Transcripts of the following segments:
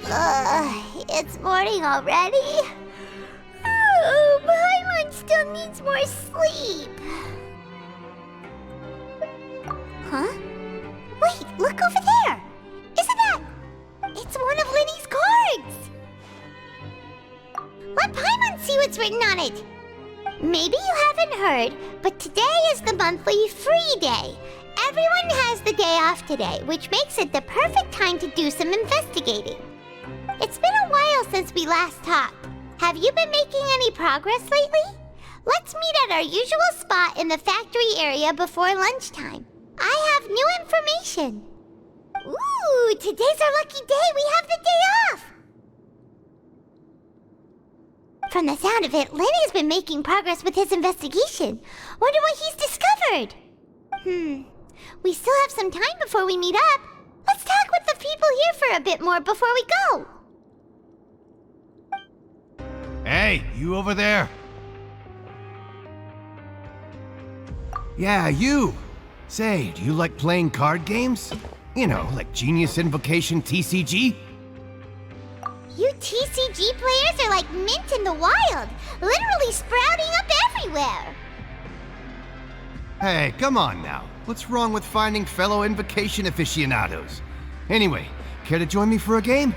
It's morning already? Oh, Paimon still needs more sleep. Huh? Wait, look over there! Isn't that... It's one of Linny's cards! Let Paimon see what's written on it. Maybe you haven't heard, but today is the monthly free day. Everyone has the day off today, which makes it the perfect time to do some investigating. It's been a while since we last talked. Have you been making any progress lately? Let's meet at our usual spot in the factory area before lunchtime. I have new information. Ooh, today's our lucky day. We have the day off. From the sound of it, Lenny's been making progress with his investigation. Wonder what he's discovered. We still have some time before we meet up. Let's talk with the people here for a bit more before we go. Hey, you over there? Yeah, you! Say, do you like playing card games? You know, like Genius Invocation TCG? You TCG players are like mint in the wild, literally sprouting up everywhere. Hey, come on now. What's wrong with finding fellow Invocation aficionados? Anyway, care to join me for a game?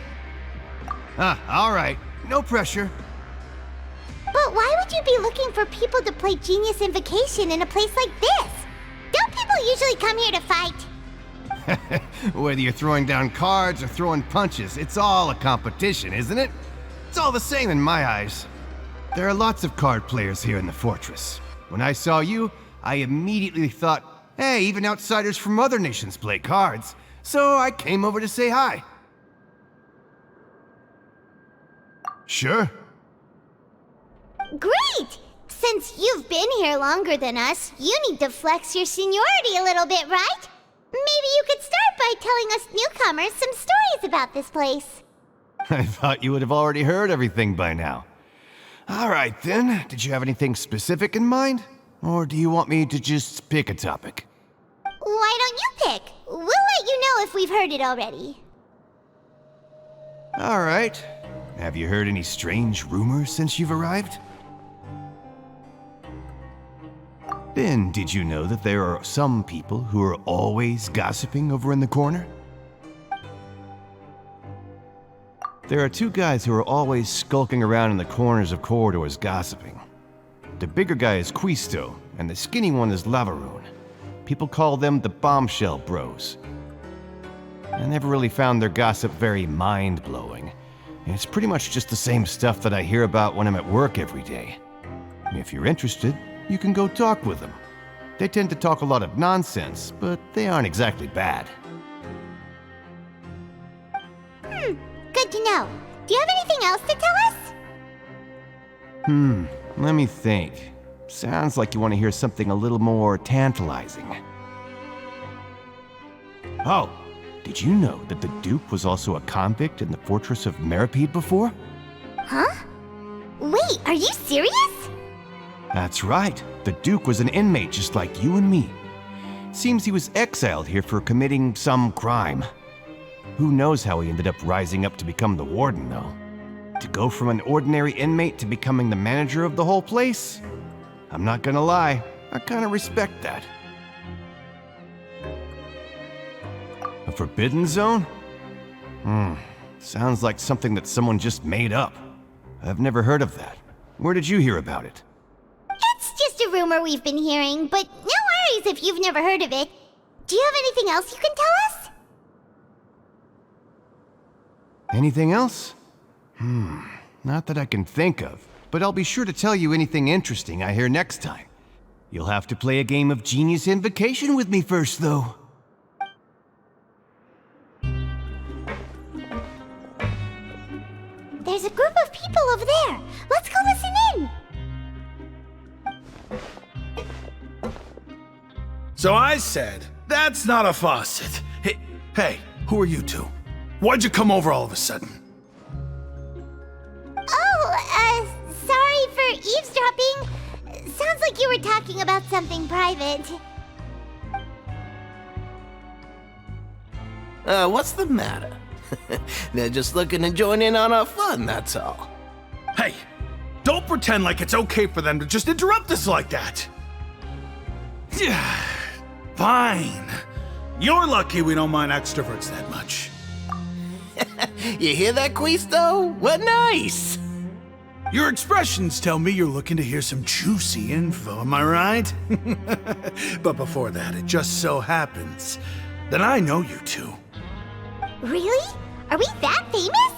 Alright. No pressure. But why would you be looking for people to play Genius Invocation in a place like this? Don't people usually come here to fight? Whether you're throwing down cards or throwing punches, it's all a competition, isn't it? It's all the same in my eyes. There are lots of card players here in the fortress. When I saw you, I immediately thought, hey, even outsiders from other nations play cards, so I came over to say hi. Sure. Great! Since you've been here longer than us, you need to flex your seniority a little bit, right? Maybe you could start by telling us newcomers some stories about this place. I thought you would have already heard everything by now. All right then, did you have anything specific in mind? Or do you want me to just pick a topic? Why don't you pick? We'll let you know if we've heard it already. All right. Have you heard any strange rumors since you've arrived? Then, did you know that there are some people who are always gossiping over in the corner? There are two guys who are always skulking around in the corners of corridors gossiping. The bigger guy is Quisto, and the skinny one is Lavaroon. People call them the Bombshell Bros. I never really found their gossip very mind-blowing. It's pretty much just the same stuff that I hear about when I'm at work every day. If you're interested, you can go talk with them. They tend to talk a lot of nonsense, but they aren't exactly bad. Good to know. Do you have anything else to tell us? Let me think. Sounds like you want to hear something a little more tantalizing. Oh, did you know that the Duke was also a convict in the fortress of Meripede before? Huh? Wait, are you serious? That's right. The Duke was an inmate just like you and me. Seems he was exiled here for committing some crime. Who knows how he ended up rising up to become the warden, though. To go from an ordinary inmate to becoming the manager of the whole place? I'm not gonna lie, I kinda respect that. A forbidden zone? Sounds like something that someone just made up. I've never heard of that. Where did you hear about it? It's just a rumor we've been hearing, but no worries if you've never heard of it. Do you have anything else you can tell us? Anything else? Not that I can think of, but I'll be sure to tell you anything interesting I hear next time. You'll have to play a game of Genius Invocation with me first, though. There's a group of people over there. Let's go listen in. So I said, that's not a faucet. Hey, who are you two? Why'd you come over all of a sudden? Oh, sorry for eavesdropping. Sounds like you were talking about something private. What's the matter? They're just looking to join in on our fun, that's all. Hey, don't pretend like it's okay for them to just interrupt us like that. Fine. You're lucky we don't mind extroverts that much. You hear that, Quisto? What nice! Your expressions tell me you're looking to hear some juicy info, am I right? But before that, it just so happens that I know you two. Really? Are we that famous?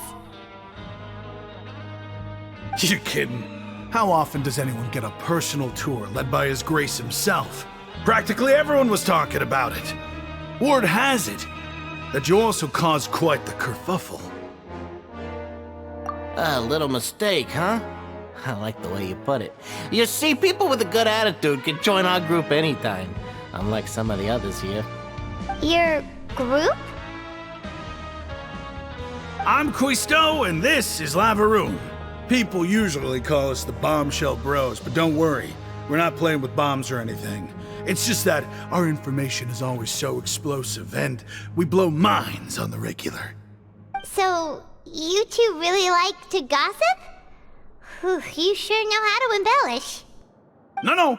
You're kidding. How often does anyone get a personal tour led by His Grace himself? Practically everyone was talking about it. Word has it that you also caused quite the kerfuffle. A little mistake, huh? I like the way you put it. You see, people with a good attitude can join our group anytime, unlike some of the others here. Your group? I'm Quisto, and this is Lavaroon. People usually call us the Bombshell Bros, but don't worry, we're not playing with bombs or anything. It's just that our information is always so explosive, and we blow minds on the regular. So, you two really like to gossip? Whew, you sure know how to embellish. No,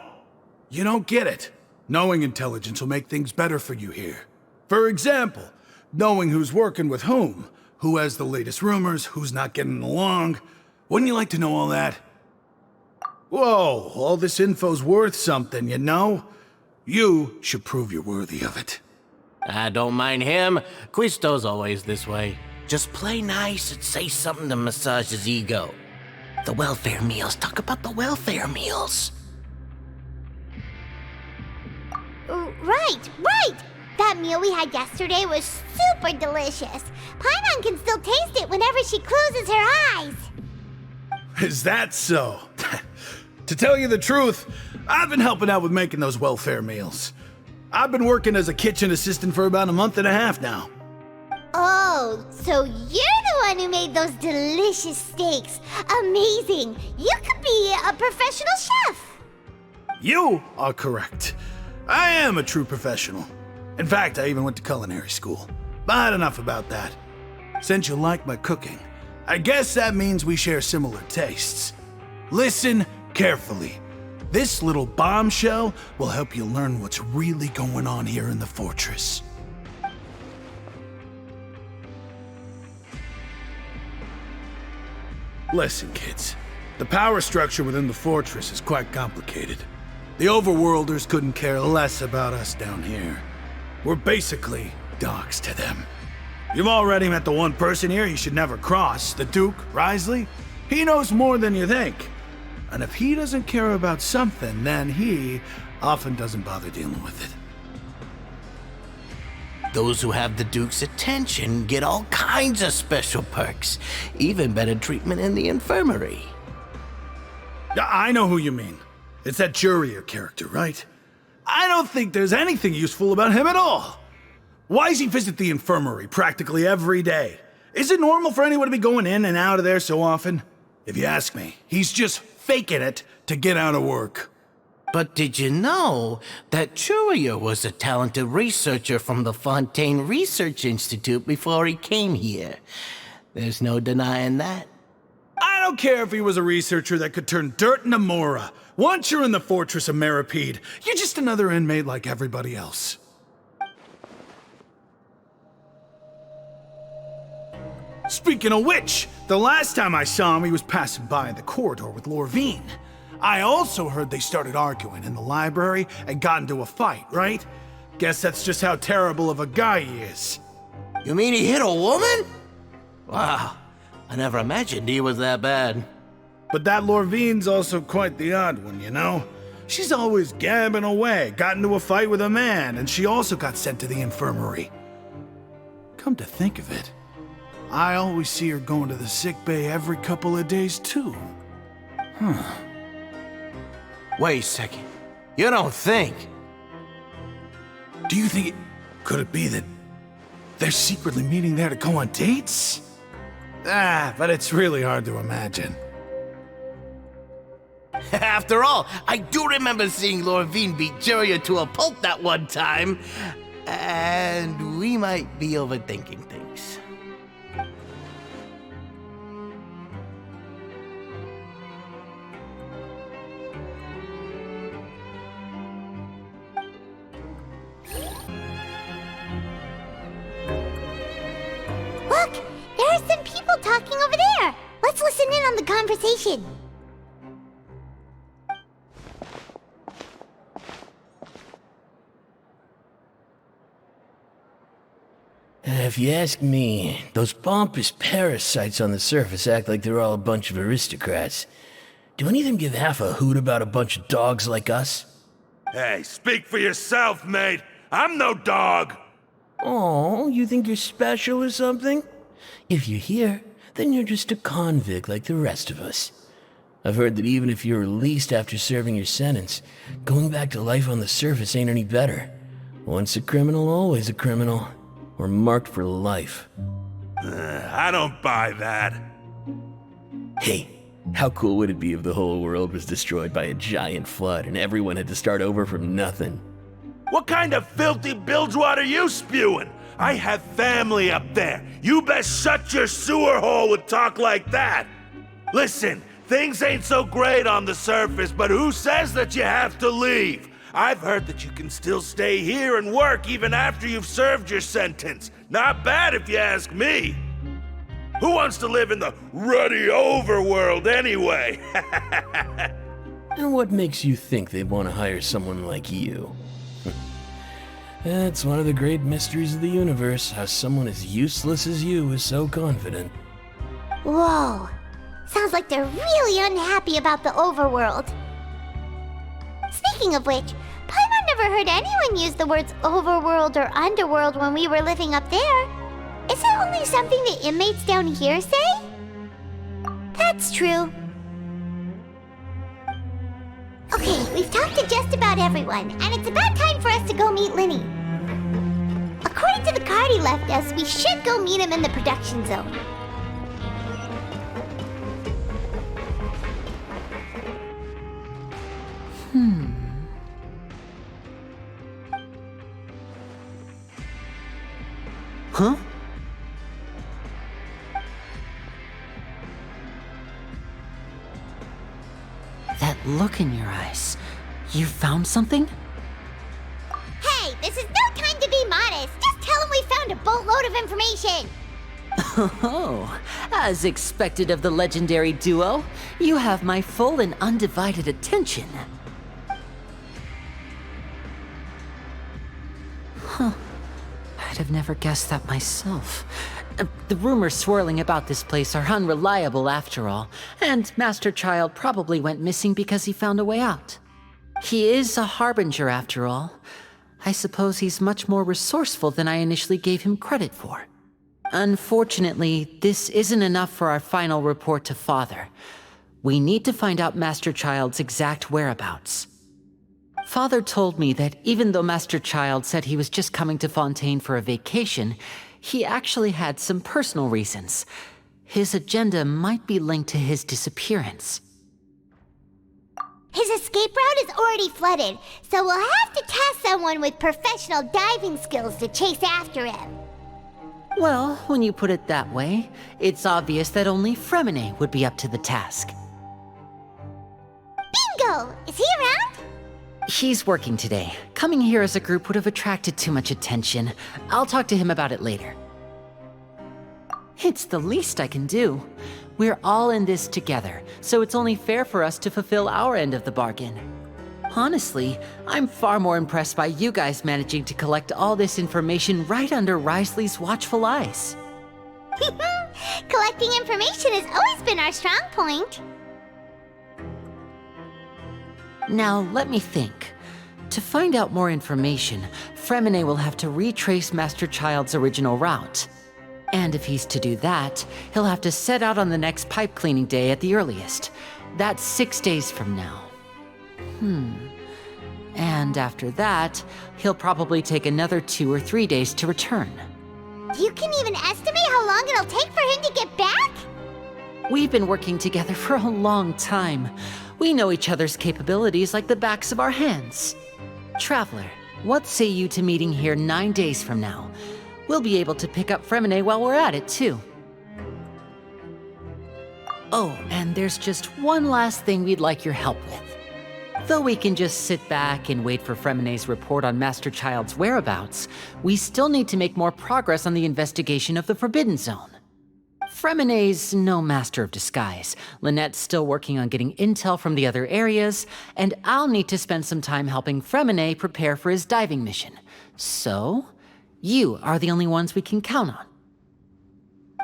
you don't get it. Knowing intelligence will make things better for you here. For example, knowing who's working with whom, who has the latest rumors, who's not getting along. Wouldn't you like to know all that? Whoa, all this info's worth something, you know? You should prove you're worthy of it. I don't mind him. Quisto's always this way. Just play nice and say something to massage his ego. The welfare meals. Talk about the welfare meals. Right. That meal we had yesterday was super delicious. Paimon can still taste it whenever she closes her eyes. Is that so? To tell you the truth, I've been helping out with making those welfare meals. I've been working as a kitchen assistant for about a month and a half now. Oh, so you're the one who made those delicious steaks. Amazing. You could be a professional chef. You are correct. I am a true professional. In fact, I even went to culinary school. But enough about that. Since you like my cooking, I guess that means we share similar tastes. Listen carefully. This little bombshell will help you learn what's really going on here in the fortress. Listen, kids. The power structure within the fortress is quite complicated. The overworlders couldn't care less about us down here. We're basically dogs to them. You've already met the one person here you should never cross, the Duke, Risley. He knows more than you think. And if he doesn't care about something, then he often doesn't bother dealing with it. Those who have the Duke's attention get all kinds of special perks, even better treatment in the infirmary. I know who you mean. It's that Jurier character, right? I don't think there's anything useful about him at all. Why does he visit the infirmary practically every day? Is it normal for anyone to be going in and out of there so often? If you ask me, he's just faking it to get out of work. But did you know that Jurier was a talented researcher from the Fontaine Research Institute before he came here? There's no denying that. I don't care if he was a researcher that could turn dirt into Mora. Once you're in the fortress of Meripede, you're just another inmate like everybody else. Speaking of which, the last time I saw him, he was passing by in the corridor with Lorvine. I also heard they started arguing in the library and got into a fight, right? Guess that's just how terrible of a guy he is. You mean he hit a woman? Wow, I never imagined he was that bad. But that Lorvine's also quite the odd one, you know? She's always gabbing away, got into a fight with a man, and she also got sent to the infirmary. Come to think of it, I always see her going to the sick bay every couple of days, too. Wait a second. You don't think? Do you think could it be that they're secretly meeting there to go on dates? But it's really hard to imagine. After all, I do remember seeing Lorvine beat Jurier to a pulp that one time. And we might be overthinking things. Look! There are some people talking over there! Let's listen in on the conversation. If you ask me, those pompous parasites on the surface act like they're all a bunch of aristocrats. Do any of them give half a hoot about a bunch of dogs like us? Hey, speak for yourself, mate. I'm no dog. Oh, you think you're special or something? If you're here, then you're just a convict like the rest of us. I've heard that even if you're released after serving your sentence, going back to life on the surface ain't any better. Once a criminal, always a criminal. We're marked for life. I don't buy that. Hey, how cool would it be if the whole world was destroyed by a giant flood and everyone had to start over from nothing? What kind of filthy bilgewater are you spewing? I have family up there. You best shut your sewer hole with talk like that. Listen, things ain't so great on the surface, but who says that you have to leave? I've heard that you can still stay here and work even after you've served your sentence. Not bad if you ask me. Who wants to live in the ruddy overworld anyway? And what makes you think they'd want to hire someone like you? That's one of the great mysteries of the universe, how someone as useless as you is so confident. Whoa. Sounds like they're really unhappy about the overworld. Speaking of which, Paimon never heard anyone use the words overworld or underworld when we were living up there. Is it only something the inmates down here say? That's true. Okay, we've talked to just about everyone, and it's about time for us to go meet Linny. According to the card he left us, we should go meet him in the production zone. Huh? That look in your eyes. You found something? Hey, this is no time to be modest. Just tell him we found a boatload of information. Oh, as expected of the legendary duo, you have my full and undivided attention. Huh. I'd have never guessed that myself. The rumors swirling about this place are unreliable after all, and Master Child probably went missing because he found a way out. He is a harbinger after all. I suppose he's much more resourceful than I initially gave him credit for. Unfortunately, this isn't enough for our final report to Father. We need to find out Master Child's exact whereabouts. Father told me that even though Master Child said he was just coming to Fontaine for a vacation, he actually had some personal reasons. His agenda might be linked to his disappearance. His escape route is already flooded, so we'll have to task someone with professional diving skills to chase after him. Well, when you put it that way, it's obvious that only Fremine would be up to the task. Bingo! Is he around? He's working today. Coming here as a group would have attracted too much attention. I'll talk to him about it later. It's the least I can do. We're all in this together, so it's only fair for us to fulfill our end of the bargain. Honestly, I'm far more impressed by you guys managing to collect all this information right under Risley's watchful eyes. Collecting information has always been our strong point. Now, let me think. To find out more information, Fremine will have to retrace Master Child's original route. And if he's to do that, he'll have to set out on the next pipe cleaning day at the earliest. That's 6 days from now. And after that, he'll probably take another 2 or 3 days to return. You can even estimate how long it'll take for him to get back? We've been working together for a long time. We know each other's capabilities like the backs of our hands. Traveler, what say you to meeting here 9 days from now? We'll be able to pick up Fremine while we're at it, too. Oh, and there's just one last thing we'd like your help with. Though we can just sit back and wait for Fremene's report on Master Child's whereabouts, we still need to make more progress on the investigation of the Forbidden Zone. Fremene's no master of disguise, Lynette's still working on getting intel from the other areas, and I'll need to spend some time helping Fremene prepare for his diving mission. So, you are the only ones we can count on.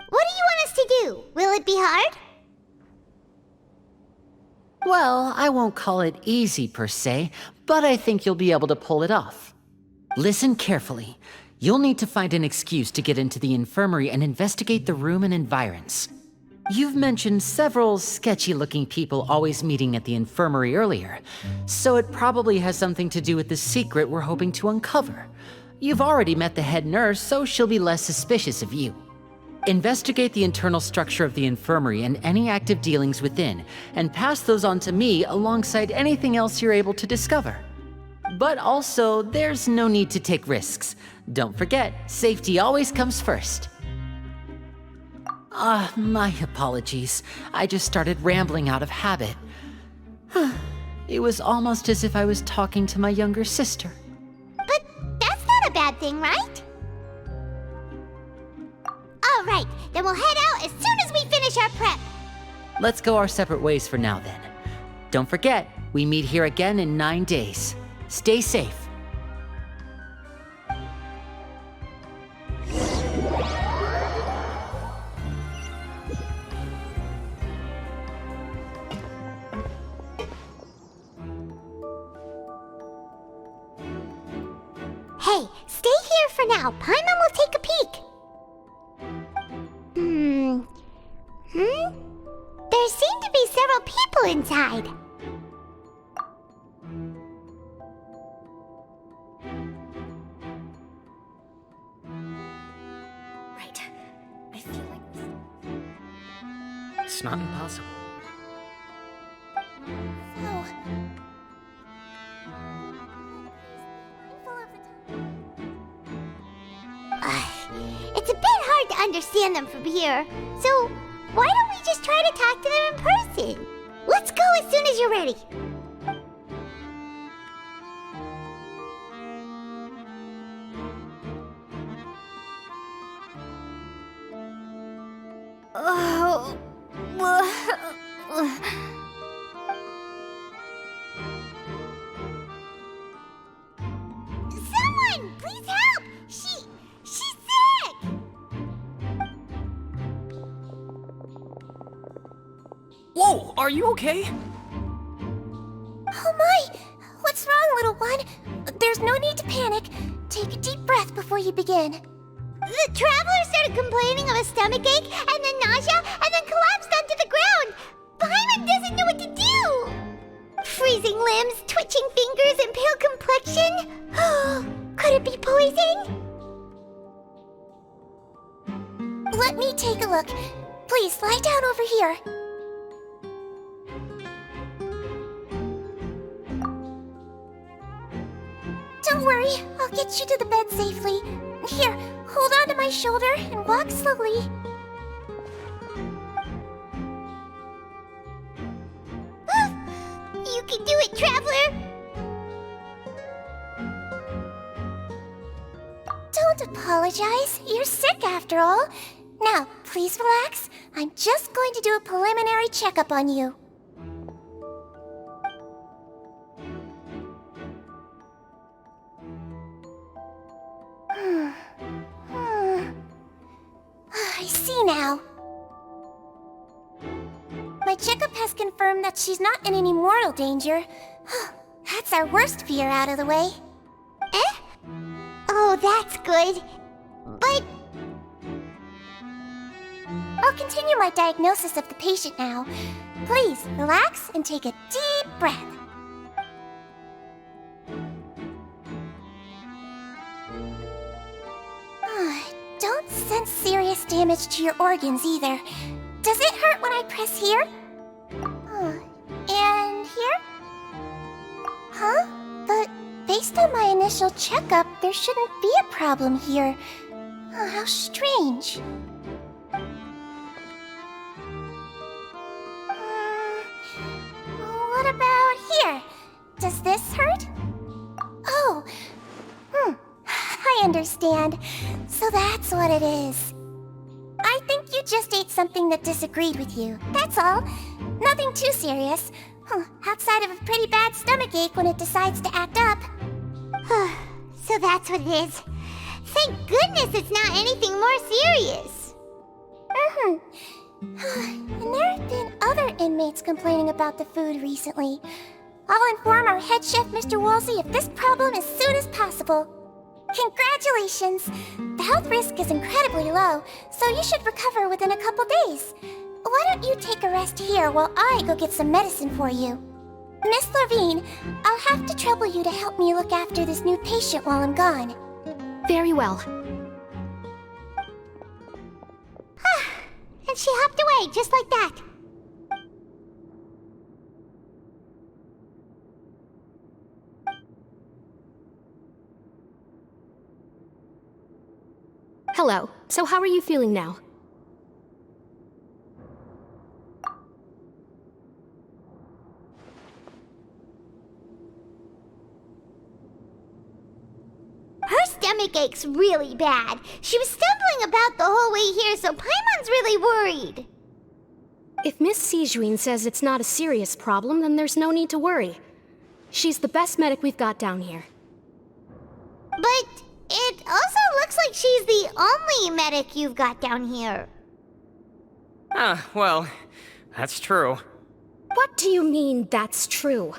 What do you want us to do? Will it be hard? Well, I won't call it easy per se, but I think you'll be able to pull it off. Listen carefully. You'll need to find an excuse to get into the infirmary and investigate the room and environs. You've mentioned several sketchy-looking people always meeting at the infirmary earlier, so it probably has something to do with the secret we're hoping to uncover. You've already met the head nurse, so she'll be less suspicious of you. Investigate the internal structure of the infirmary and any active dealings within, and pass those on to me alongside anything else you're able to discover. But also, there's no need to take risks. Don't forget, safety always comes first. My apologies. I just started rambling out of habit. It was almost as if I was talking to my younger sister. But that's not a bad thing, right? All right, then we'll head out as soon as we finish our prep. Let's go our separate ways for now then. Don't forget, we meet here again in 9 days. Stay safe. Hey, stay here for now. Paimon will take a peek. There seem to be several people inside. Right. I feel like It's not impossible. Oh. It's a bit hard to understand them from here, so why don't we just try to talk to them in person? Let's go as soon as you're ready. Someone, please help! She's sick! Whoa, are you okay? Oh my! What's wrong, little one? There's no need to panic. Take a deep breath before you begin. The traveler started complaining of a stomachache, and then nausea, and then collapsed onto the ground. Paimon doesn't know what to do. Freezing limbs, twitching fingers, and pale complexion. Could it be poison? Let me take a look. Please, lie down over here. Don't worry, I'll get you to the bed safely. Here, hold on to my shoulder and walk slowly. You can do it, traveler. Don't apologize. You're sick after all. Now, please relax. I'm just going to do a preliminary checkup on you. I see now. My checkup has confirmed that she's not in any mortal danger. That's our worst fear out of the way. Oh, that's good. But I'll continue my diagnosis of the patient now. Please, relax and take a deep breath. Don't sense serious damage to your organs either. Does it hurt when I press here? And here? Huh? But based on my initial checkup, there shouldn't be a problem here. How strange. What about here? understand. So that's what it is. I think you just ate something that disagreed with you. That's all. Nothing too serious. Outside of a pretty bad stomachache when it decides to act up. So that's what it is. Thank goodness it's not anything more serious. And there have been other inmates complaining about the food recently. I'll inform our head chef, Mr. Woolsey, of this problem as soon as possible. Congratulations! The health risk is incredibly low, so you should recover within a couple days. Why don't you take a rest here while I go get some medicine for you? Miss Levine, I'll have to trouble you to help me look after this new patient while I'm gone. Very well. And she hopped away just like that. Hello. So how are you feeling now? Her stomach aches really bad. She was stumbling about the whole way here, so Paimon's really worried. If Miss Sijuin says it's not a serious problem, then there's no need to worry. She's the best medic we've got down here. But it also looks like she's the only medic you've got down here. Well, that's true. What do you mean, that's true?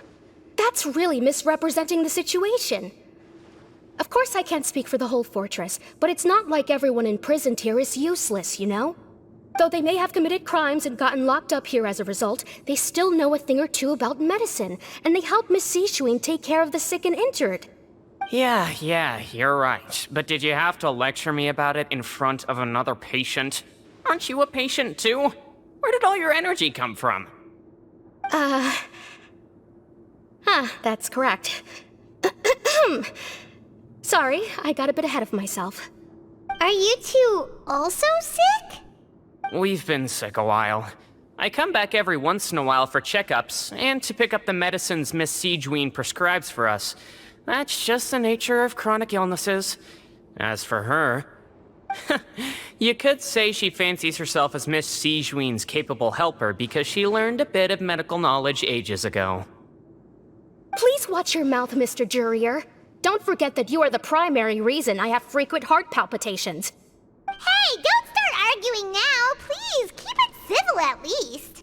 That's really misrepresenting the situation. Of course I can't speak for the whole fortress, but it's not like everyone imprisoned here is useless, you know? Though they may have committed crimes and gotten locked up here as a result, they still know a thing or two about medicine, and they help Miss Sijuin take care of the sick and injured. Yeah, you're right. But did you have to lecture me about it in front of another patient? Aren't you a patient too? Where did all your energy come from? That's correct. Sorry, I got a bit ahead of myself. Are you two also sick? We've been sick a while. I come back every once in a while for checkups, and to pick up the medicines Miss Sijuin prescribes for us. That's just the nature of chronic illnesses. As for her... you could say she fancies herself as Miss Sijuin's capable helper because she learned a bit of medical knowledge ages ago. Please watch your mouth, Mr. Jurier. Don't forget that you are the primary reason I have frequent heart palpitations. Hey, don't start arguing now, please. Keep it civil at least.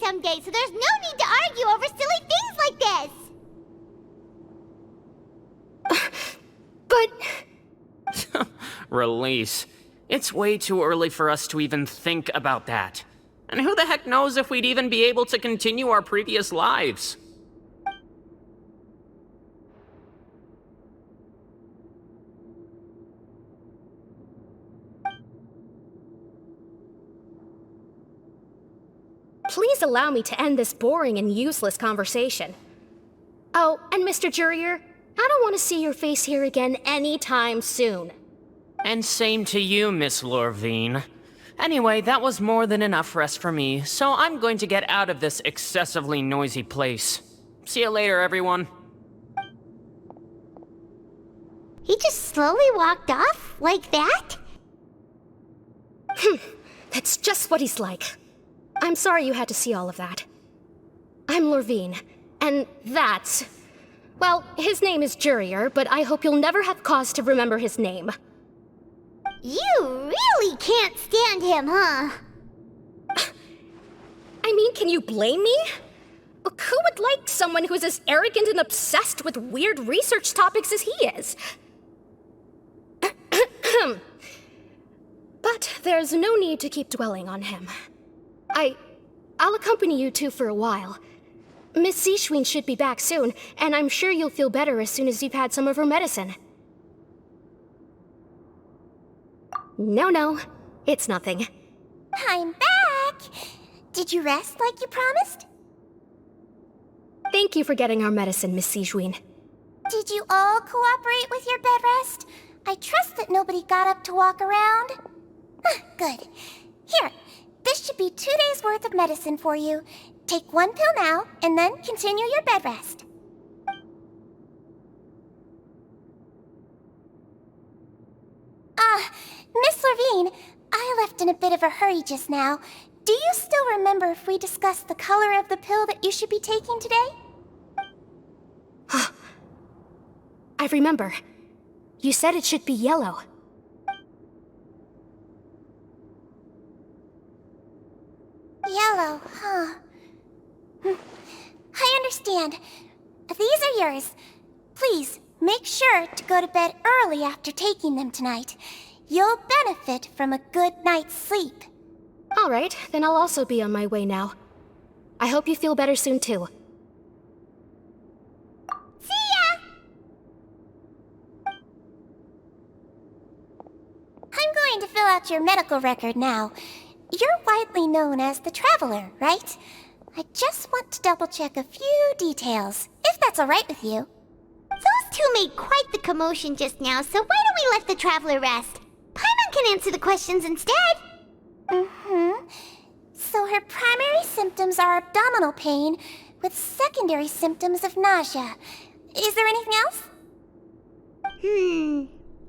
Someday, so there's no need to argue over silly things like this. But... Release. It's way too early for us to even think about that. And who the heck knows if we'd even be able to continue our previous lives? Please allow me to end this boring and useless conversation. Oh, and Mr. Jurier, I don't want to see your face here again anytime soon. And same to you, Miss Lorvine. Anyway, that was more than enough rest for me, so I'm going to get out of this excessively noisy place. See you later, everyone. He just slowly walked off like that? That's just what he's like. I'm sorry you had to see all of that. I'm Lorvine, and that's... Well, his name is Jurier, but I hope you'll never have cause to remember his name. You really can't stand him, huh? I mean, can you blame me? Look, who would like someone who's as arrogant and obsessed with weird research topics as he is? But there's no need to keep dwelling on him. I'll accompany you two for a while. Miss Sijuin should be back soon, and I'm sure you'll feel better as soon as you've had some of her medicine. No, it's nothing. I'm back! Did you rest like you promised? Thank you for getting our medicine, Miss Sigewin. Did you all cooperate with your bed rest? I trust that nobody got up to walk around. Good. Here, this should be 2 days' worth of medicine for you. Take 1 pill now, and then continue your bed rest. Miss Levine, I left in a bit of a hurry just now. Do you still remember if we discussed the color of the pill that you should be taking today? I remember. You said it should be yellow. Yellow, huh? I understand. These are yours. Please, make sure to go to bed early after taking them tonight. You'll benefit from a good night's sleep. All right, then I'll also be on my way now. I hope you feel better soon, too. See ya! I'm going to fill out your medical record now. You're widely known as the Traveler, right? I just want to double-check a few details, if that's all right with you. Those two made quite the commotion just now, so why don't we let the traveler rest? Paimon can answer the questions instead. So her primary symptoms are abdominal pain, with secondary symptoms of nausea. Is there anything else?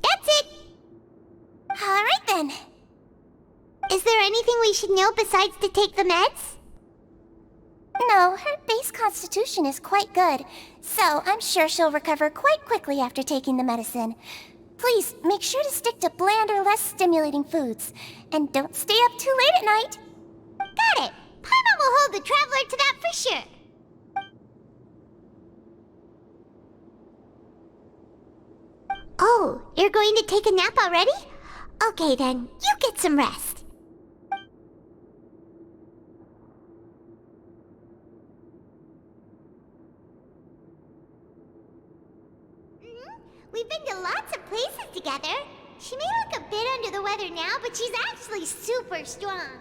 That's it. All right then. Is there anything we should know besides to take the meds? No, her base constitution is quite good, so I'm sure she'll recover quite quickly after taking the medicine. Please, make sure to stick to bland or less stimulating foods, and don't stay up too late at night. Got it. Paimon will hold the traveler to that for sure. Oh, you're going to take a nap already? Okay then, you get some rest. We've been to lots of places together. She may look a bit under the weather now, but she's actually super strong.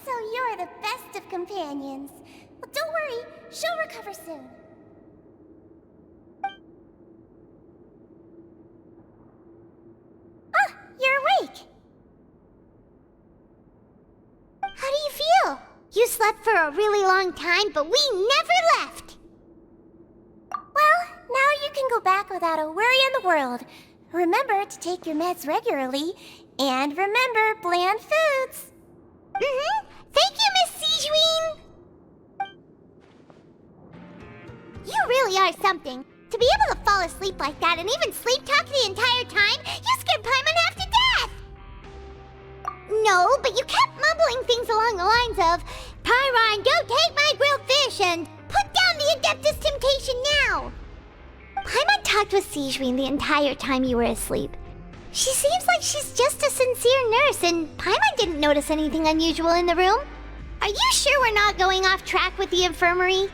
So you're the best of companions. Well, don't worry, she'll recover soon. Ah, you're awake. How do you feel? You slept for a really long time, but we never left. Well, now you can go back without a worry in the world. Remember to take your meds regularly, and remember bland foods. Thank you, Miss Sigewin. You really are something. To be able to fall asleep like that and even sleep talk the entire time, you scared Paimon half to death. No, but you kept mumbling things along the lines of, Pyron, go take my grilled fish and put down the Adeptus Temptation now. Paimon talked with Sigewin the entire time you were asleep. She seems like she's just a sincere nurse, and Paimon didn't notice anything unusual in the room. Are you sure we're not going off track with the infirmary?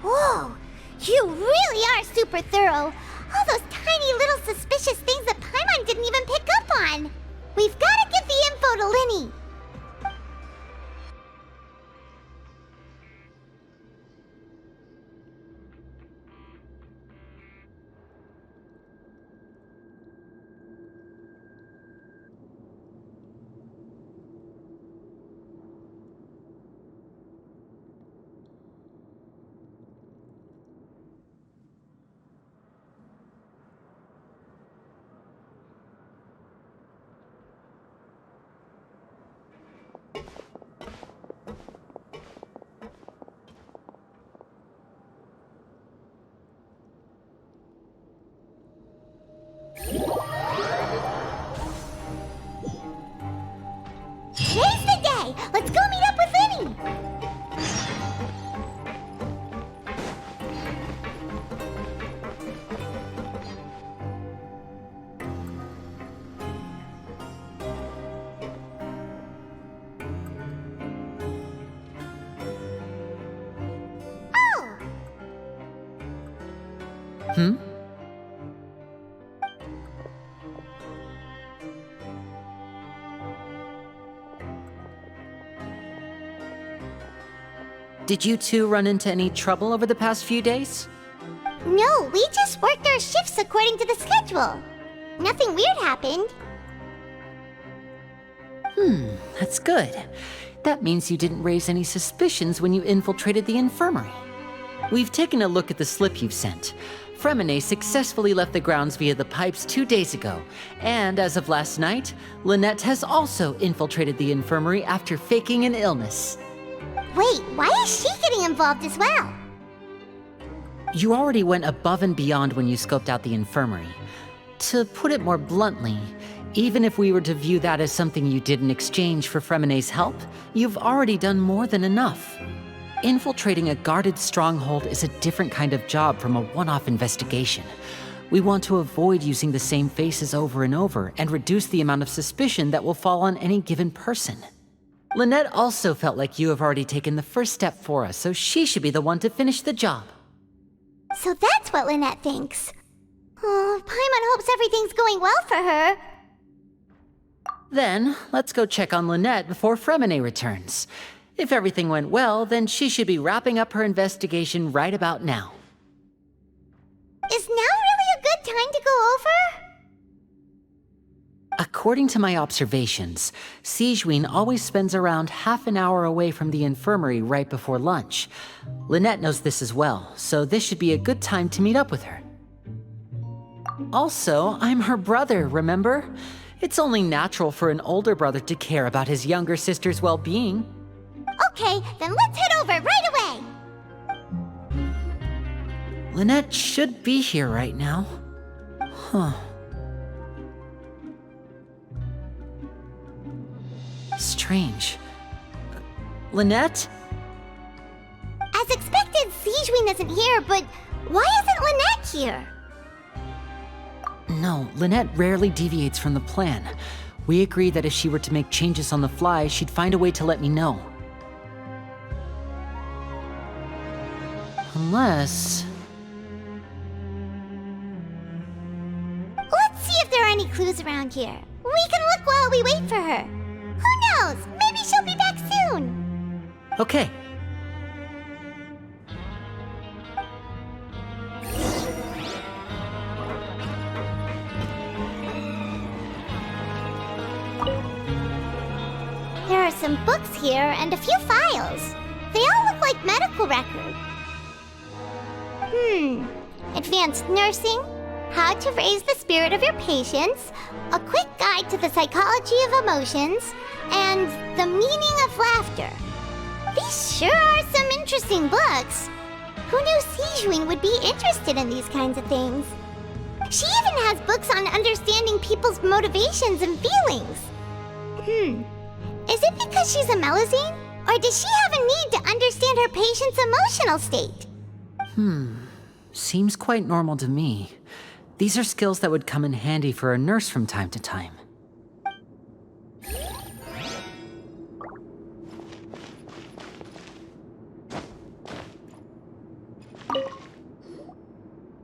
Whoa! You really are super thorough. All those tiny little suspicious things that Paimon didn't even pick up on. We've got to get the info to Linny. Today's the day! Let's go meet up with Linny! Did you two run into any trouble over the past few days? No, we just worked our shifts according to the schedule. Nothing weird happened. That's good. That means you didn't raise any suspicions when you infiltrated the infirmary. We've taken a look at the slip you've sent. Fremine successfully left the grounds via the pipes 2 days ago, and as of last night, Lynette has also infiltrated the infirmary after faking an illness. Wait, why is she getting involved as well? You already went above and beyond when you scoped out the infirmary. To put it more bluntly, even if we were to view that as something you did in exchange for Fremine's help, you've already done more than enough. Infiltrating a guarded stronghold is a different kind of job from a one-off investigation. We want to avoid using the same faces over and over and reduce the amount of suspicion that will fall on any given person. Lynette also felt like you have already taken the first step for us, so she should be the one to finish the job. So that's what Lynette thinks. Oh, Paimon hopes everything's going well for her. Then, let's go check on Lynette before Fremine returns. If everything went well, then she should be wrapping up her investigation right about now. Is now really a good time to go over? According to my observations, Sijuin always spends around half an hour away from the infirmary right before lunch. Lynette knows this as well, so this should be a good time to meet up with her. Also, I'm her brother, remember? It's only natural for an older brother to care about his younger sister's well-being. Okay, then let's head over right away! Lynette should be here right now. Huh. Strange. Lynette? As expected, Sijuin isn't here, but why isn't Lynette here? No, Lynette rarely deviates from the plan. We agreed that if she were to make changes on the fly, she'd find a way to let me know. Unless... Let's see if there are any clues around here. We can look while we wait for her. Who knows? Maybe she'll be back soon. Okay. There are some books here and a few files. They all look like medical records. Advanced nursing, how to raise the spirit of your patients, a quick guide to the psychology of emotions, and the meaning of laughter. These sure are some interesting books. Who knew Sijuin would be interested in these kinds of things? She even has books on understanding people's motivations and feelings. Is it because she's a Melusine? Or does she have a need to understand her patient's emotional state? Seems quite normal to me. These are skills that would come in handy for a nurse from time to time.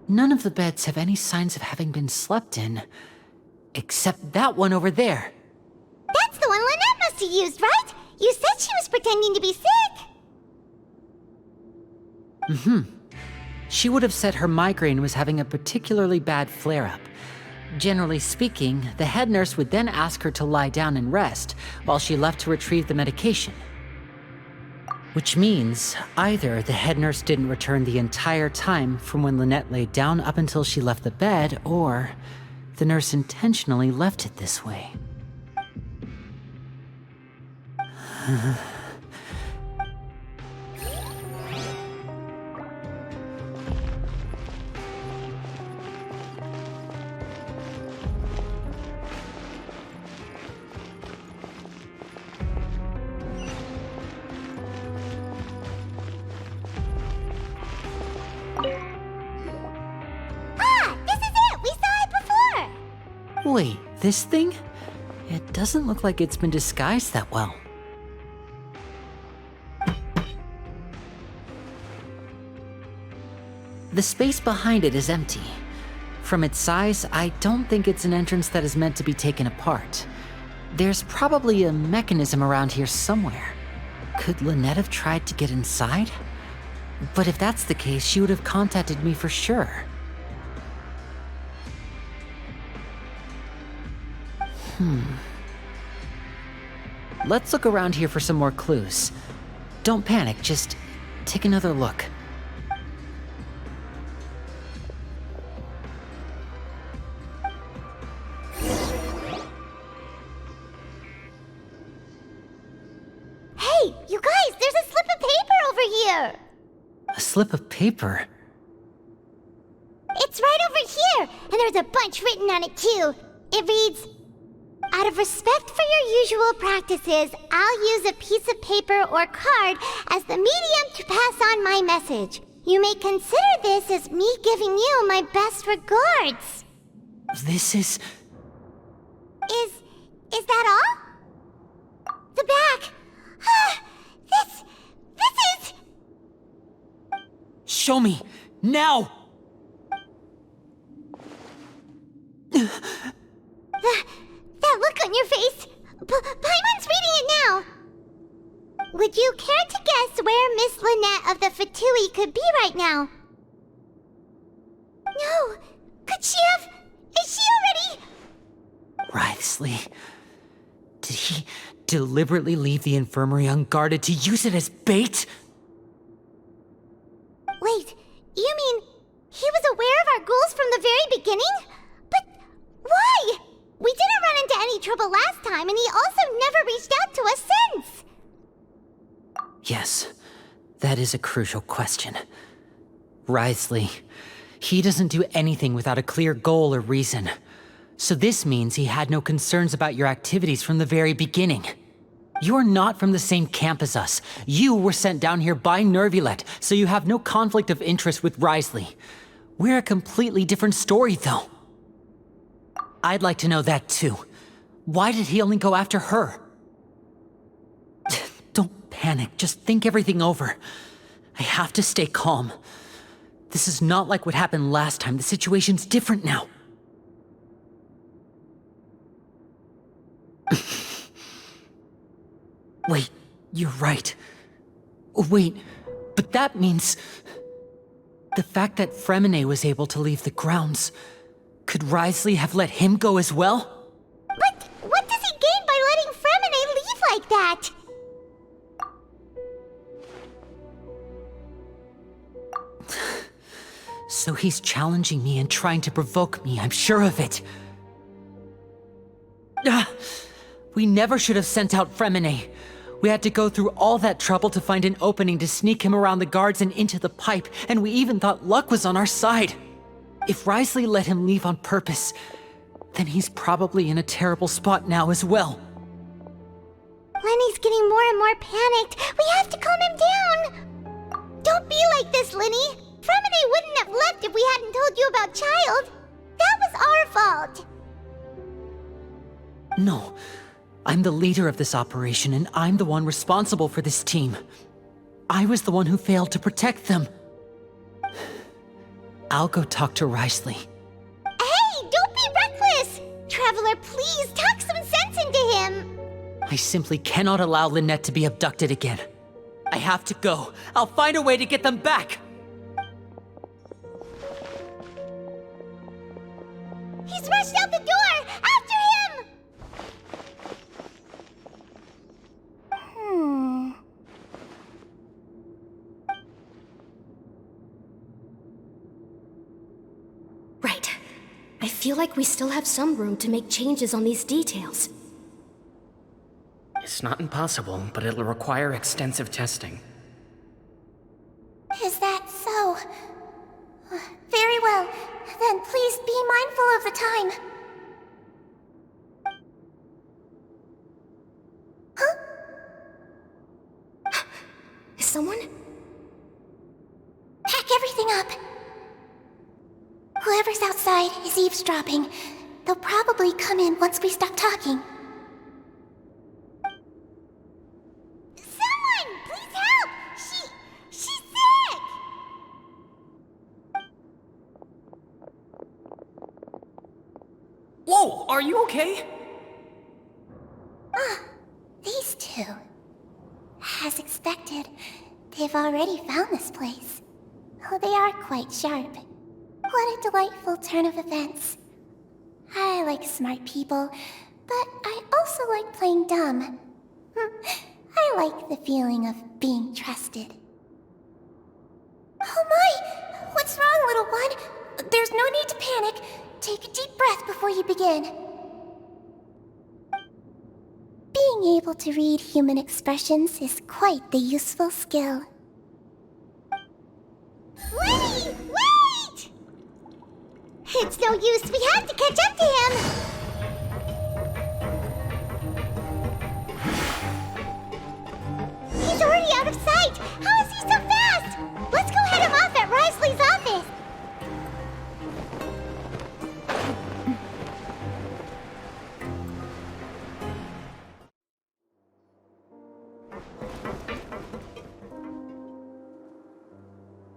None of the beds have any signs of having been slept in, except that one over there. That's the one Lynette must have used, right? You said she was pretending to be sick. She would have said her migraine was having a particularly bad flare-up. Generally speaking, the head nurse would then ask her to lie down and rest while she left to retrieve the medication. Which means either the head nurse didn't return the entire time from when Lynette laid down up until she left the bed, or the nurse intentionally left it this way. This is it! We saw it before! Wait, this thing? It doesn't look like it's been disguised that well. The space behind it is empty. From its size, I don't think it's an entrance that is meant to be taken apart. There's probably a mechanism around here somewhere. Could Lynette have tried to get inside? But if that's the case, she would have contacted me for sure. Let's look around here for some more clues. Don't panic, just take another look. Hey, you guys, there's a slip of paper over here! A slip of paper? It's right over here, and there's a bunch written on it too. It reads, "Out of respect for your usual practices, I'll use a piece of paper or card as the medium to pass on my message. You may consider this as me giving you my best regards." This is... Is that all? The back. This is... Show me! Now! That look on your face. Paimon's reading it now. Would you care to guess where Miss Lynette of the Fatui could be right now? No. Could she have... Is she already... Writhely. Did he deliberately leave the infirmary unguarded to use it as bait? Wait, you mean he was aware of our goals from the very beginning? But why? We didn't run into any trouble last time, and he also never reached out to us since. Yes, that is a crucial question. Writhely, he doesn't do anything without a clear goal or reason. So this means he had no concerns about your activities from the very beginning. You're not from the same camp as us. You were sent down here by Nervulet, so you have no conflict of interest with Writhely. We're a completely different story, though. I'd like to know that, too. Why did he only go after her? Don't panic, just think everything over. I have to stay calm. This is not like what happened last time. The situation's different now. Wait, you're right. Wait, but that means... the fact that Fremine was able to leave the grounds... Could Writhely have let him go as well? But what does he gain by letting Fremine leave like that? So he's challenging me and trying to provoke me, I'm sure of it. We never should have sent out Fremine. We had to go through all that trouble to find an opening to sneak him around the guards and into the pipe, and we even thought luck was on our side. If Writhely let him leave on purpose, then he's probably in a terrible spot now as well. Lenny's getting more and more panicked. We have to calm him down. Don't be like this, Lenny. Fremine wouldn't have left if we hadn't told you about Child. That was our fault. No, I'm the leader of this operation, and I'm the one responsible for this team. I was the one who failed to protect them. I'll go talk to Writhely. Hey, don't be reckless! Traveler, please talk some sense into him. I simply cannot allow Lynette to be abducted again. I have to go. I'll find a way to get them back. He's rushed out the door! After him! Right. I feel like we still have some room to make changes on these details. It's not impossible, but it'll require extensive testing. Is that so? Very well. Then please be mindful of the time. Huh? Is someone? Pack everything up. Whoever's outside is eavesdropping. They'll probably come in once we stop talking. Someone! Please help! She's sick! Are you okay? These two. As expected, they've already found this place. Oh, they are quite sharp. What a delightful turn of events. I like smart people, but I also like playing dumb. I like the feeling of being trusted. Oh my! What's wrong, little one? There's no need to panic. Take a deep breath before you begin. Being able to read human expressions is quite the useful skill. Wait! It's no use. We have to catch up to him. He's already out of sight. How is he so fast? Let's go head him off at Risley's office.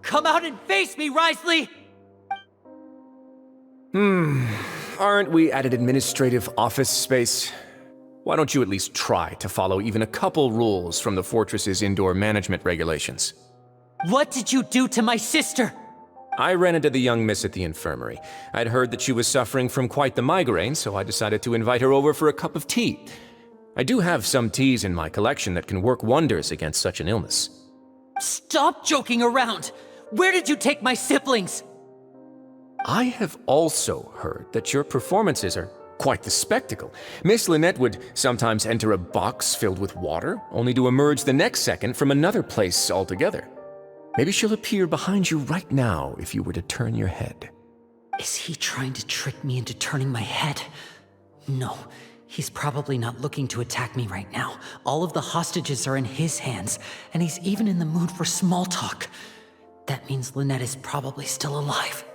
Come out and face me, Risley! Aren't we at an administrative office space? Why don't you at least try to follow even a couple rules from the fortress's indoor management regulations? What did you do to my sister? I ran into the young miss at the infirmary. I'd heard that she was suffering from quite the migraine, so I decided to invite her over for a cup of tea. I do have some teas in my collection that can work wonders against such an illness. Stop joking around! Where did you take my siblings? I have also heard that your performances are quite the spectacle. Miss Lynette would sometimes enter a box filled with water, only to emerge the next second from another place altogether. Maybe she'll appear behind you right now if you were to turn your head. Is he trying to trick me into turning my head? No, he's probably not looking to attack me right now. All of the hostages are in his hands, and he's even in the mood for small talk. That means Lynette is probably still alive.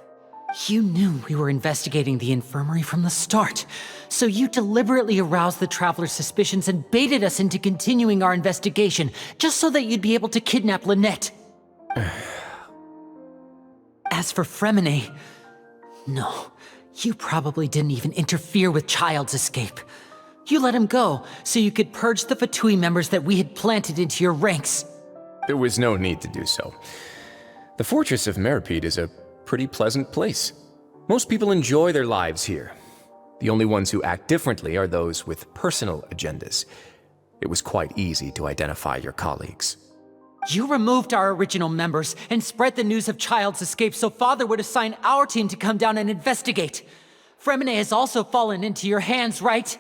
You knew we were investigating the infirmary from the start, so you deliberately aroused the traveler's suspicions and baited us into continuing our investigation, just so that you'd be able to kidnap Lynette. As for Fremine, no, you probably didn't even interfere with Child's escape. You let him go, so you could purge the Fatui members that we had planted into your ranks. There was no need to do so. The fortress of Meripede is a pretty pleasant place. Most people enjoy their lives here. The only ones who act differently are those with personal agendas. It was quite easy to identify your colleagues. You removed our original members and spread the news of Child's escape so Father would assign our team to come down and investigate. Fremine has also fallen into your hands, right?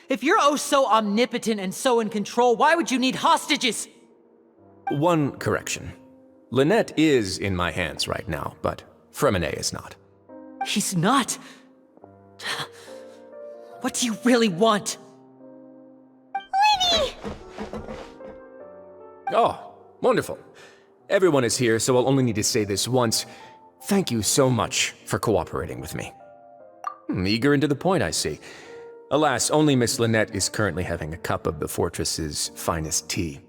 If you're oh so omnipotent and so in control, why would you need hostages? One correction. Lynette is in my hands right now, but Fremine is not. He's not? What do you really want? Lenny! Oh, wonderful. Everyone is here, so I'll only need to say this once. Thank you so much for cooperating with me. Eager and to the point, I see. Alas, only Miss Lynette is currently having a cup of the fortress's finest tea.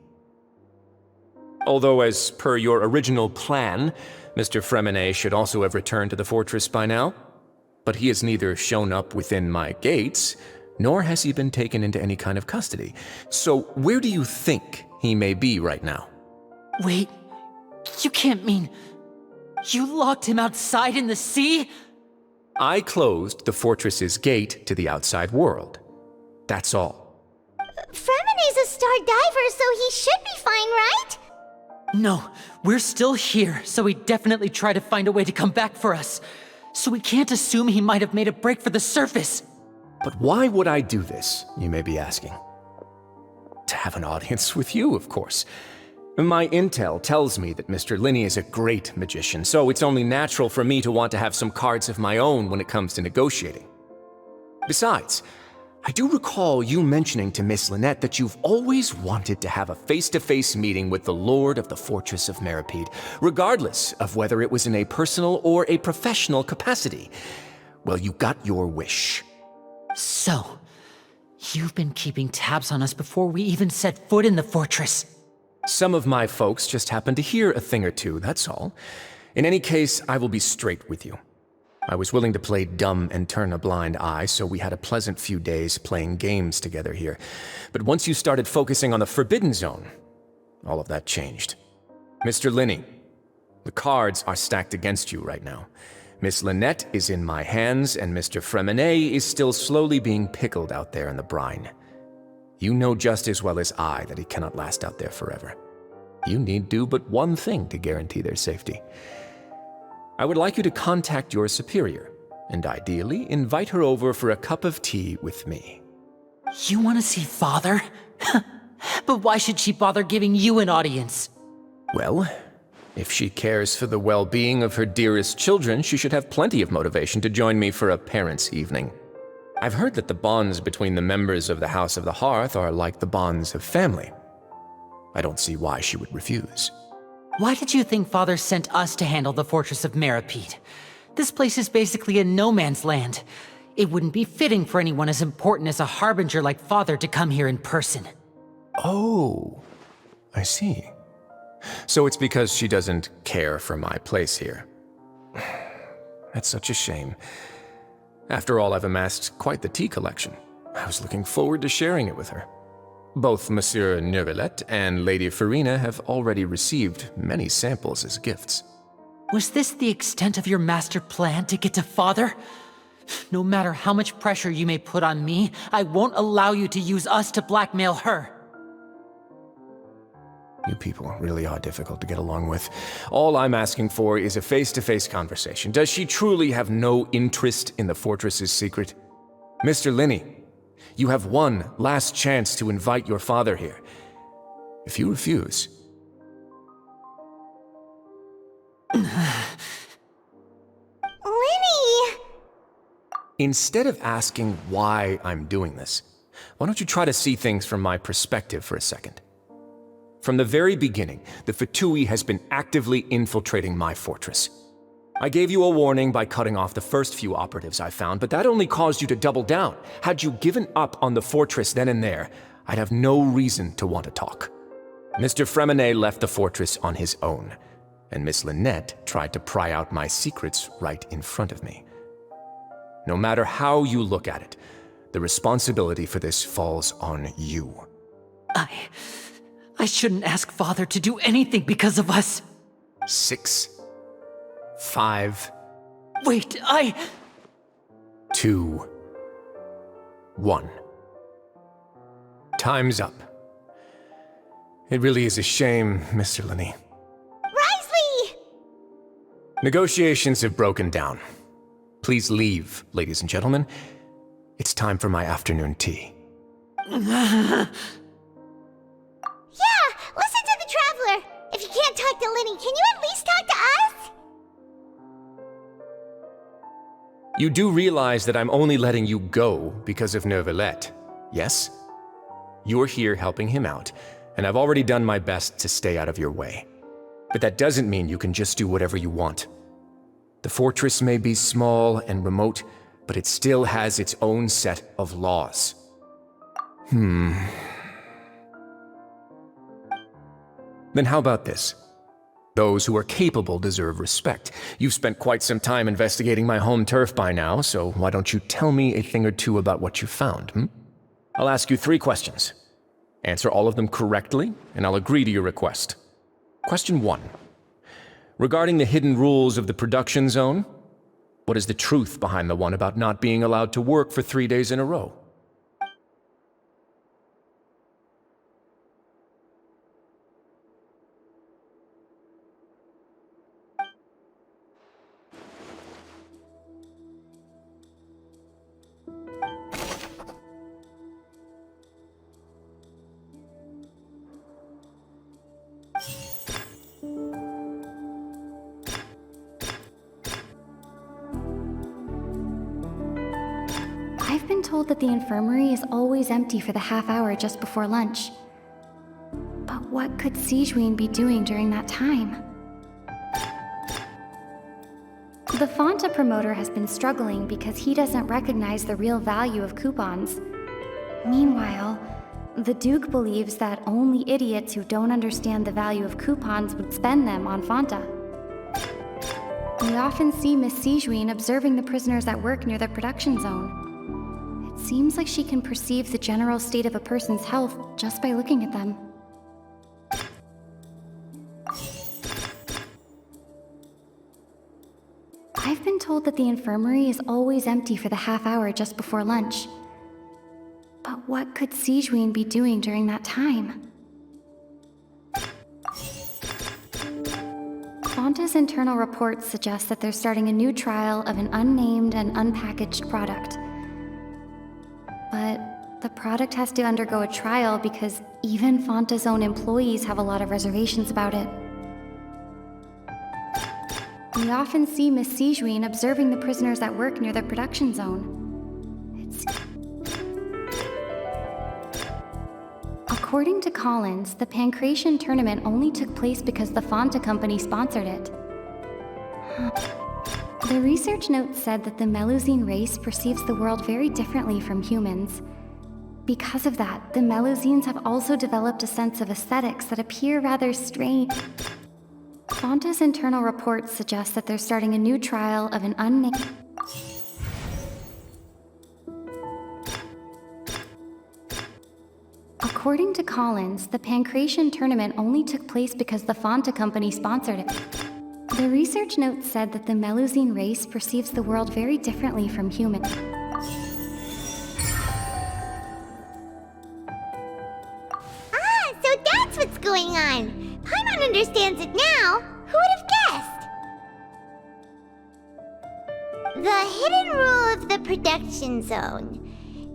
Although, as per your original plan, Mr. Fremine should also have returned to the fortress by now. But he has neither shown up within my gates, nor has he been taken into any kind of custody. So where do you think he may be right now? Wait, you can't mean... You locked him outside in the sea? I closed the fortress's gate to the outside world. That's all. Fremine's a star diver, so he should be fine, right? No, we're still here, so he'd definitely try to find a way to come back for us. So we can't assume he might have made a break for the surface. But why would I do this, you may be asking? To have an audience with you, of course. My intel tells me that Mr. Linney is a great magician, so it's only natural for me to want to have some cards of my own when it comes to negotiating. Besides, I do recall you mentioning to Miss Lynette that you've always wanted to have a face-to-face meeting with the Lord of the Fortress of Meripede, regardless of whether it was in a personal or a professional capacity. Well, you got your wish. So, you've been keeping tabs on us before we even set foot in the fortress. Some of my folks just happened to hear a thing or two, that's all. In any case, I will be straight with you. I was willing to play dumb and turn a blind eye, so we had a pleasant few days playing games together here. But once you started focusing on the Forbidden Zone, all of that changed. Mr. Linney, the cards are stacked against you right now. Miss Lynette is in my hands, and Mr. Freminet is still slowly being pickled out there in the brine. You know just as well as I that he cannot last out there forever. You need do but one thing to guarantee their safety. I would like you to contact your superior, and ideally invite her over for a cup of tea with me. You want to see Father? But why should she bother giving you an audience? Well, if she cares for the well-being of her dearest children, she should have plenty of motivation to join me for a parents' evening. I've heard that the bonds between the members of the House of the Hearth are like the bonds of family. I don't see why she would refuse. Why did you think Father sent us to handle the Fortress of Meripede? This place is basically a no-man's land. It wouldn't be fitting for anyone as important as a harbinger like Father to come here in person. Oh, I see. So it's because she doesn't care for my place here. That's such a shame. After all, I've amassed quite the tea collection. I was looking forward to sharing it with her. Both Monsieur Neuvillette and Lady Furina have already received many samples as gifts. Was this the extent of your master plan to get to Father? No matter how much pressure you may put on me, I won't allow you to use us to blackmail her. You people really are difficult to get along with. All I'm asking for is a face-to-face conversation. Does she truly have no interest in the fortress's secret? Mr. Linney, you have one last chance to invite your father here. If you refuse... Linny! Instead of asking why I'm doing this, why don't you try to see things from my perspective for a second? From the very beginning, the Fatui has been actively infiltrating my fortress. I gave you a warning by cutting off the first few operatives I found, but that only caused you to double down. Had you given up on the fortress then and there, I'd have no reason to want to talk. Mr. Freminet left the fortress on his own, and Miss Lynette tried to pry out my secrets right in front of me. No matter how you look at it, the responsibility for this falls on you. I shouldn't ask Father to do anything because of us. 6, 5... Wait, 2, 1. Time's up. It really is a shame, Mr. Linney. Risley! Negotiations have broken down. Please leave, ladies and gentlemen. It's time for my afternoon tea. Yeah, listen to the Traveler! If you can't talk to Linny, can you at least talk to us? You do realize that I'm only letting you go because of Neuvillette, yes? You're here helping him out, and I've already done my best to stay out of your way. But that doesn't mean you can just do whatever you want. The fortress may be small and remote, but it still has its own set of laws. Then how about this? Those who are capable deserve respect. You've spent quite some time investigating my home turf by now, so why don't you tell me a thing or two about what you found, I'll ask you 3 questions. Answer all of them correctly, and I'll agree to your request. Question 1. Regarding the hidden rules of the production zone, what is the truth behind the one about not being allowed to work for 3 days in a row? I've been told that the infirmary is always empty for the half hour just before lunch. But what could Sigewinne be doing during that time? The Fonta promoter has been struggling because he doesn't recognize the real value of coupons. Meanwhile, the Duke believes that only idiots who don't understand the value of coupons would spend them on Fonta. We often see Miss Sijuin observing the prisoners at work near the production zone. It seems like she can perceive the general state of a person's health just by looking at them. I've been told that the infirmary is always empty for the half hour just before lunch. But what could Sijuin be doing during that time? Fonta's internal reports suggest that they're starting a new trial of an unnamed and unpackaged product. But the product has to undergo a trial because even Fonta's own employees have a lot of reservations about it. We often see Miss Sijuin observing the prisoners at work near the production zone. According to Collins, the Pancration tournament only took place because the Fonta company sponsored it. The research note said that the Melusine race perceives the world very differently from humans. Because of that, the Melusines have also developed a sense of aesthetics that appear rather strange. Fonta's internal reports suggest that they're starting a new trial of an unnamed... According to Collins, the Pancration tournament only took place because the Fonta company sponsored it. The research note said that the Melusine race perceives the world very differently from humans. Ah, so that's what's going on. Paimon understands it now. Who would have guessed? The hidden rule of the production zone.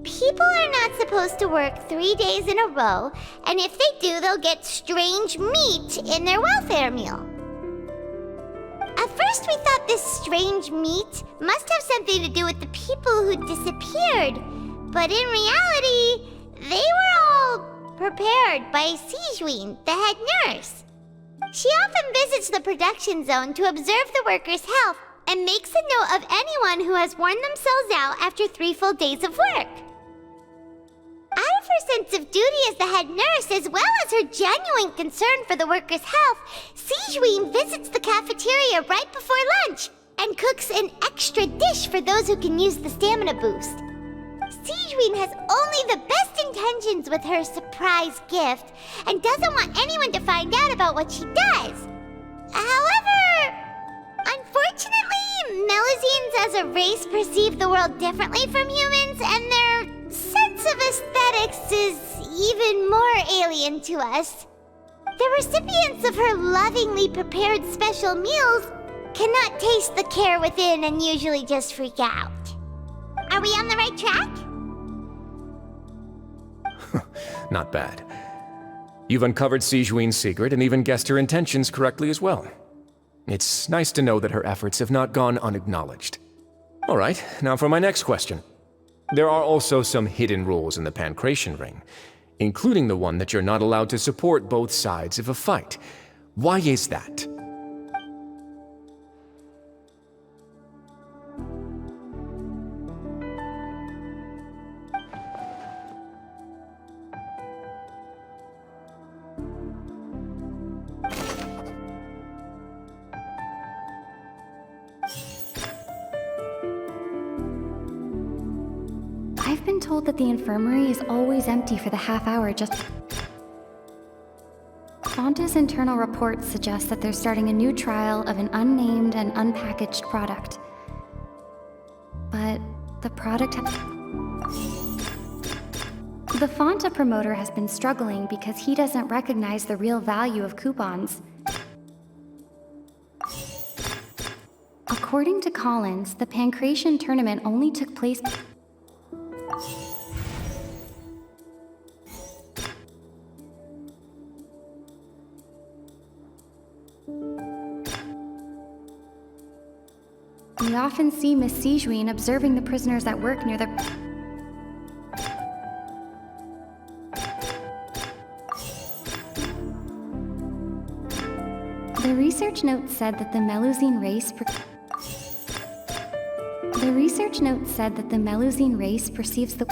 People are not supposed to work 3 days in a row, and if they do, they'll get strange meat in their welfare meal. At first we thought this strange meat must have something to do with the people who disappeared, but in reality, they were all prepared by Sijuin, the head nurse. She often visits the production zone to observe the workers' health and makes a note of anyone who has worn themselves out after 3 full days of work. Out of her sense of duty as the head nurse, as well as her genuine concern for the workers' health, Sijuin visits the cafeteria right before lunch and cooks an extra dish for those who can use the stamina boost. Sijuin has only the best intentions with her surprise gift and doesn't want anyone to find out about what she does. However, unfortunately, Melusines as a race perceive the world differently from humans, and their sense of aesthetics is even more alien to us. The recipients of her lovingly prepared special meals cannot taste the care within and usually just freak out. Are we on the right track? Not bad. You've uncovered Sijuin's secret and even guessed her intentions correctly as well. It's nice to know that her efforts have not gone unacknowledged. All right, now for my next question. There are also some hidden rules in the Pancration ring, including the one that you're not allowed to support both sides of a fight. Why is that? I've been told that the infirmary is always empty for the half hour just... Fonta's internal reports suggest that they're starting a new trial of an unnamed and unpackaged product. But the product... The Fonta promoter has been struggling because he doesn't recognize the real value of coupons. According to Collins, the Pancration tournament only took place... We often see Miss Sijuin observing the prisoners at work near the... The research note said that the Melusine race... The research note said that the Melusine race perceives the...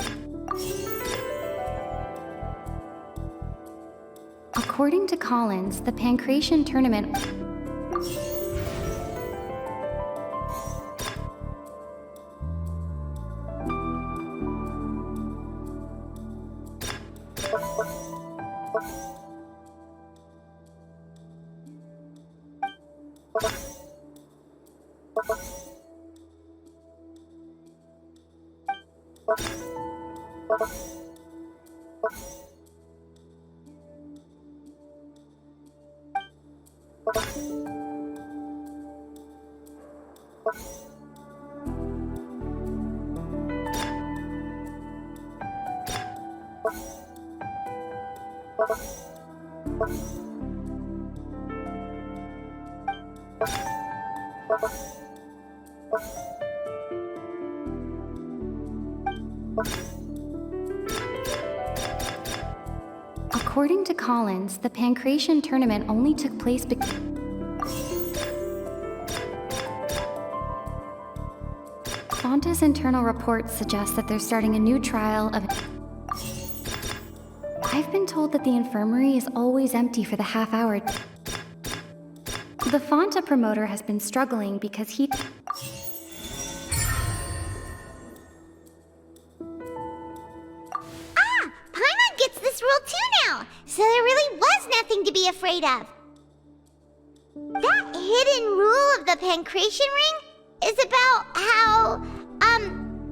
According to Collins, the Pancration tournament... According to Collins, the Pancration tournament only took place because Fonta's internal reports suggest that they're starting a new trial of... I've been told that the infirmary is always empty for the half hour. The Fonta promoter has been struggling because he... Paimon gets this rule too now, so there really was nothing to be afraid of. That hidden rule of the Pancration ring is about how,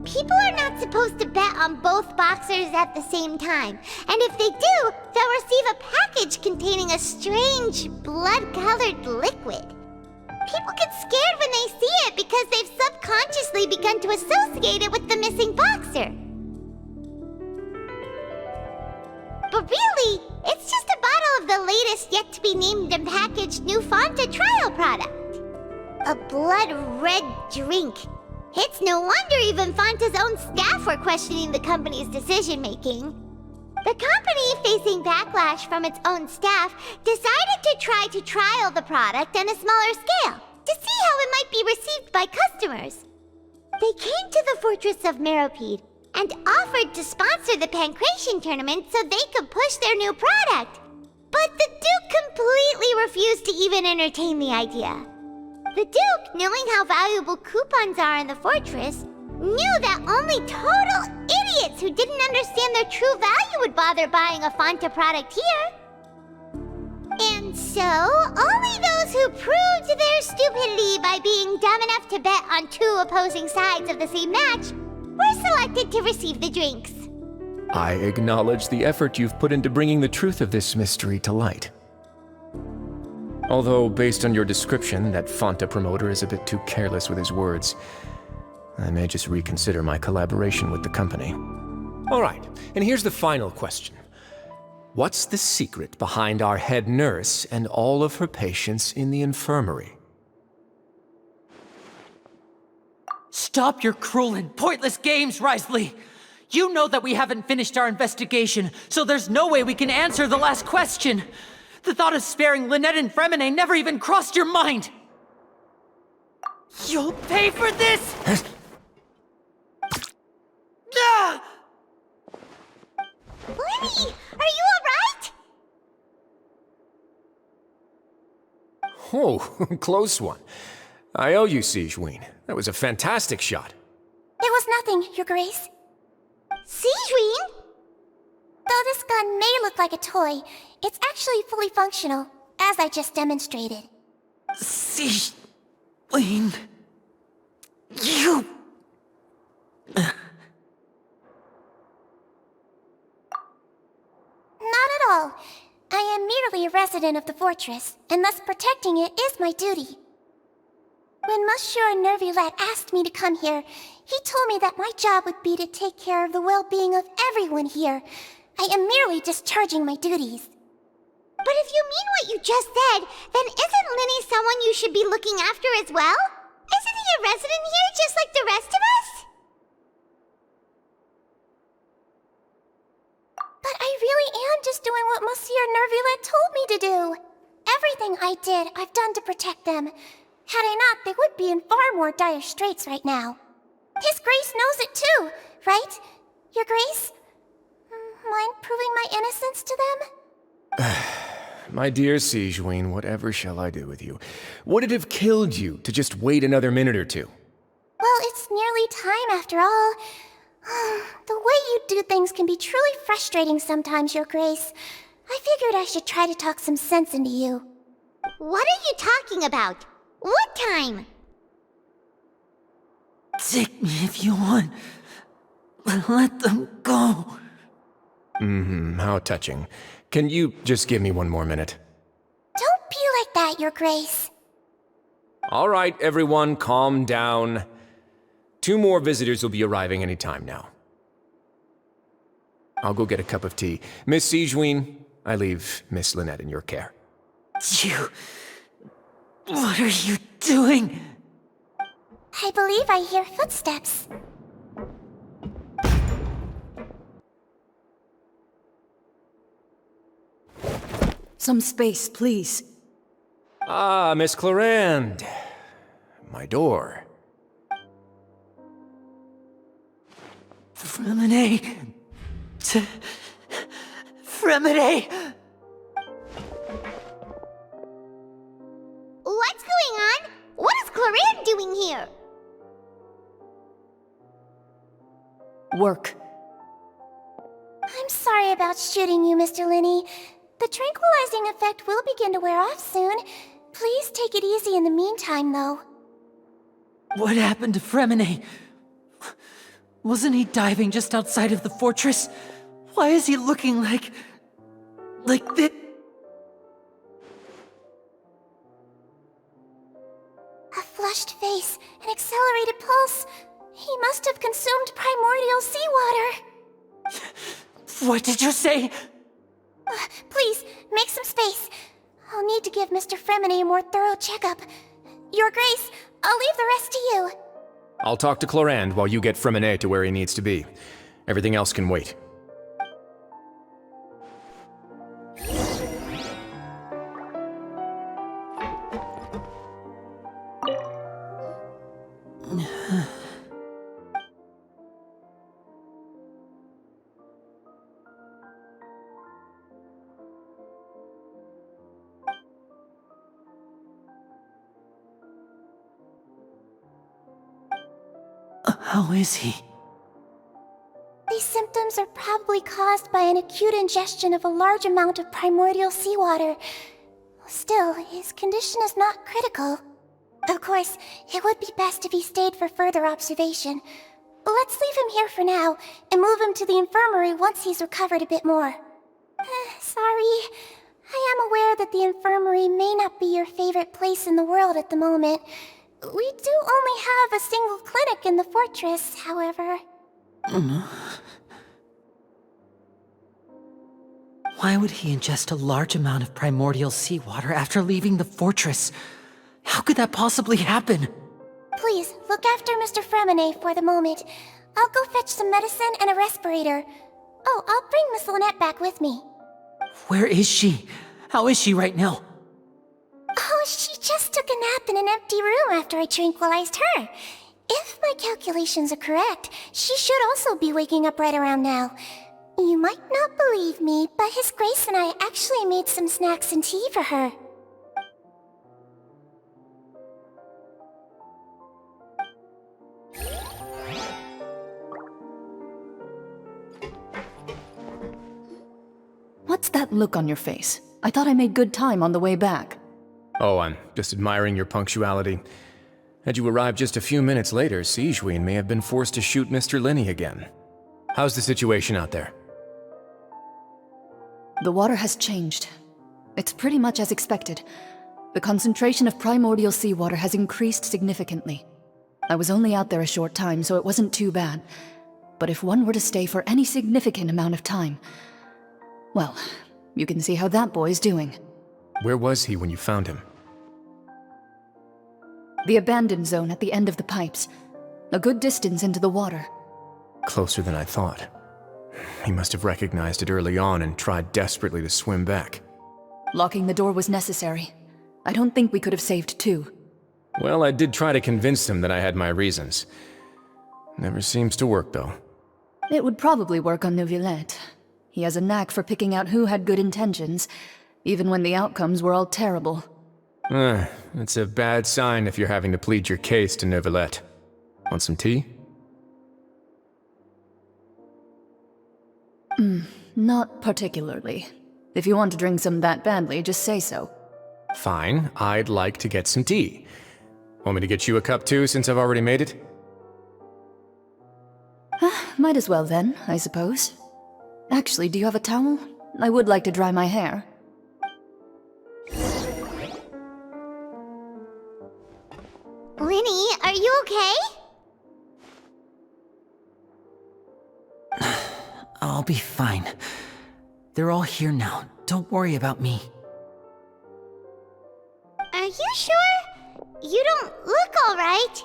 people are not supposed to bet on both boxers at the same time. And if they do, they'll receive a package containing a strange, blood-colored liquid. People get scared when they see it because they've subconsciously begun to associate it with the missing boxer. But really, it's just a bottle of the latest yet-to-be-named and packaged new Fonta trial product. A blood-red drink. It's no wonder even Fonta's own staff were questioning the company's decision-making. The company, facing backlash from its own staff, decided to try to trial the product on a smaller scale to see how it might be received by customers. They came to the fortress of Meropide and offered to sponsor the Pancration tournament so they could push their new product. But the Duke completely refused to even entertain the idea. The Duke, knowing how valuable coupons are in the fortress, knew that only total idiots who didn't understand their true value would bother buying a Fonta product here. And so, only those who proved their stupidity by being dumb enough to bet on two opposing sides of the same match were selected to receive the drinks. I acknowledge the effort you've put into bringing the truth of this mystery to light. Although, based on your description, that Fonta promoter is a bit too careless with his words, I may just reconsider my collaboration with the company. All right, and here's the final question. What's the secret behind our head nurse and all of her patients in the infirmary? Stop your cruel and pointless games, Risley! You know that we haven't finished our investigation, so there's no way we can answer the last question! The thought of sparing Lynette and Fremine never even crossed your mind! You'll pay for this! Ah! Lenny, are you alright? Oh, close one. I owe you, Sigewinne. That was a fantastic shot. It was nothing, Your Grace. Sigewinne? Though this gun may look like a toy, it's actually fully functional, as I just demonstrated. Sigewinne... You... Not at all. I am merely a resident of the fortress, and thus protecting it is my duty. When Monsieur Nervillette asked me to come here, he told me that my job would be to take care of the well-being of everyone here. I am merely discharging my duties. But if you mean what you just said, then isn't Linny someone you should be looking after as well? Isn't he a resident here just like the rest of us? But I really am just doing what Monsieur Nervillette told me to do. Everything I did, I've done to protect them. Had I not, they would be in far more dire straits right now. His Grace knows it too, right? Your Grace? Mind proving my innocence to them? My dear Sigewinne, whatever shall I do with you? Would it have killed you to just wait another minute or two? Well, it's nearly time after all. The way you do things can be truly frustrating sometimes, Your Grace. I figured I should try to talk some sense into you. What are you talking about? What time? Take me if you want. But let them go. How touching. Can you just give me one more minute? Don't be like that, Your Grace. All right, everyone, calm down. 2 more visitors will be arriving any time now. I'll go get a cup of tea. Miss Sigewinne, I leave Miss Lynette in your care. You... What are you doing? I believe I hear footsteps. Some space, please. Ah, Miss Clarande. My door. Fremine... Fremine... What's going on? What is Clarande doing here? Work. I'm sorry about shooting you, Mr. Linney. The tranquilizing effect will begin to wear off soon. Please take it easy in the meantime, though. What happened to Fremine? Wasn't he diving just outside of the fortress? Why is he looking like this? A flushed face, an accelerated pulse. He must have consumed primordial seawater. What did you say? Please, make some space. I'll need to give Mr. Fremine a more thorough checkup. Your Grace, I'll leave the rest to you. I'll talk to Clarande while you get Fremine to where he needs to be. Everything else can wait. How is he? These symptoms are probably caused by an acute ingestion of a large amount of primordial seawater. Still, his condition is not critical. Of course, it would be best if he stayed for further observation. Let's leave him here for now, and move him to the infirmary once he's recovered a bit more. Sorry. I am aware that the infirmary may not be your favorite place in the world at the moment. We do only have a single clinic in the fortress, however. Why would he ingest a large amount of primordial seawater after leaving the fortress? How could that possibly happen? Please, look after Mr. Fremine for the moment. I'll go fetch some medicine and a respirator. Oh, I'll bring Miss Lynette back with me. Where is she? How is she right now? Oh, she just took a nap in an empty room after I tranquilized her. If my calculations are correct, she should also be waking up right around now. You might not believe me, but His Grace and I actually made some snacks and tea for her. What's that look on your face? I thought I made good time on the way back. Oh, I'm just admiring your punctuality. Had you arrived just a few minutes later, Sigewinne may have been forced to shoot Mr. Linney again. How's the situation out there? The water has changed. It's pretty much as expected. The concentration of primordial seawater has increased significantly. I was only out there a short time, so it wasn't too bad. But if one were to stay for any significant amount of time... well, you can see how that boy's doing. Where was he when you found him? The abandoned zone at the end of the pipes. A good distance into the water. Closer than I thought. He must have recognized it early on and tried desperately to swim back. Locking the door was necessary. I don't think we could have saved two. Well, I did try to convince him that I had my reasons. Never seems to work, though. It would probably work on Neuvillette. He has a knack for picking out who had good intentions, even when the outcomes were all terrible. It's a bad sign if you're having to plead your case to Neuvillette. Want some tea? Not particularly. If you want to drink some that badly, just say so. Fine, I'd like to get some tea. Want me to get you a cup too, since I've already made it? Might as well then, I suppose. Actually, do you have a towel? I would like to dry my hair. Linny, are you okay? I'll be fine. They're all here now. Don't worry about me. Are you sure? You don't look alright.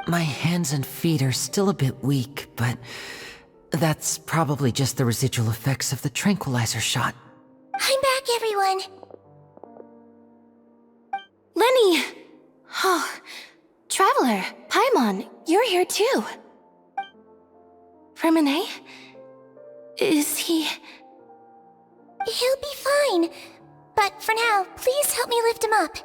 My hands and feet are still a bit weak, but that's probably just the residual effects of the tranquilizer shot. I'm back, everyone. Lenny! Oh, Traveler, Paimon, you're here too. Freminet? Is he... He'll be fine. But for now, please help me lift him up.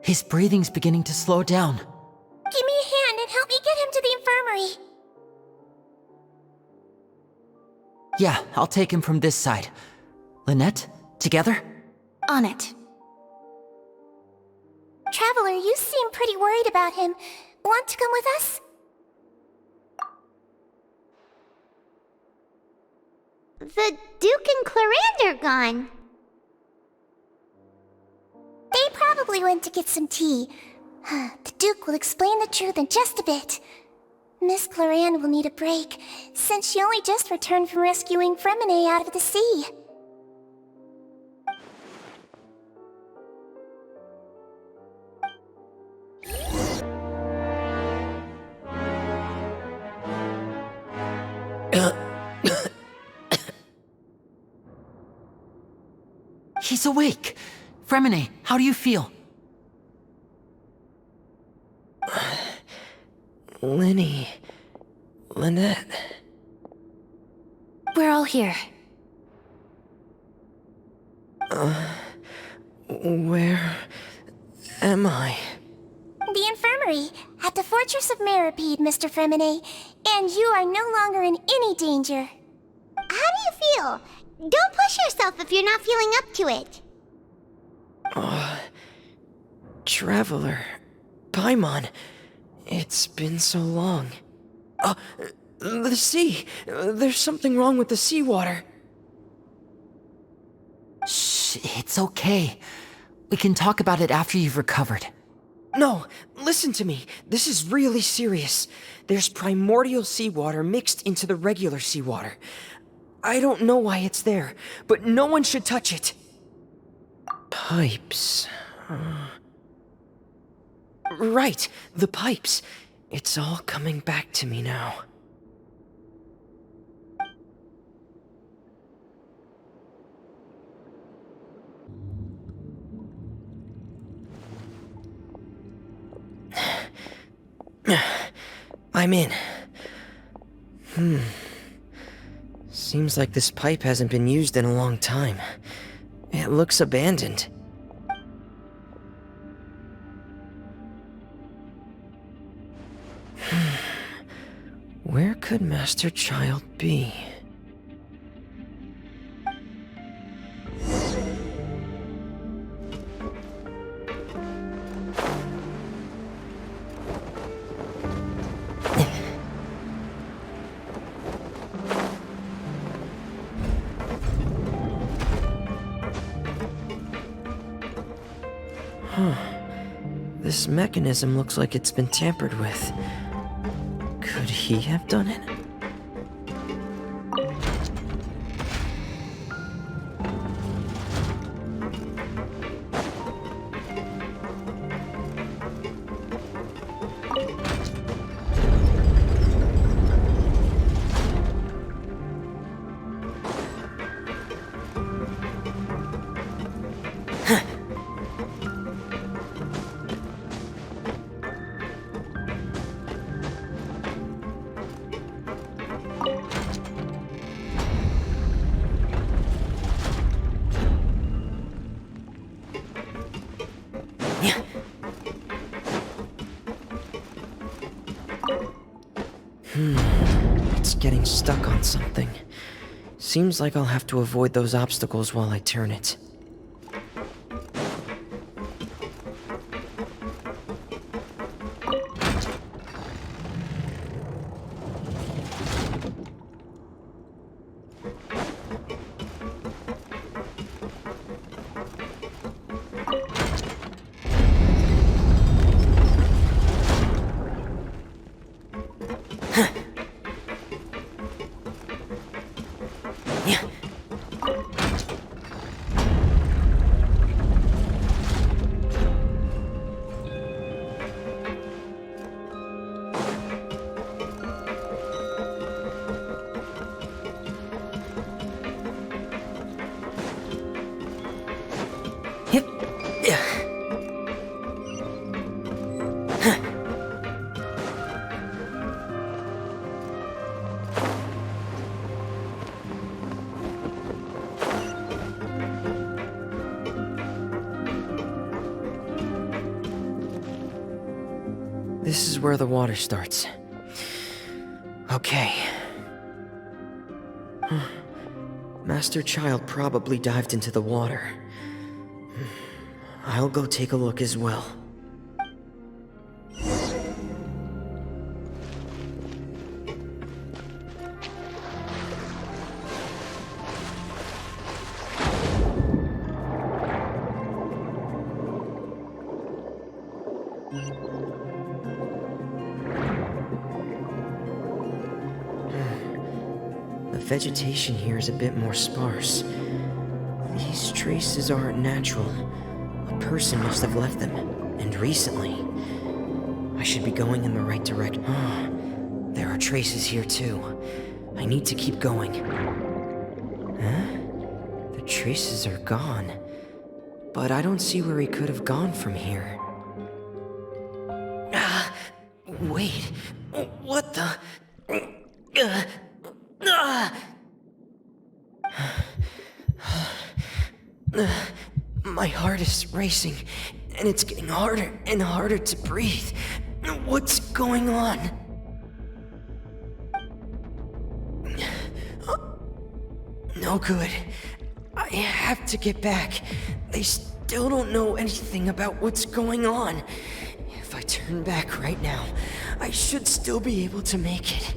His breathing's beginning to slow down. Give me a hand and help me get him to the infirmary. Yeah, I'll take him from this side. Lynette, together? On it. Traveler, you seem pretty worried about him. Want to come with us? The Duke and Clarande are gone. They probably went to get some tea. The Duke will explain the truth in just a bit. Miss Clarande will need a break, since she only just returned from rescuing Freminet out of the sea. He's awake. Freminet, how do you feel? Lenny... Lynette... We're all here. Where... am I? The infirmary, at the Fortress of Meripede, Mr. Freminet, and you are no longer in any danger. How do you feel? Don't push yourself if you're not feeling up to it. Traveler... Paimon... It's been so long. The sea! There's something wrong with the seawater. Shh, it's okay. We can talk about it after you've recovered. No, listen to me. This is really serious. There's primordial seawater mixed into the regular seawater. I don't know why it's there, but no one should touch it. Pipes... Right, the pipes. It's all coming back to me now. I'm in. Seems like this pipe hasn't been used in a long time. It looks abandoned. Where could Master Child be? This mechanism looks like it's been tampered with. Could he have done it? it's getting stuck on something. Seems like I'll have to avoid those obstacles while I turn it. This is where the water starts. Okay. Master Child probably dived into the water. I'll go take a look as well. The vegetation here is a bit more sparse. These traces aren't natural. A person must have left them, and recently. I should be going in the right direction. There are traces here too. I need to keep going. Huh? The traces are gone. But I don't see where he could have gone from here. Wait. What the... My heart is racing, and it's getting harder and harder to breathe. What's going on? No good. I have to get back. They still don't know anything about what's going on. If I turn back right now, I should still be able to make it.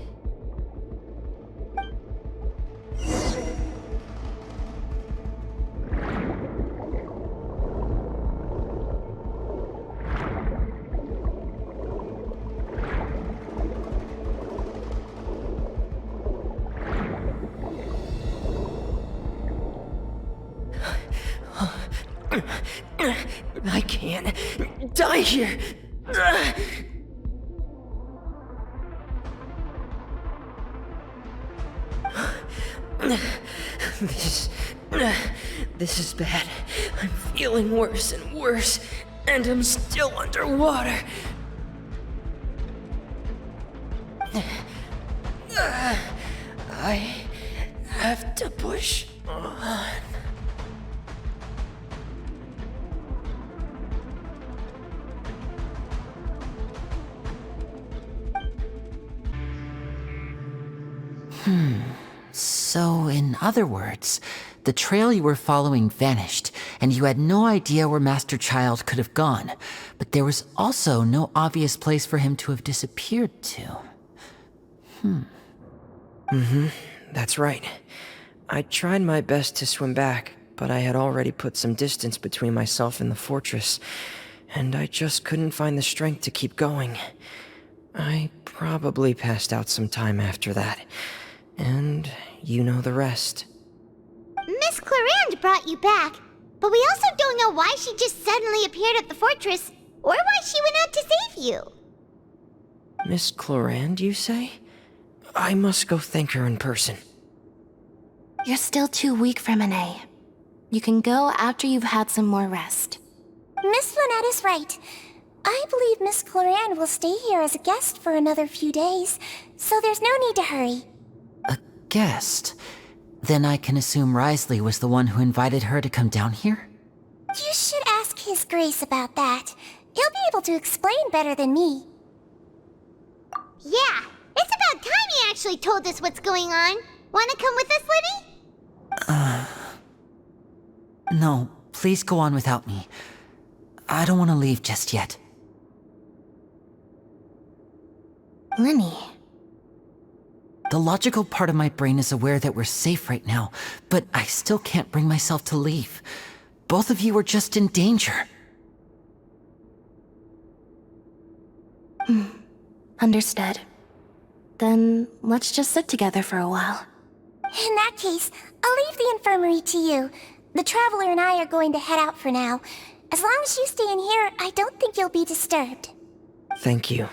I can't die here. This is bad. I'm feeling worse and worse, and I'm still underwater. I have to push on. So, in other words, the trail you were following vanished, and you had no idea where Master Child could have gone, but there was also no obvious place for him to have disappeared to. That's right. I tried my best to swim back, but I had already put some distance between myself and the fortress, and I just couldn't find the strength to keep going. I probably passed out some time after that. And you know the rest. Miss Clarande brought you back, but we also don't know why she just suddenly appeared at the fortress, or why she went out to save you. Miss Clarande, you say? I must go thank her in person. You're still too weak for Monet. You can go after you've had some more rest. Miss Lynette is right. I believe Miss Clarande will stay here as a guest for another few days, so there's no need to hurry. A guest? Then I can assume Risley was the one who invited her to come down here? You should ask His Grace about that. He'll be able to explain better than me. Yeah, it's about time he actually told us what's going on. Wanna come with us, Lenny? No, please go on without me. I don't want to leave just yet. Lenny. The logical part of my brain is aware that we're safe right now, but I still can't bring myself to leave. Both of you are just in danger. Understood. Then let's just sit together for a while. In that case, I'll leave the infirmary to you. The Traveler and I are going to head out for now. As long as you stay in here, I don't think you'll be disturbed. Thank you.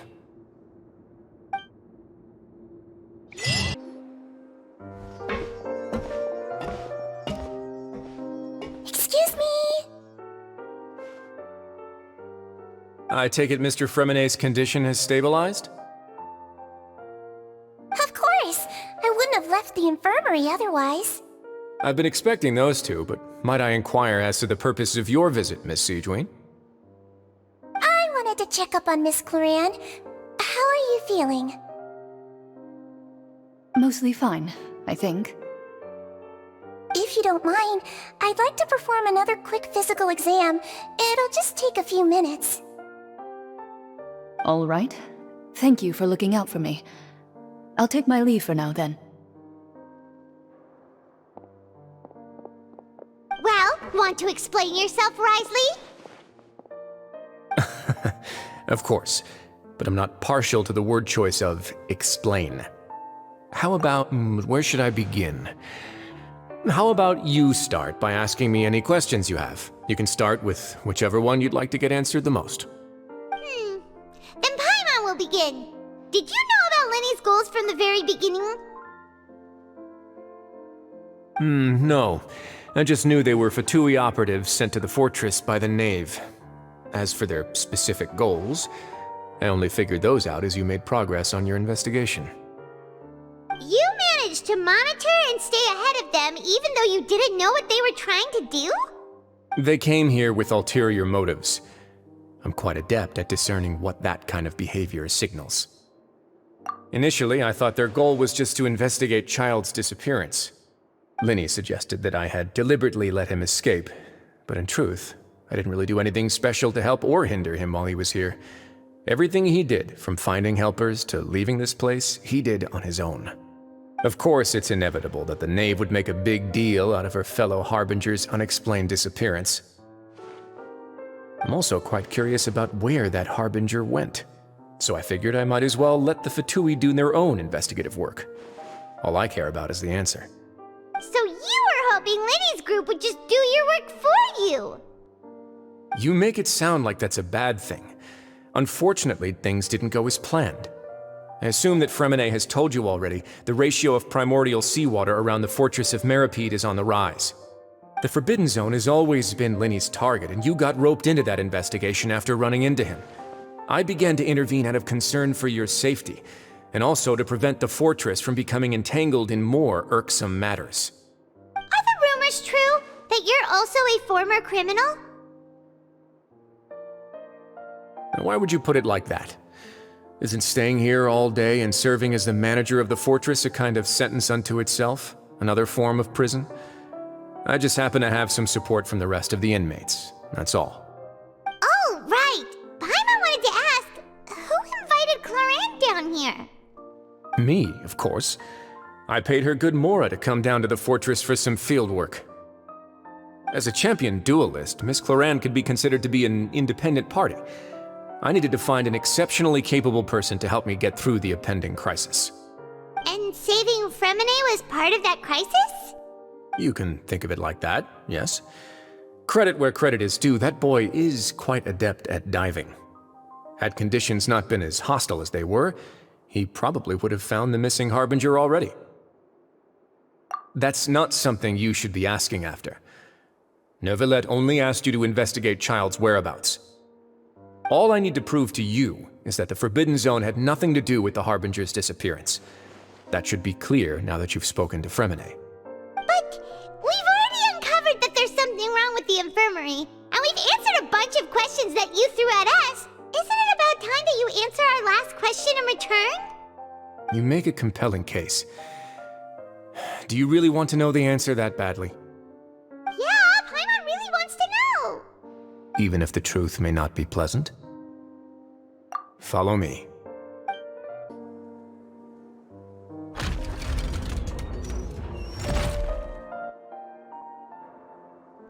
Excuse me? I take it Mr. Fremonet's condition has stabilized? Of course. I wouldn't have left the infirmary otherwise. I've been expecting those two, but might I inquire as to the purpose of your visit, Miss Siegewien? I wanted to check up on Miss Cloran. How are you feeling? Mostly fine, I think. If you don't mind, I'd like to perform another quick physical exam. It'll just take a few minutes. All right. Thank you for looking out for me. I'll take my leave for now, then. Well, want to explain yourself, Risley? Of course, but I'm not partial to the word choice of explain. How about, where should I begin? How about you start by asking me any questions you have? You can start with whichever one you'd like to get answered the most. Then Paimon will begin. Did you know about Lenny's goals from the very beginning? No. I just knew they were Fatui operatives sent to the fortress by the Knave. As for their specific goals, I only figured those out as you made progress on your investigation. You managed to monitor and stay ahead of them even though you didn't know what they were trying to do? They came here with ulterior motives. I'm quite adept at discerning what that kind of behavior signals. Initially, I thought their goal was just to investigate Child's disappearance. Linny suggested that I had deliberately let him escape, but in truth, I didn't really do anything special to help or hinder him while he was here. Everything he did, from finding helpers to leaving this place, he did on his own. Of course, it's inevitable that the Knave would make a big deal out of her fellow Harbinger's unexplained disappearance. I'm also quite curious about where that Harbinger went, so I figured I might as well let the Fatui do their own investigative work. All I care about is the answer. So you were hoping Lenny's group would just do your work for you! You make it sound like that's a bad thing. Unfortunately, things didn't go as planned. I assume that Fremonet has told you already, the ratio of primordial seawater around the fortress of Meripede is on the rise. The Forbidden Zone has always been Linny's target, and you got roped into that investigation after running into him. I began to intervene out of concern for your safety, and also to prevent the fortress from becoming entangled in more irksome matters. Are the rumors true that you're also a former criminal? Now, why would you put it like that? Isn't staying here all day and serving as the manager of the fortress a kind of sentence unto itself? Another form of prison? I just happen to have some support from the rest of the inmates, that's all. Oh, right! Paimon wanted to ask, who invited Cloran down here? Me, of course. I paid her good mora to come down to the fortress for some field work. As a champion duelist, Miss Cloran could be considered to be an independent party. I needed to find an exceptionally capable person to help me get through the impending crisis. And saving Fremonet was part of that crisis? You can think of it like that, yes. Credit where credit is due, that boy is quite adept at diving. Had conditions not been as hostile as they were, he probably would have found the missing Harbinger already. That's not something you should be asking after. Neuvillette only asked you to investigate Child's whereabouts. All I need to prove to you is that the Forbidden Zone had nothing to do with the Harbinger's disappearance. That should be clear now that you've spoken to Fremonet. But we've already uncovered that there's something wrong with the infirmary, and we've answered a bunch of questions that you threw at us. Isn't it about time that you answer our last question in return? You make a compelling case. Do you really want to know the answer that badly? Yeah, Paimon really wants to know! Even if the truth may not be pleasant? Follow me.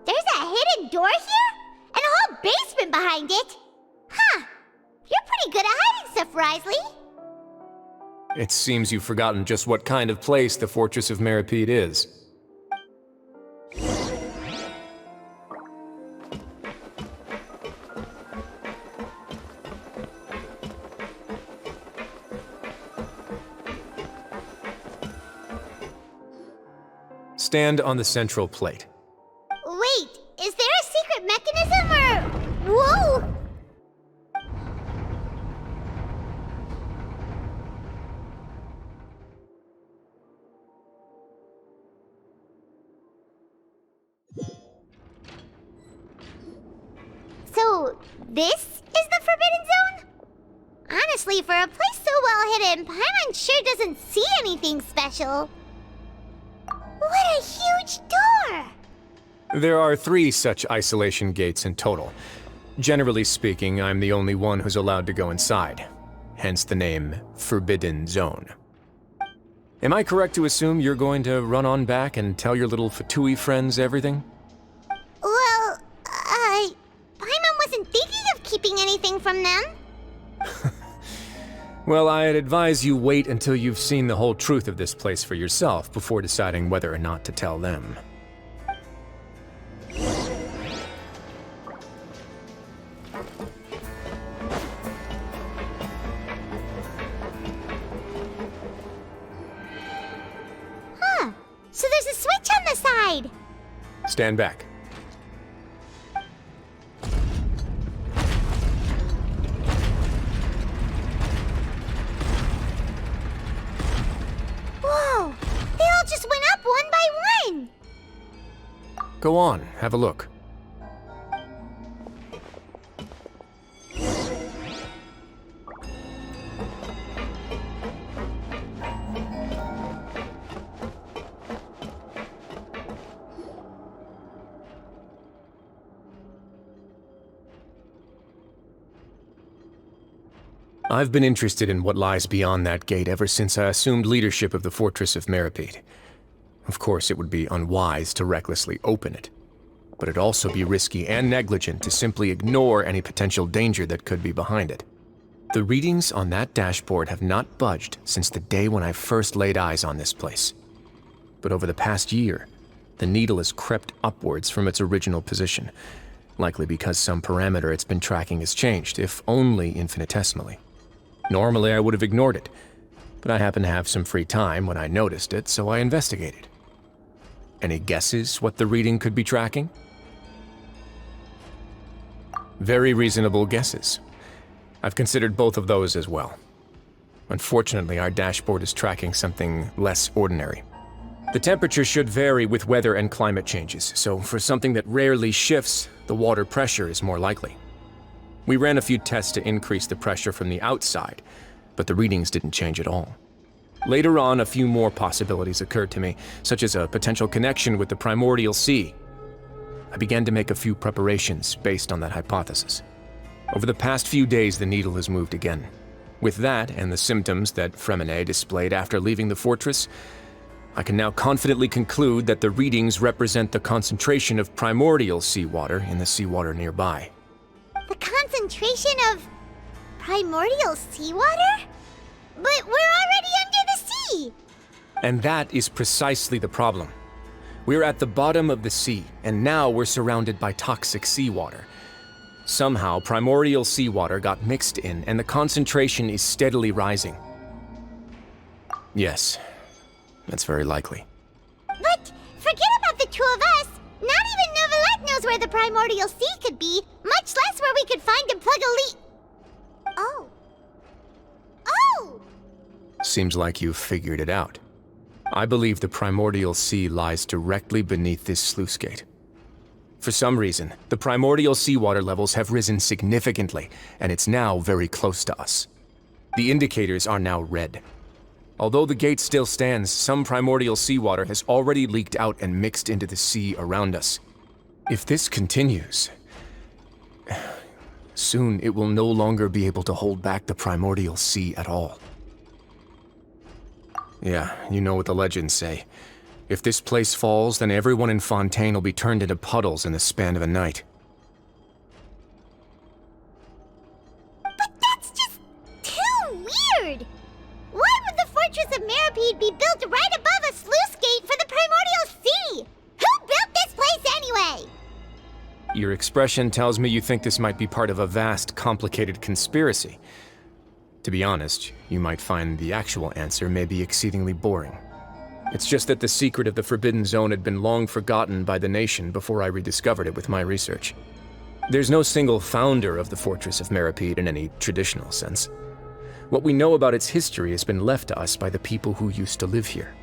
There's a hidden door here? And a whole basement behind it? Huh. You're pretty good at hiding stuff, Risley. It seems you've forgotten just what kind of place the Fortress of Meripede is. Stand on the central plate. Wait, is there a secret mechanism or... Whoa! So, this is the Forbidden Zone? Honestly, for a place so well hidden, Paimon sure doesn't see anything special. What a huge door! There are 3 such isolation gates in total. Generally speaking, I'm the only one who's allowed to go inside. Hence the name Forbidden Zone. Am I correct to assume you're going to run on back and tell your little Fatui friends everything? Well, Paimon wasn't thinking of keeping anything from them. Well, I'd advise you wait until you've seen the whole truth of this place for yourself before deciding whether or not to tell them. Huh. So there's a switch on the side. Stand back. Whoa! They all just went up one by one! Go on, have a look. I've been interested in what lies beyond that gate ever since I assumed leadership of the Fortress of Meripede. Of course, it would be unwise to recklessly open it, but it'd also be risky and negligent to simply ignore any potential danger that could be behind it. The readings on that dashboard have not budged since the day when I first laid eyes on this place. But over the past year, the needle has crept upwards from its original position, likely because some parameter it's been tracking has changed, if only infinitesimally. Normally, I would have ignored it, but I happened to have some free time when I noticed it, so I investigated. Any guesses what the reading could be tracking? Very reasonable guesses. I've considered both of those as well. Unfortunately, our dashboard is tracking something less ordinary. The temperature should vary with weather and climate changes, so for something that rarely shifts, the water pressure is more likely. We ran a few tests to increase the pressure from the outside, but the readings didn't change at all. Later on, a few more possibilities occurred to me, such as a potential connection with the primordial sea. I began to make a few preparations based on that hypothesis. Over the past few days, the needle has moved again. With that, and the symptoms that Fremine displayed after leaving the fortress, I can now confidently conclude that the readings represent the concentration of primordial seawater in the seawater nearby. The concentration of primordial seawater? But we're already under the sea! And that is precisely the problem. We're at the bottom of the sea, and now we're surrounded by toxic seawater. Somehow, primordial seawater got mixed in, and the concentration is steadily rising. Yes, that's very likely. But forget about the two of us! Not even Novelette knows where the primordial sea could be, much less where we could find and plug a leak. Oh. Oh! Seems like you've figured it out. I believe the primordial sea lies directly beneath this sluice gate. For some reason, the primordial seawater levels have risen significantly, and it's now very close to us. The indicators are now red. Although the gate still stands, some primordial seawater has already leaked out and mixed into the sea around us. If this continues, soon it will no longer be able to hold back the primordial sea at all. Yeah, you know what the legends say. If this place falls, then everyone in Fontaine will be turned into puddles in the span of a night. But that's just too weird! Why would the Fortress of Meripede be built right above a sluice gate for the Primordial Sea? Who built this place anyway? Your expression tells me you think this might be part of a vast, complicated conspiracy. To be honest, you might find the actual answer may be exceedingly boring. It's just that the secret of the Forbidden Zone had been long forgotten by the nation before I rediscovered it with my research. There's no single founder of the Fortress of Meripede in any traditional sense. What we know about its history has been left to us by the people who used to live here.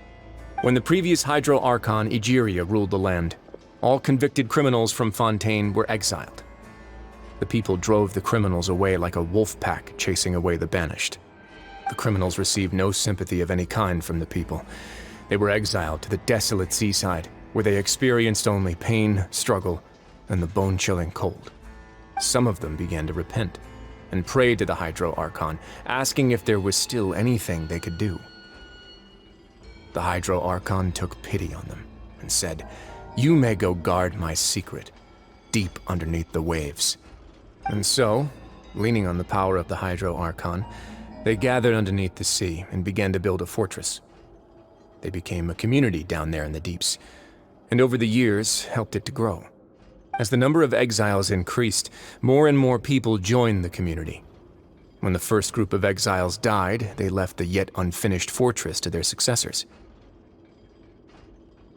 When the previous Hydro Archon Egeria ruled the land, all convicted criminals from Fontaine were exiled. The people drove the criminals away like a wolf pack chasing away the banished. The criminals received no sympathy of any kind from the people. They were exiled to the desolate seaside, where they experienced only pain, struggle, and the bone-chilling cold. Some of them began to repent, and prayed to the Hydro Archon, asking if there was still anything they could do. The Hydro Archon took pity on them, and said, "You may go guard my secret, deep underneath the waves." And so, leaning on the power of the Hydro Archon, they gathered underneath the sea and began to build a fortress. They became a community down there in the deeps, and over the years helped it to grow. As the number of exiles increased, more and more people joined the community. When the first group of exiles died, they left the yet unfinished fortress to their successors.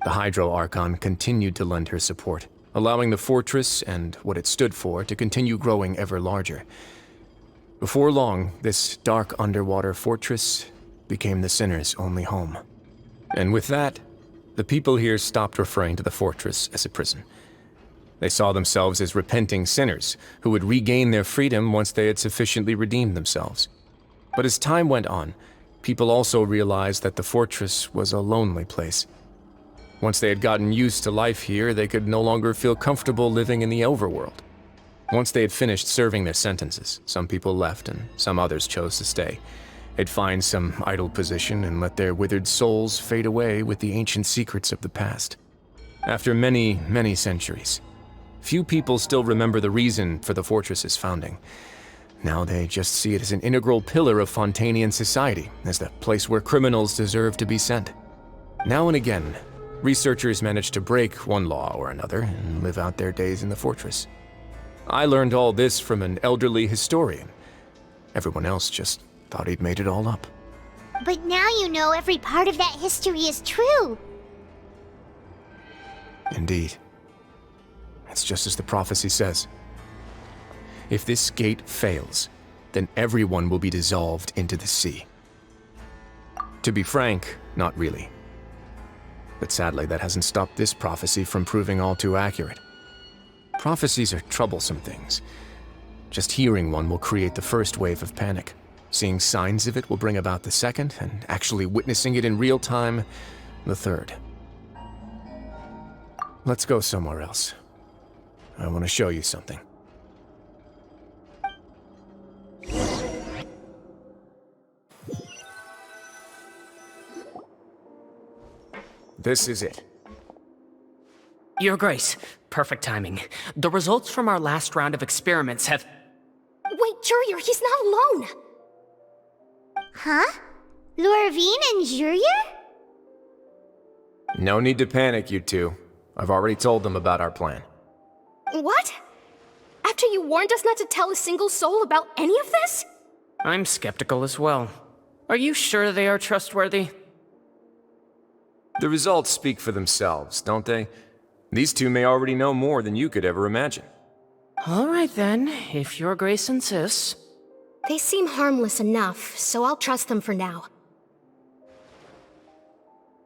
The Hydro Archon continued to lend her support, allowing the fortress and what it stood for to continue growing ever larger. Before long, this dark underwater fortress became the sinner's only home. And with that, the people here stopped referring to the fortress as a prison. They saw themselves as repenting sinners who would regain their freedom once they had sufficiently redeemed themselves. But as time went on, people also realized that the fortress was a lonely place. Once they had gotten used to life here, they could no longer feel comfortable living in the overworld. Once they had finished serving their sentences, some people left and some others chose to stay. They'd find some idle position and let their withered souls fade away with the ancient secrets of the past. After many, many centuries, few people still remember the reason for the fortress's founding. Now they just see it as an integral pillar of Fontainian society, as the place where criminals deserve to be sent. Now and again, researchers manage to break one law or another and live out their days in the fortress. I learned all this from an elderly historian. Everyone else just thought he'd made it all up. But now you know every part of that history is true. Indeed. It's just as the prophecy says. If this gate fails, then everyone will be dissolved into the sea. To be frank, not really. But sadly, that hasn't stopped this prophecy from proving all too accurate. Prophecies are troublesome things. Just hearing one will create the first wave of panic. Seeing signs of it will bring about the second, and actually witnessing it in real time, the third. Let's go somewhere else. I want to show you something. This is it. Your Grace, perfect timing. The results from our last round of experiments have... Wait, Jurier, he's not alone! Huh? Lorvine and Jurier? No need to panic, you two. I've already told them about our plan. What? After you warned us not to tell a single soul about any of this? I'm skeptical as well. Are you sure they are trustworthy? The results speak for themselves, don't they? These two may already know more than you could ever imagine. All right then, if Your Grace insists. They seem harmless enough, so I'll trust them for now.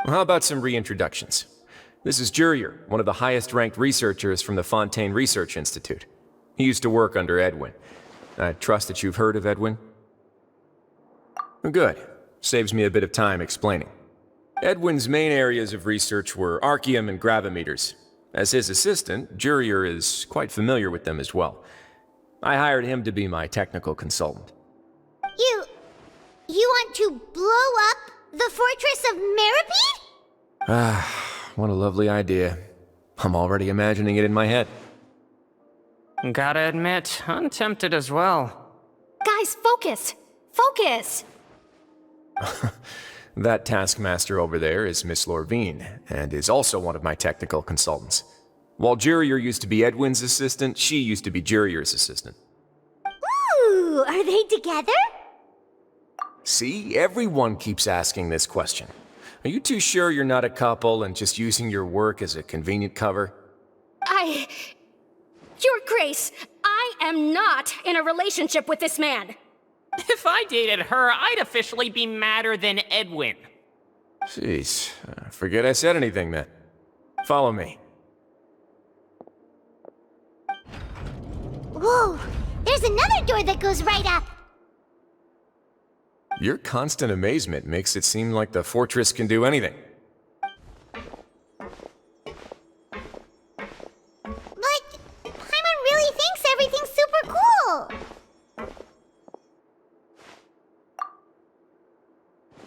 How about some reintroductions? This is Jurier, one of the highest-ranked researchers from the Fontaine Research Institute. He used to work under Edwin. I trust that you've heard of Edwin? Good. Saves me a bit of time explaining. Edwin's main areas of research were archaeum and gravimeters. As his assistant, Jurier is quite familiar with them as well. I hired him to be my technical consultant. You want to blow up the fortress of Meripede? Ah, what a lovely idea. I'm already imagining it in my head. Gotta admit, I'm tempted as well. Guys, focus! Focus! That taskmaster over there is Miss Lorvine, and is also one of my technical consultants. While Jurier used to be Edwin's assistant, she used to be Jurier's assistant. Ooh, are they together? See, everyone keeps asking this question. Are you too sure you're not a couple and just using your work as a convenient cover? Your Grace, I am not in a relationship with this man. If I dated her, I'd officially be madder than Edwin. Jeez, forget I said anything then. Follow me. Whoa, there's another door that goes right up. Your constant amazement makes it seem like the fortress can do anything. But Paimon really thinks everything's super cool.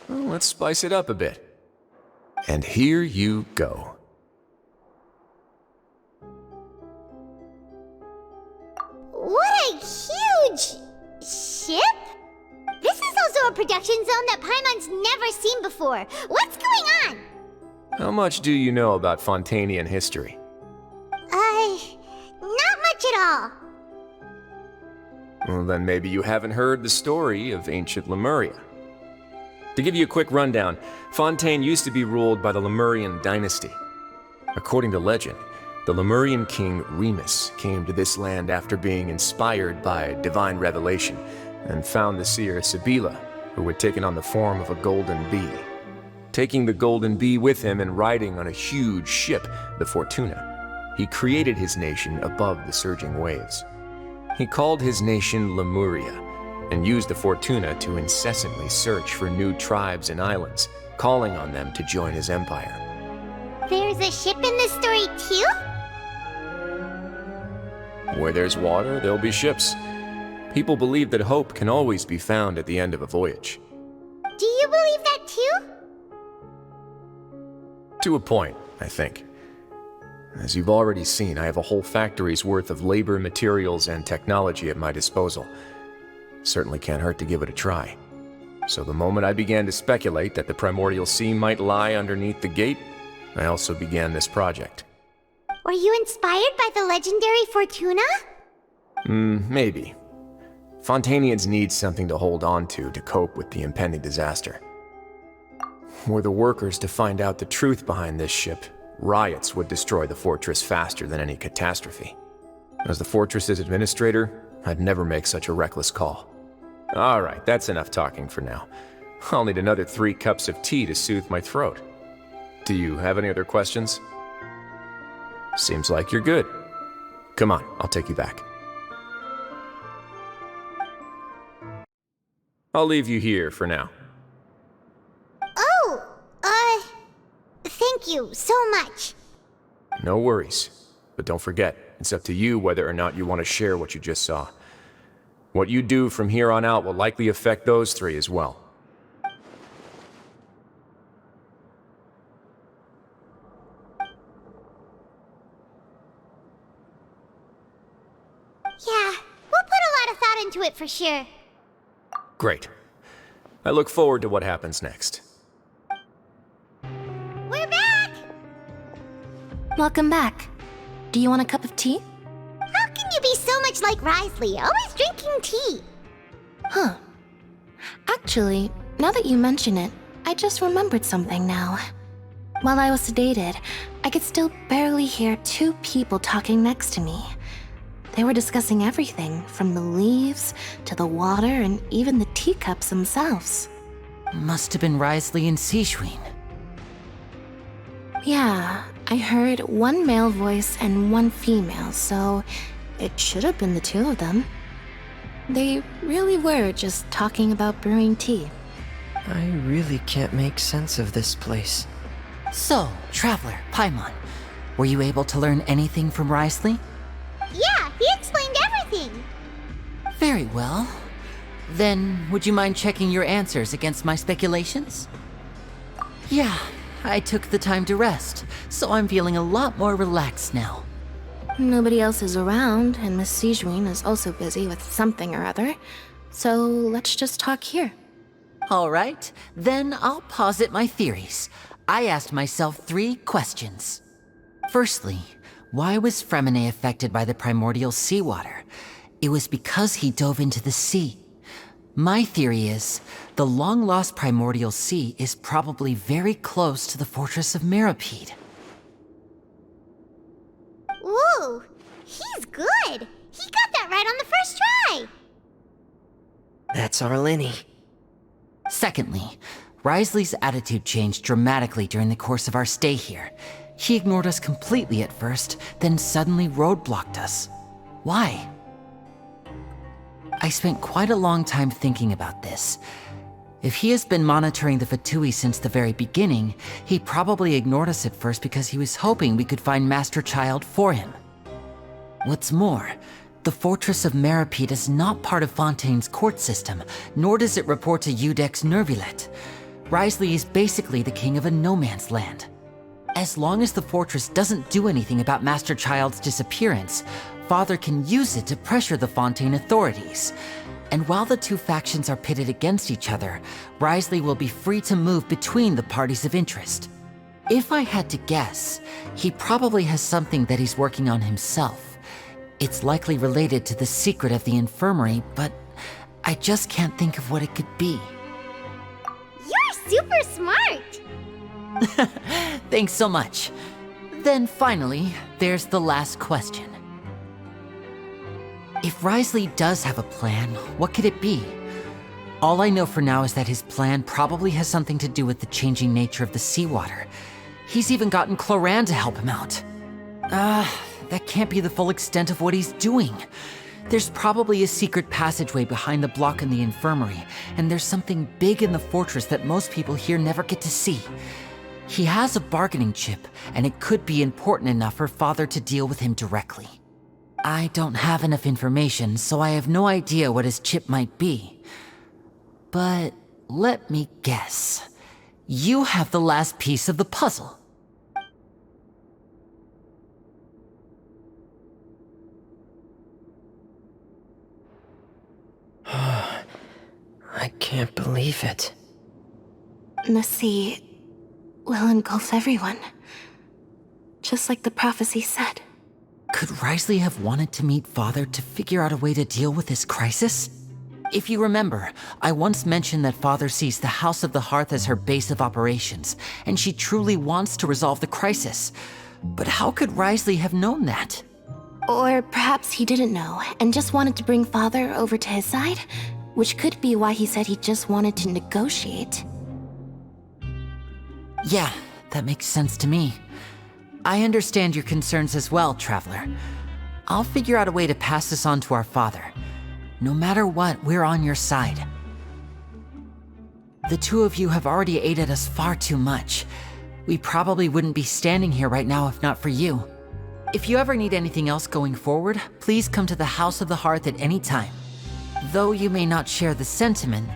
Well, let's spice it up a bit. And here you go. What a huge ship! This is also a production zone that Paimon's never seen before. What's going on? How much do you know about Fontanian history? Not much at all. Well, then maybe you haven't heard the story of ancient Lemuria. To give you a quick rundown, Fontaine used to be ruled by the Lemurian dynasty. According to legend, the Lemurian king Remus came to this land after being inspired by divine revelation and found the seer Sibila, who had taken on the form of a golden bee. Taking the golden bee with him and riding on a huge ship, the Fortuna, he created his nation above the surging waves. He called his nation Lemuria, and used the Fortuna to incessantly search for new tribes and islands, calling on them to join his empire. There's a ship in this story too? Where there's water, there'll be ships. People believe that hope can always be found at the end of a voyage. Do you believe that too? To a point, I think. As you've already seen, I have a whole factory's worth of labor, materials, and technology at my disposal. Certainly can't hurt to give it a try. So the moment I began to speculate that the primordial sea might lie underneath the gate, I also began this project. Were you inspired by the legendary Fortuna? Maybe. Fontanians need something to hold on to cope with the impending disaster. Were the workers to find out the truth behind this ship, riots would destroy the fortress faster than any catastrophe. As the fortress's administrator, I'd never make such a reckless call. Alright, that's enough talking for now. I'll need another 3 cups of tea to soothe my throat. Do you have any other questions? Seems like you're good. Come on, I'll take you back. I'll leave you here for now. Oh, thank you so much. No worries. But don't forget, it's up to you whether or not you want to share what you just saw. What you do from here on out will likely affect those 3 as well. Yeah, we'll put a lot of thought into it for sure. Great. I look forward to what happens next. We're back! Welcome back. Do you want a cup of tea? How can you be so much like Risley, always drinking tea? Huh. Actually, now that you mention it, I just remembered something now. While I was sedated, I could still barely hear 2 people talking next to me. They were discussing everything, from the leaves, to the water, and even the teacups themselves. Must have been Risley and Sejuin. Yeah, I heard 1 male voice and 1 female, so it should have been the 2 of them. They really were just talking about brewing tea. I really can't make sense of this place. So, Traveler, Paimon, were you able to learn anything from Wriothesley? Yeah, he explained everything. Very well. Then, would you mind checking your answers against my speculations? Yeah, I took the time to rest, so I'm feeling a lot more relaxed now. Nobody else is around, and Miss Sijwin is also busy with something or other, so let's just talk here. All right, then I'll posit my theories. I asked myself 3 questions. Firstly, why was Fremine affected by the primordial seawater? It was because he dove into the sea. My theory is, the long-lost primordial sea is probably very close to the fortress of Meripede. Ooh, he's good. He got that right on the first try. That's our Linny. Secondly, Wriothesley's attitude changed dramatically during the course of our stay here. He ignored us completely at first, then suddenly roadblocked us. Why? I spent quite a long time thinking about this. If he has been monitoring the Fatui since the very beginning, he probably ignored us at first because he was hoping we could find Master Child for him. What's more, the Fortress of Meripede is not part of Fontaine's court system, nor does it report to Udex Nervulet. Wriothesley is basically the king of a no-man's land. As long as the fortress doesn't do anything about Master Child's disappearance, Father can use it to pressure the Fontaine authorities. And while the 2 factions are pitted against each other, Wriothesley will be free to move between the parties of interest. If I had to guess, he probably has something that he's working on himself. It's likely related to the secret of the infirmary, but I just can't think of what it could be. You're super smart. Thanks so much. Then finally, there's the last question. If Wriothesley does have a plan, what could it be? All I know for now is that his plan probably has something to do with the changing nature of the seawater. He's even gotten Cloran to help him out. That can't be the full extent of what he's doing. There's probably a secret passageway behind the block in the infirmary, and there's something big in the fortress that most people here never get to see. He has a bargaining chip, and it could be important enough for Father to deal with him directly. I don't have enough information, so I have no idea what his chip might be. But let me guess. You have the last piece of the puzzle. I can't believe it. The sea will engulf everyone, just like the prophecy said. Could Wriothesley have wanted to meet Father to figure out a way to deal with this crisis? If you remember, I once mentioned that Father sees the House of the Hearth as her base of operations, and she truly wants to resolve the crisis. But how could Wriothesley have known that? Or perhaps he didn't know, and just wanted to bring Father over to his side? Which could be why he said he just wanted to negotiate. Yeah, that makes sense to me. I understand your concerns as well, Traveler. I'll figure out a way to pass this on to our father. No matter what, we're on your side. The 2 of you have already aided us far too much. We probably wouldn't be standing here right now if not for you. If you ever need anything else going forward, please come to the House of the Hearth at any time. Though you may not share the sentiment,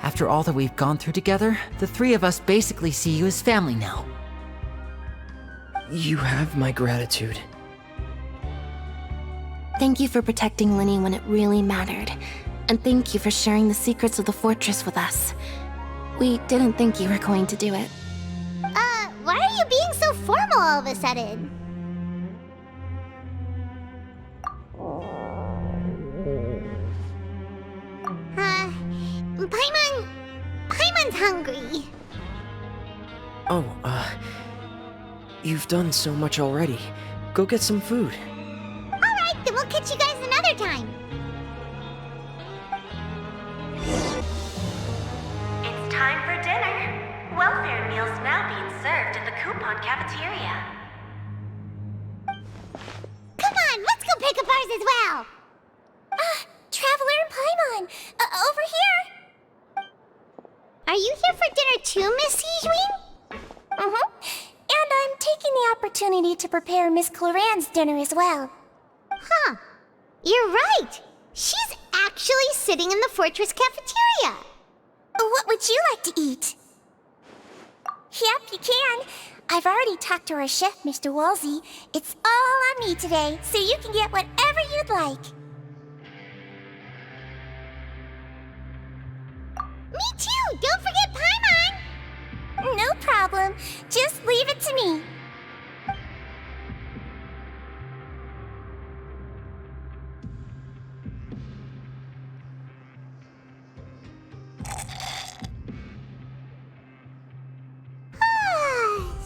after all that we've gone through together, the 3 of us basically see you as family now. You have my gratitude. Thank you for protecting Linny when it really mattered. And thank you for sharing the secrets of the fortress with us. We didn't think you were going to do it. Why are you being so formal all of a sudden? Paimon's hungry. Oh, you've done so much already. Go get some food. Alright, then we'll catch you guys another time. It's time for dinner. Welfare meals now being served in the coupon cafeteria. Come on, let's go pick up ours as well. Traveler and Paimon, over here. Are you here for dinner too, Miss Sijween? Mm-hmm. And I'm taking the opportunity to prepare Miss Cloran's dinner as well. Huh. You're right. She's actually sitting in the fortress cafeteria. What would you like to eat? Yep, you can. I've already talked to our chef, Mr. Wolsey. It's all on me today, so you can get whatever you'd like. Me too! Don't forget Paimon! No problem. Just leave it to me.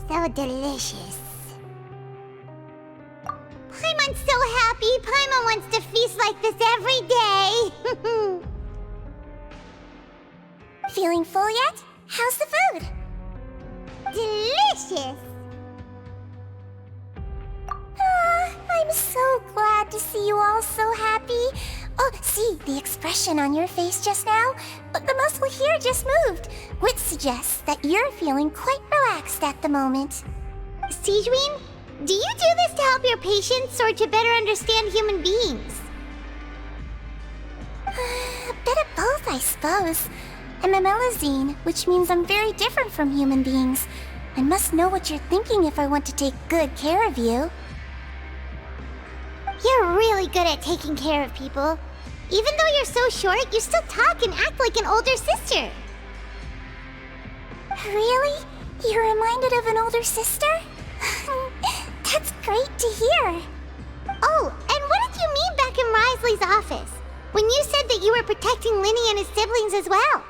So delicious. Paimon's so happy. Paimon wants to feast like this every day. Feeling full yet? How's the food? Delicious. I'm so glad to see you all so happy. Oh, see, the expression on your face just now? The muscle here just moved, which suggests that you're feeling quite relaxed at the moment. Sijween, do you do this to help your patients or to better understand human beings? A bit of both, I suppose. I'm a Melusine, which means I'm very different from human beings. I must know what you're thinking if I want to take good care of you. You're really good at taking care of people. Even though you're so short, you still talk and act like an older sister. Really? You're reminded of an older sister? That's great to hear. Oh, and what did you mean back in Risley's office? When you said that you were protecting Linny and his siblings as well?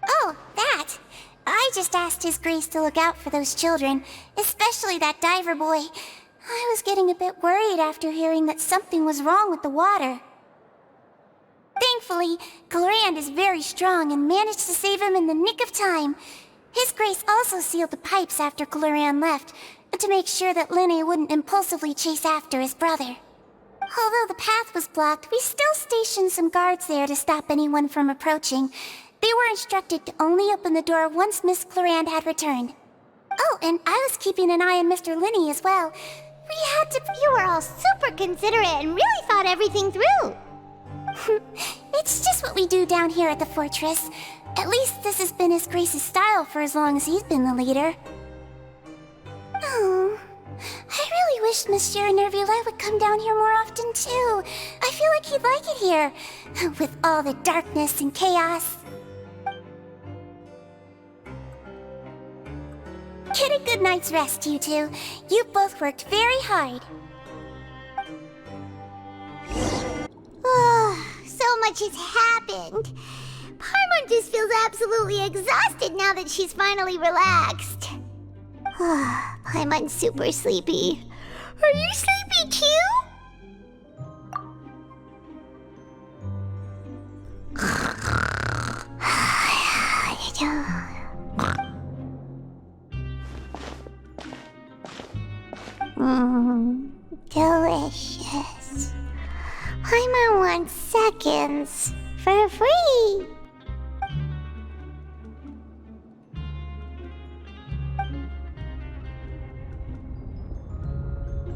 Oh, that. I just asked His Grace to look out for those children, especially that diver boy. I was getting a bit worried after hearing that something was wrong with the water. Thankfully, Cloran is very strong and managed to save him in the nick of time. His Grace also sealed the pipes after Cloran left, to make sure that Linny wouldn't impulsively chase after his brother. Although the path was blocked, we still stationed some guards there to stop anyone from approaching. They were instructed to only open the door once Miss Cloran had returned. Oh, and I was keeping an eye on Mr. Linny as well. You were all super considerate and really thought everything through. It's just what we do down here at the fortress. At least this has been His Grace's style for as long as he's been the leader. Oh, I really wish Monsieur Nervula would come down here more often too. I feel like he'd like it here, with all the darkness and chaos. Get a good night's rest, you two. You both worked very hard. So much has happened. Paimon just feels absolutely exhausted now that she's finally relaxed. Paimon's super sleepy. Are you sleepy too? Delicious. Paimon wants seconds for free.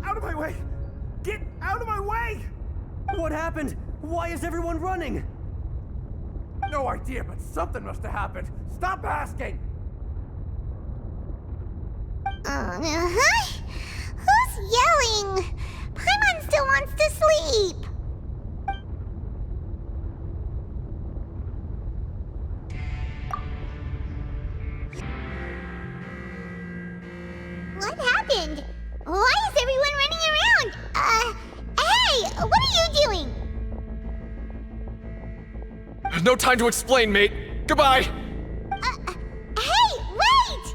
Out of my way! Get out of my way! What happened? Why is everyone running? No idea, but something must have happened. Stop asking! Who's yelling? Paimon still wants to sleep. What happened? Why is everyone running around? Hey, what are you doing? No time to explain, mate. Goodbye! Hey, wait!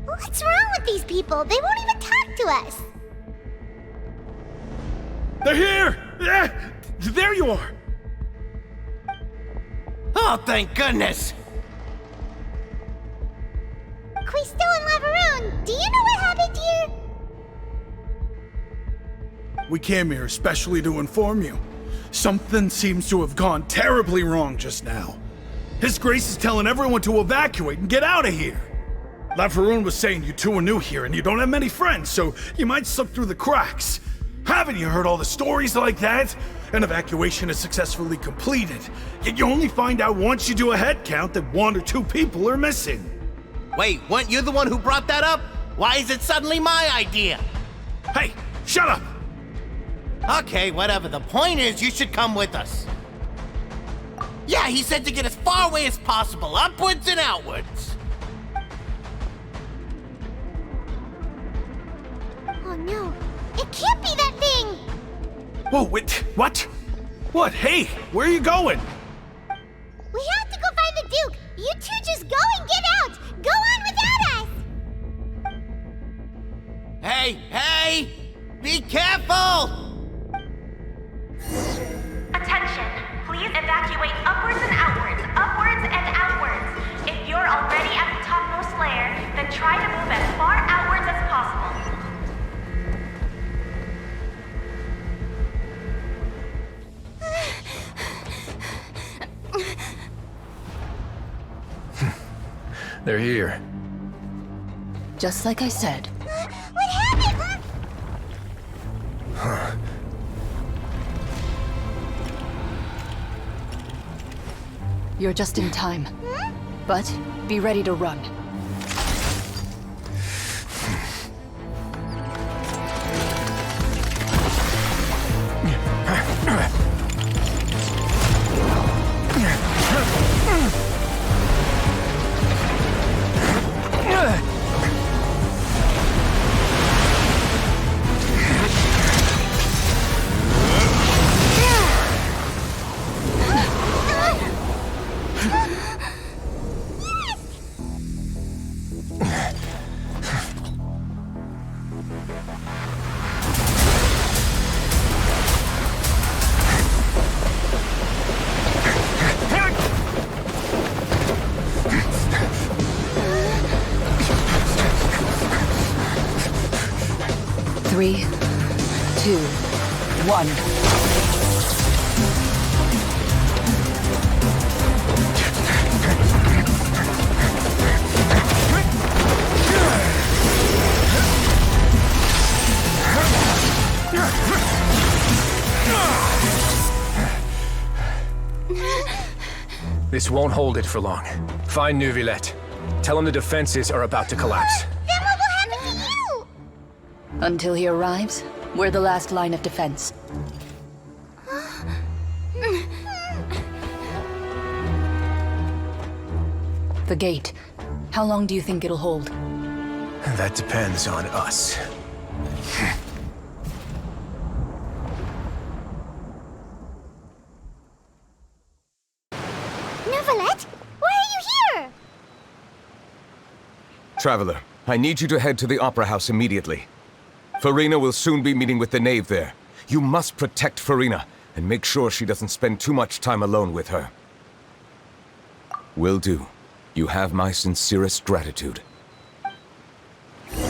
What's wrong with these people? They won't even talk to us. They're here! There you are! Oh, thank goodness! Quisto and Lavaroon, do you know what happened here? We came here especially to inform you. Something seems to have gone terribly wrong just now. His Grace is telling everyone to evacuate and get out of here. Laveroon was saying you two are new here and you don't have many friends, so you might slip through the cracks. Haven't you heard all the stories like that? An evacuation is successfully completed, yet you only find out once you do a head count that 1 or 2 people are missing. Wait, weren't you the one who brought that up? Why is it suddenly my idea? Hey, shut up! Okay, whatever. The point is, you should come with us. Yeah, he said to get as far away as possible, upwards and outwards. Oh no, it can't be that thing! Whoa, wait, what? What? Hey, where are you going? We have to go find the Duke! You two just go and get out! Go on without us! Hey! Be careful! Attention! Please evacuate upwards and outwards, upwards and outwards. If you're already at the topmost layer, then try to move as far outwards as possible. They're here. Just like I said. What happened? Huh. You're just in time. But be ready to run. Three, 2, 1. This won't hold it for long. Find Neuvillette. Tell him the defenses are about to collapse. Then what will happen to you? Until he arrives, we're the last line of defense. The gate. How long do you think it'll hold? That depends on us. Neuvillette? Why are you here? Traveler, I need you to head to the Opera House immediately. Furina will soon be meeting with the knave there. You must protect Furina, and make sure she doesn't spend too much time alone with her. Will do. You have my sincerest gratitude. Look!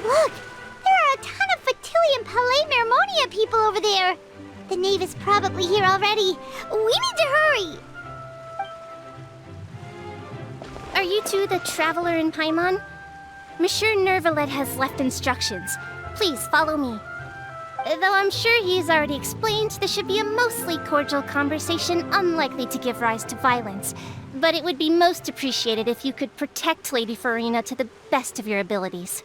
There are a ton of Fatilian Palais Mermonia people over there! The knave is probably here already. We need to hurry! Are you two the traveler in Paimon? Monsieur Neuvillette has left instructions. Please follow me. Though I'm sure he's already explained, this should be a mostly cordial conversation, unlikely to give rise to violence. But it would be most appreciated if you could protect Lady Furina to the best of your abilities.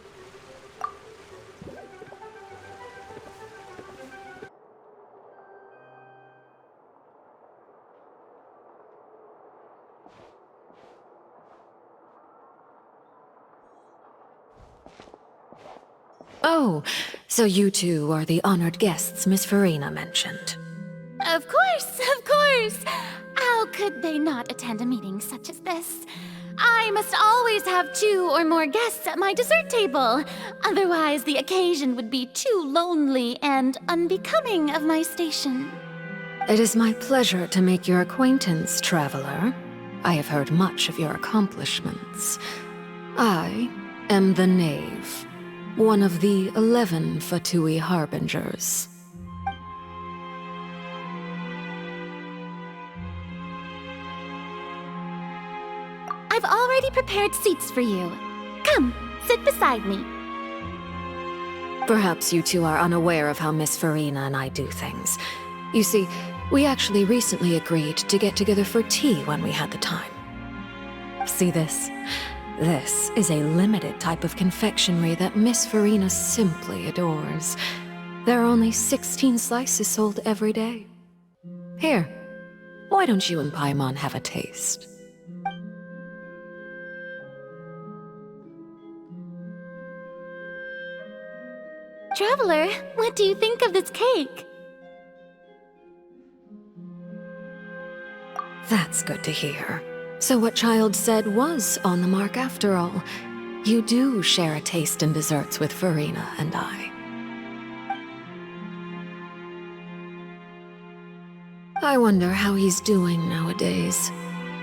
Oh, so you two are the honored guests Miss Furina mentioned. Of course, of course! How could they not attend a meeting such as this? I must always have 2 or more guests at my dessert table. Otherwise, the occasion would be too lonely and unbecoming of my station. It is my pleasure to make your acquaintance, traveler. I have heard much of your accomplishments. I am the knave. one of the 11 Fatui Harbingers. I've already prepared seats for you. Come, sit beside me. Perhaps you two are unaware of how Miss Furina and I do things. You see, we actually recently agreed to get together for tea when we had the time. See this? This is a limited type of confectionery that Miss Furina simply adores. There are only 16 slices sold every day. Here, why don't you and Paimon have a taste? Traveler, what do you think of this cake? That's good to hear. So what Child said was on the mark after all. You do share a taste in desserts with Furina and I. I wonder how he's doing nowadays.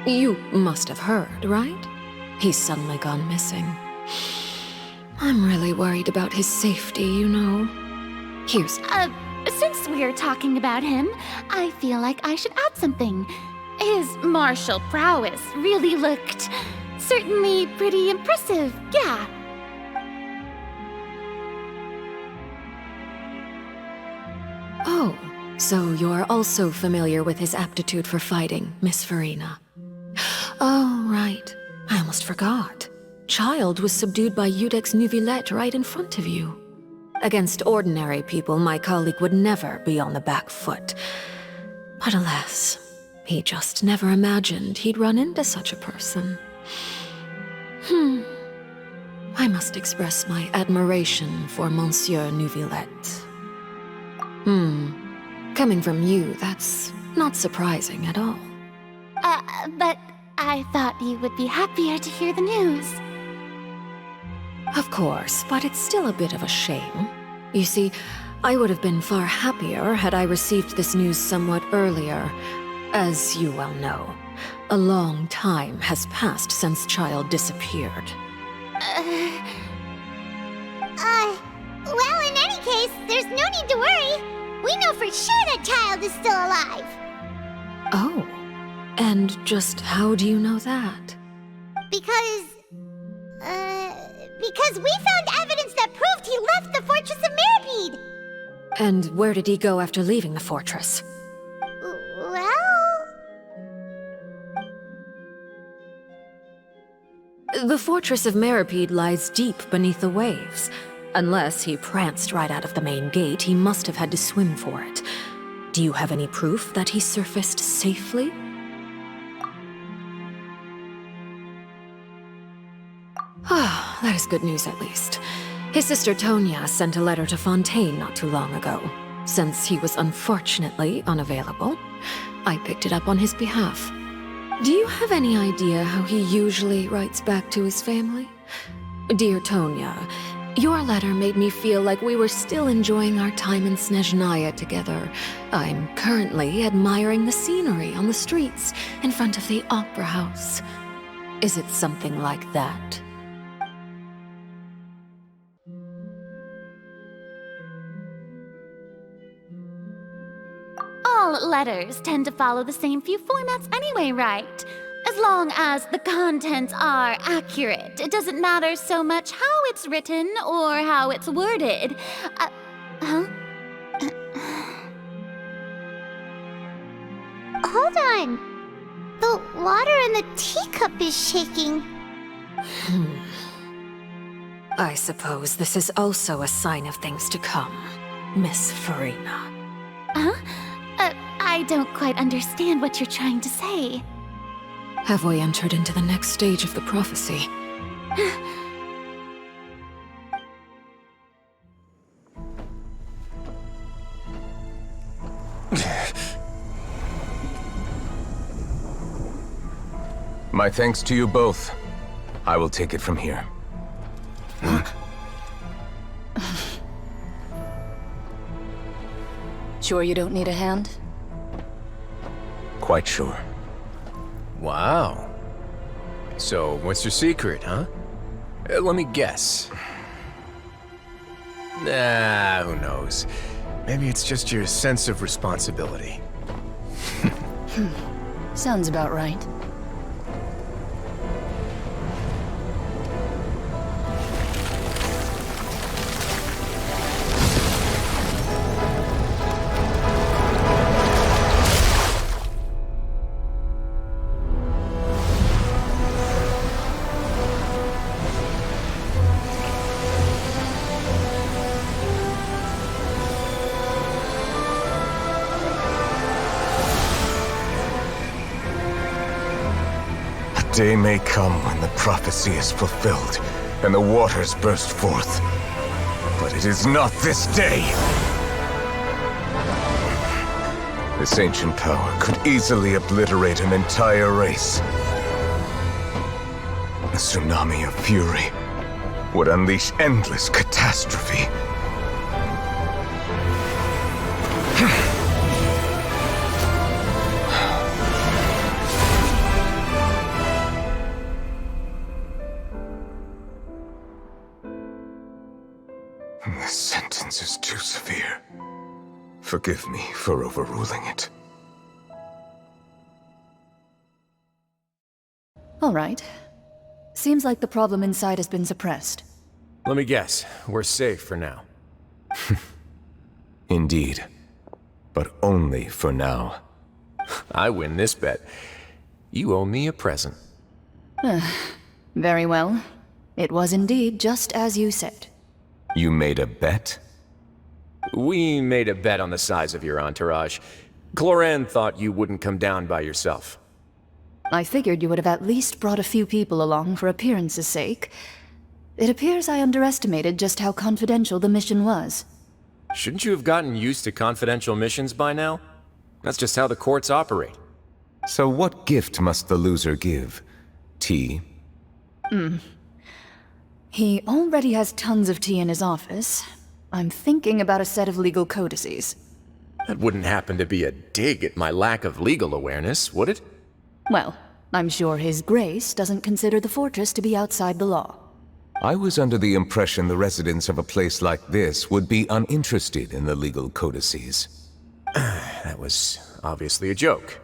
You must have heard, right? He's suddenly gone missing. I'm really worried about his safety, you know. Here's... Since we're talking about him, I feel like I should add something. His martial prowess really looked... certainly pretty impressive, yeah. Oh, so you're also familiar with his aptitude for fighting, Miss Furina. Oh, right. I almost forgot. Child was subdued by Udex Nuvillette right in front of you. Against ordinary people, my colleague would never be on the back foot. But alas, he just never imagined he'd run into such a person. I must express my admiration for Monsieur Nuvillette. Coming from you, that's not surprising at all. But I thought you would be happier to hear the news. Of course, but it's still a bit of a shame. You see, I would have been far happier had I received this news somewhat earlier. As you well know, a long time has passed since Child disappeared. Well, in any case, there's no need to worry. We know for sure that Child is still alive. Oh, and just how do you know that? Because we found evidence that proved he left the Fortress of Mirapede. And where did he go after leaving the fortress? Well... The Fortress of Mirapede lies deep beneath the waves. Unless he pranced right out of the main gate, he must have had to swim for it. Do you have any proof that he surfaced safely? Ah, that is good news at least. His sister Tonya sent a letter to Fontaine not too long ago. Since he was unfortunately unavailable, I picked it up on his behalf. Do you have any idea how he usually writes back to his family? Dear Tonya, your letter made me feel like we were still enjoying our time in Snezhnaya together. I'm currently admiring the scenery on the streets in front of the Opera House. Is it something like that? All letters tend to follow the same few formats anyway, right? As long as the contents are accurate, it doesn't matter so much how it's written or how it's worded. Hold on. The water in the teacup is shaking. I suppose this is also a sign of things to come, Miss Furina. I don't quite understand what you're trying to say. Have we entered into the next stage of the prophecy? My thanks to you both. I will take it from here. Sure you don't need a hand? Quite sure. Wow. So, what's your secret, huh? Let me guess. Nah, who knows? Maybe it's just your sense of responsibility. Sounds about right. Day may come when the prophecy is fulfilled, and the waters burst forth. But it is not this day! This ancient power could easily obliterate an entire race. A tsunami of fury would unleash endless catastrophe. This sentence is too severe. Forgive me for overruling it. All right. Seems like the problem inside has been suppressed. Let me guess, we're safe for now. Indeed. But only for now. I win this bet. You owe me a present. Very well. It was indeed just as you said. You made a bet? We made a bet on the size of your entourage. Cloran thought you wouldn't come down by yourself. I figured you would have at least brought a few people along for appearance's sake. It appears I underestimated just how confidential the mission was. Shouldn't you have gotten used to confidential missions by now? That's just how the courts operate. So what gift must the loser give? Tea? He already has tons of tea in his office. I'm thinking about a set of legal codices. That wouldn't happen to be a dig at my lack of legal awareness, would it? Well, I'm sure His Grace doesn't consider the fortress to be outside the law. I was under the impression the residents of a place like this would be uninterested in the legal codices. That was obviously a joke.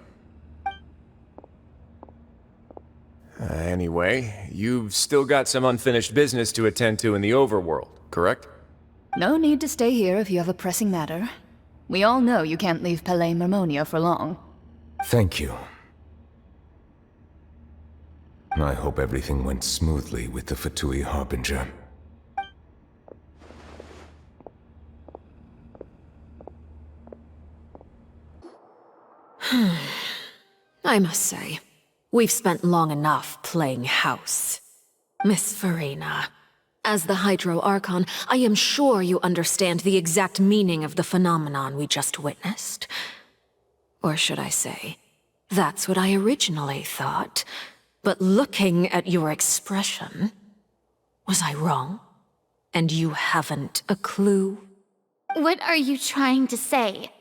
Anyway, you've still got some unfinished business to attend to in the overworld, correct? No need to stay here if you have a pressing matter. We all know you can't leave Palais Mermonia for long. Thank you. I hope everything went smoothly with the Fatui Harbinger. I must say, we've spent long enough playing house. Miss Furina, as the Hydro Archon, I am sure you understand the exact meaning of the phenomenon we just witnessed. Or should I say, that's what I originally thought. But looking at your expression, was I wrong? And you haven't a clue? What are you trying to say?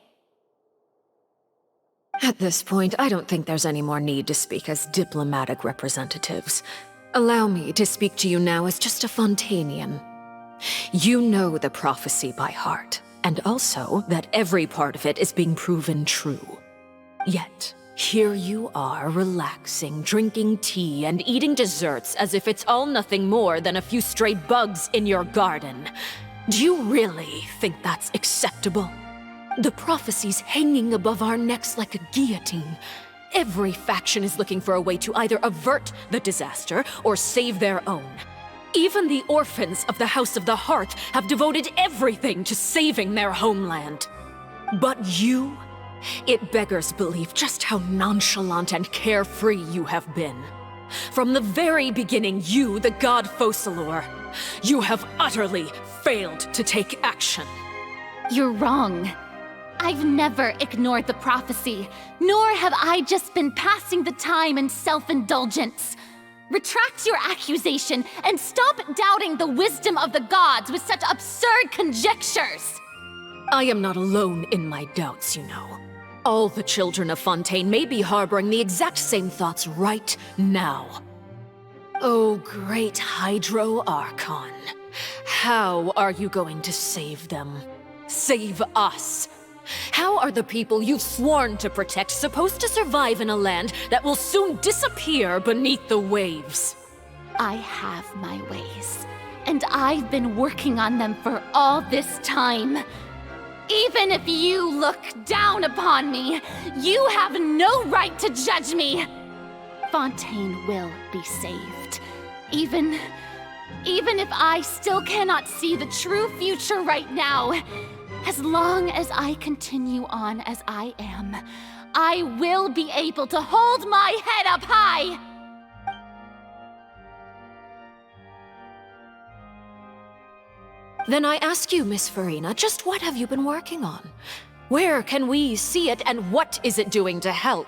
At this point, I don't think there's any more need to speak as diplomatic representatives. Allow me to speak to you now as just a Fontanian. You know the prophecy by heart, and also that every part of it is being proven true. Yet, here you are, relaxing, drinking tea, and eating desserts as if it's all nothing more than a few stray bugs in your garden. Do you really think that's acceptable? The prophecy's hanging above our necks like a guillotine. Every faction is looking for a way to either avert the disaster or save their own. Even the orphans of the House of the Hearth have devoted everything to saving their homeland. But you? It beggars belief just how nonchalant and carefree you have been. From the very beginning, you, the god Focalor, you have utterly failed to take action. You're wrong. I've never ignored the prophecy, nor have I just been passing the time in self-indulgence. Retract your accusation and stop doubting the wisdom of the gods with such absurd conjectures. I am not alone in my doubts, you know. All the children of Fontaine may be harboring the exact same thoughts right now. Oh, great Hydro Archon. How are you going to save them? Save us? How are the people you've sworn to protect supposed to survive in a land that will soon disappear beneath the waves? I have my ways, and I've been working on them for all this time. Even if you look down upon me, you have no right to judge me. Fontaine will be saved. Even if I still cannot see the true future right now, as long as I continue on as I am, I will be able to hold my head up high! Then I ask you, Miss Furina, just what have you been working on? Where can we see it, and what is it doing to help?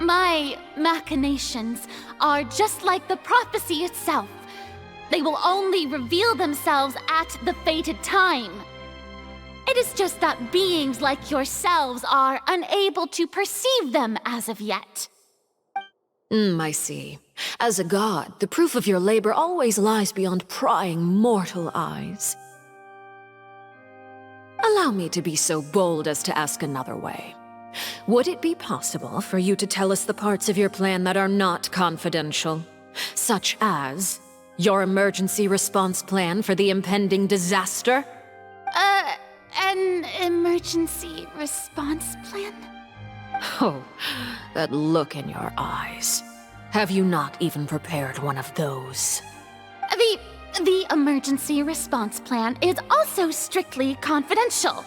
My machinations are just like the prophecy itself. They will only reveal themselves at the fated time. It is just that beings like yourselves are unable to perceive them as of yet. I see. As a god, the proof of your labor always lies beyond prying mortal eyes. Allow me to be so bold as to ask another way. Would it be possible for you to tell us the parts of your plan that are not confidential? Such as your emergency response plan for the impending disaster? An emergency response plan? Oh, that look in your eyes. Have you not even prepared one of those? The emergency response plan is also strictly confidential.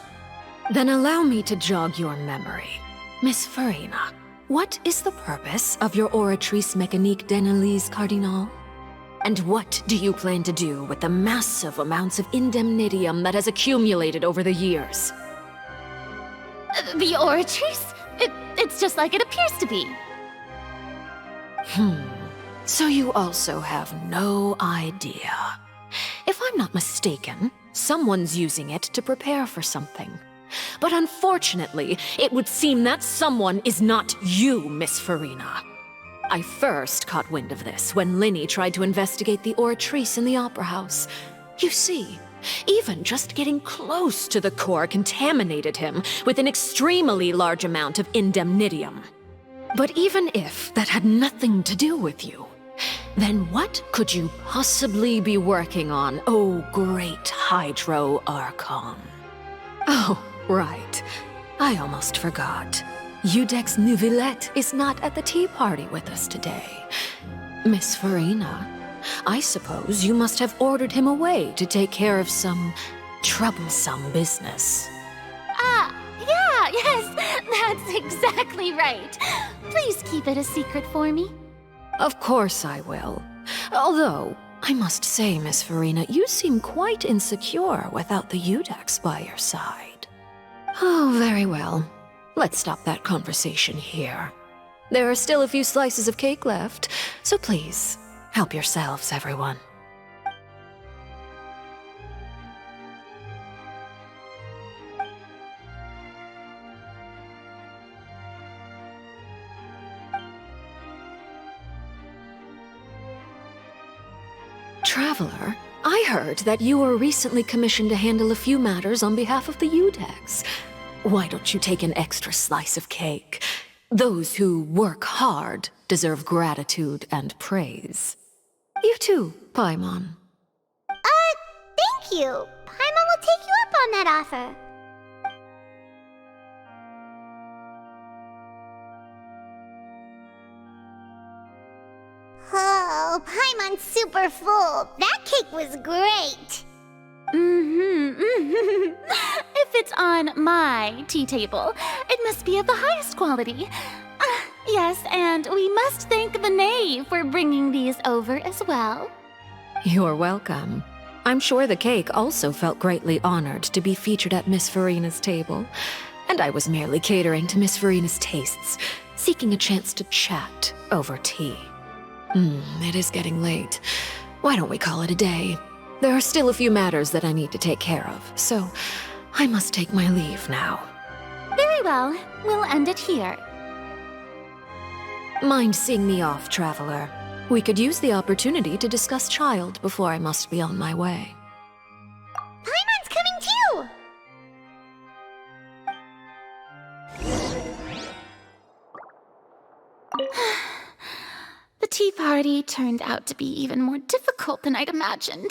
Then allow me to jog your memory. Miss Furina, what is the purpose of your Oratrice Mécanique d'Analyse Cardinal? And what do you plan to do with the massive amounts of indemnitium that has accumulated over the years? The Oratrice? It's just like it appears to be. So you also have no idea. If I'm not mistaken, someone's using it to prepare for something. But unfortunately, it would seem that someone is not you, Miss Furina. I first caught wind of this when Linny tried to investigate the Oratrice in the Opera House. You see, even just getting close to the core contaminated him with an extremely large amount of indemnitium. But even if that had nothing to do with you, then what could you possibly be working on, oh great Hydro Archon? Oh, right. I almost forgot. Udex Neuvillette is not at the tea party with us today. Miss Furina, I suppose you must have ordered him away to take care of some troublesome business. Yes, that's exactly right. Please keep it a secret for me. Of course I will. Although, I must say, Miss Furina, you seem quite insecure without the Udex by your side. Oh, very well. Let's stop that conversation here. There are still a few slices of cake left, so please, help yourselves, everyone. Traveler, I heard that you were recently commissioned to handle a few matters on behalf of the Udex. Why don't you take an extra slice of cake? Those who work hard deserve gratitude and praise. You too, Paimon. Thank you. Paimon will take you up on that offer. Oh, Paimon's super full. That cake was great. If it's on my tea table, it must be of the highest quality. Yes, and we must thank the knave for bringing these over as well. You're welcome. I'm sure the cake also felt greatly honored to be featured at Miss Furina's table. And I was merely catering to Miss Furina's tastes, seeking a chance to chat over tea. It is getting late. Why don't we call it a day? There are still a few matters that I need to take care of, so I must take my leave now. Very Very well. We'll end it here. Mind seeing me off, traveler? We could use the opportunity to discuss Child before I must be on my way. Paimon's coming too! The tea party turned out to be even more difficult than I'd imagined.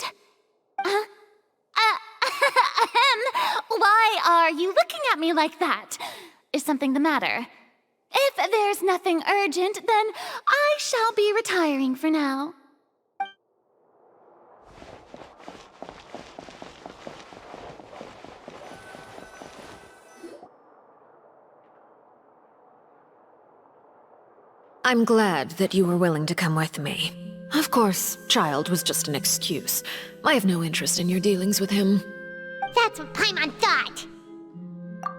Why are you looking at me like that? Is something the matter? If there's nothing urgent, then I shall be retiring for now. I'm glad that you were willing to come with me. Of course, Child was just an excuse. I have no interest in your dealings with him. That's what Paimon thought!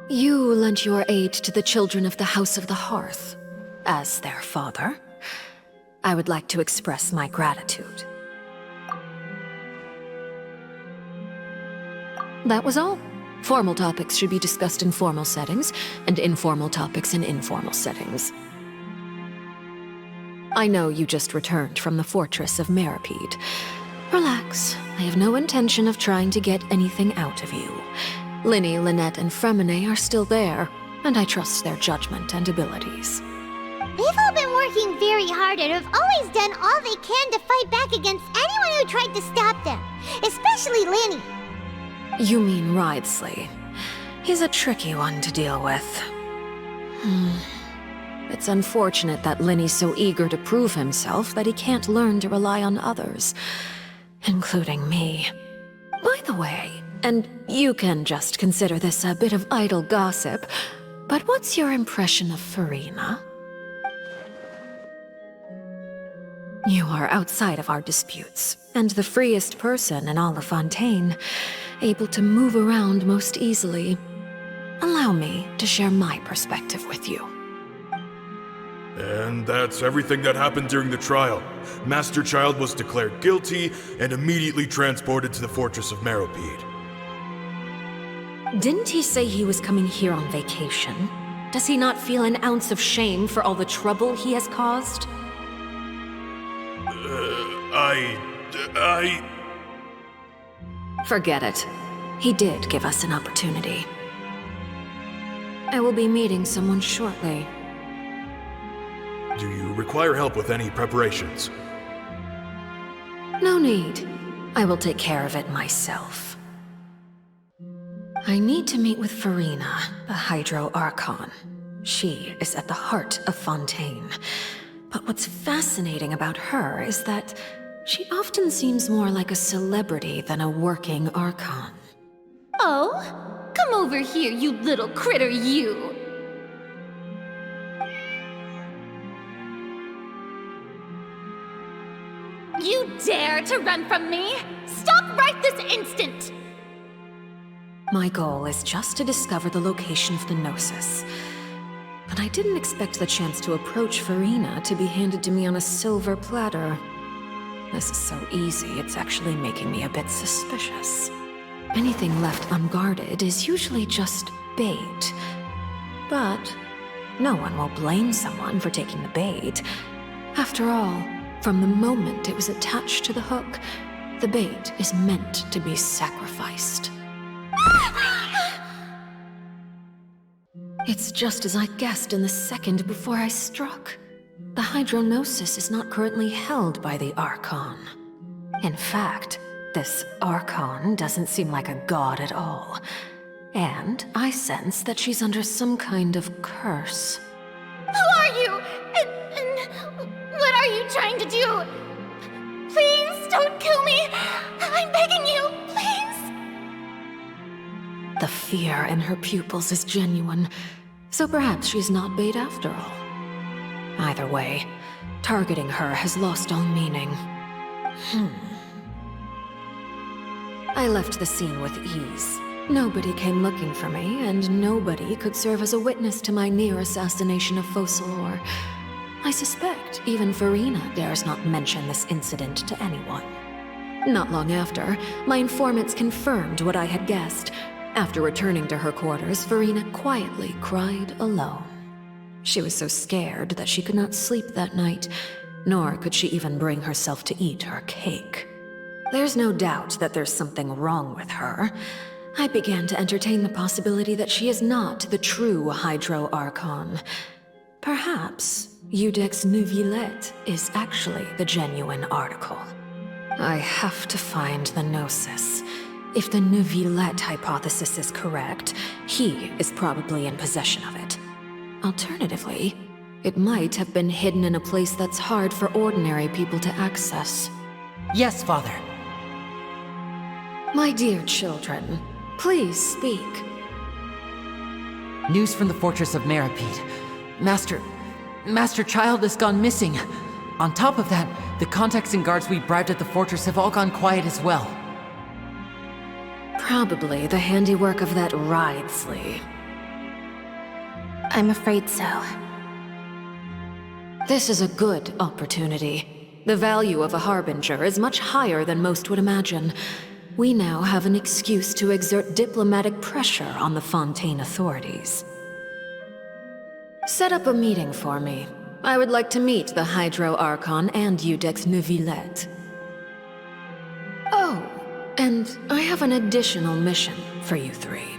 You lent your aid to the children of the House of the Hearth. As their father, I would like to express my gratitude. That was all. Formal topics should be discussed in formal settings, and informal topics in informal settings. I know you just returned from the fortress of Meripede. Relax. I have no intention of trying to get anything out of you. Linny, Lynette, and Fremine are still there, and I trust their judgment and abilities. They've all been working very hard and have always done all they can to fight back against anyone who tried to stop them, especially Linny. You mean Wriothesley. He's a tricky one to deal with. It's unfortunate that Linny's so eager to prove himself that he can't learn to rely on others, including me. By the way, and you can just consider this a bit of idle gossip, but what's your impression of Furina? You are outside of our disputes, and the freest person in all of Fontaine, able to move around most easily. Allow me to share my perspective with you. And that's everything that happened during the trial. Master Child was declared guilty and immediately transported to the fortress of Meripede. Didn't he say he was coming here on vacation? Does he not feel an ounce of shame for all the trouble he has caused? Forget it. He did give us an opportunity. I will be meeting someone shortly. Do you require help with any preparations? No need. I will take care of it myself. I need to meet with Furina, the Hydro Archon. She is at the heart of Fontaine. But what's fascinating about her is that she often seems more like a celebrity than a working Archon. Oh? Come over here, you little critter, you! You dare to run from me? Stop right this instant! My goal is just to discover the location of the Gnosis. But I didn't expect the chance to approach Furina to be handed to me on a silver platter. This is so easy, it's actually making me a bit suspicious. Anything left unguarded is usually just bait. But no one will blame someone for taking the bait. After all, from the moment it was attached to the hook, the bait is meant to be sacrificed. It's just as I guessed in the second before I struck. The Hydronosis is not currently held by the Archon. In fact, this Archon doesn't seem like a god at all. And I sense that she's under some kind of curse. Who are you? And what are you trying to do? Please don't kill me! I'm begging you, please! The fear in her pupils is genuine, so perhaps she's not bait after all. Either way, targeting her has lost all meaning. I left the scene with ease. Nobody came looking for me, and nobody could serve as a witness to my near assassination of Focalor. I suspect even Furina dares not mention this incident to anyone. Not long after, my informants confirmed what I had guessed. After returning to her quarters, Furina quietly cried alone. She was so scared that she could not sleep that night, nor could she even bring herself to eat her cake. There's no doubt that there's something wrong with her. I began to entertain the possibility that she is not the true Hydro Archon. Perhaps Iudex Neuvillette is actually the genuine article. I have to find the Gnosis. If the Neuvillette hypothesis is correct, he is probably in possession of it. Alternatively, it might have been hidden in a place that's hard for ordinary people to access. Yes, Father. My dear children, please speak. News from the fortress of Meripede. Master Child has gone missing. On top of that, the contacts and guards we bribed at the fortress have all gone quiet as well. Probably the handiwork of that Ridesley. I'm afraid so. This is a good opportunity. The value of a Harbinger is much higher than most would imagine. We now have an excuse to exert diplomatic pressure on the Fontaine authorities. Set up a meeting for me. I would like to meet the Hydro Archon and Iudex Neuvillette. Oh, and I have an additional mission for you three.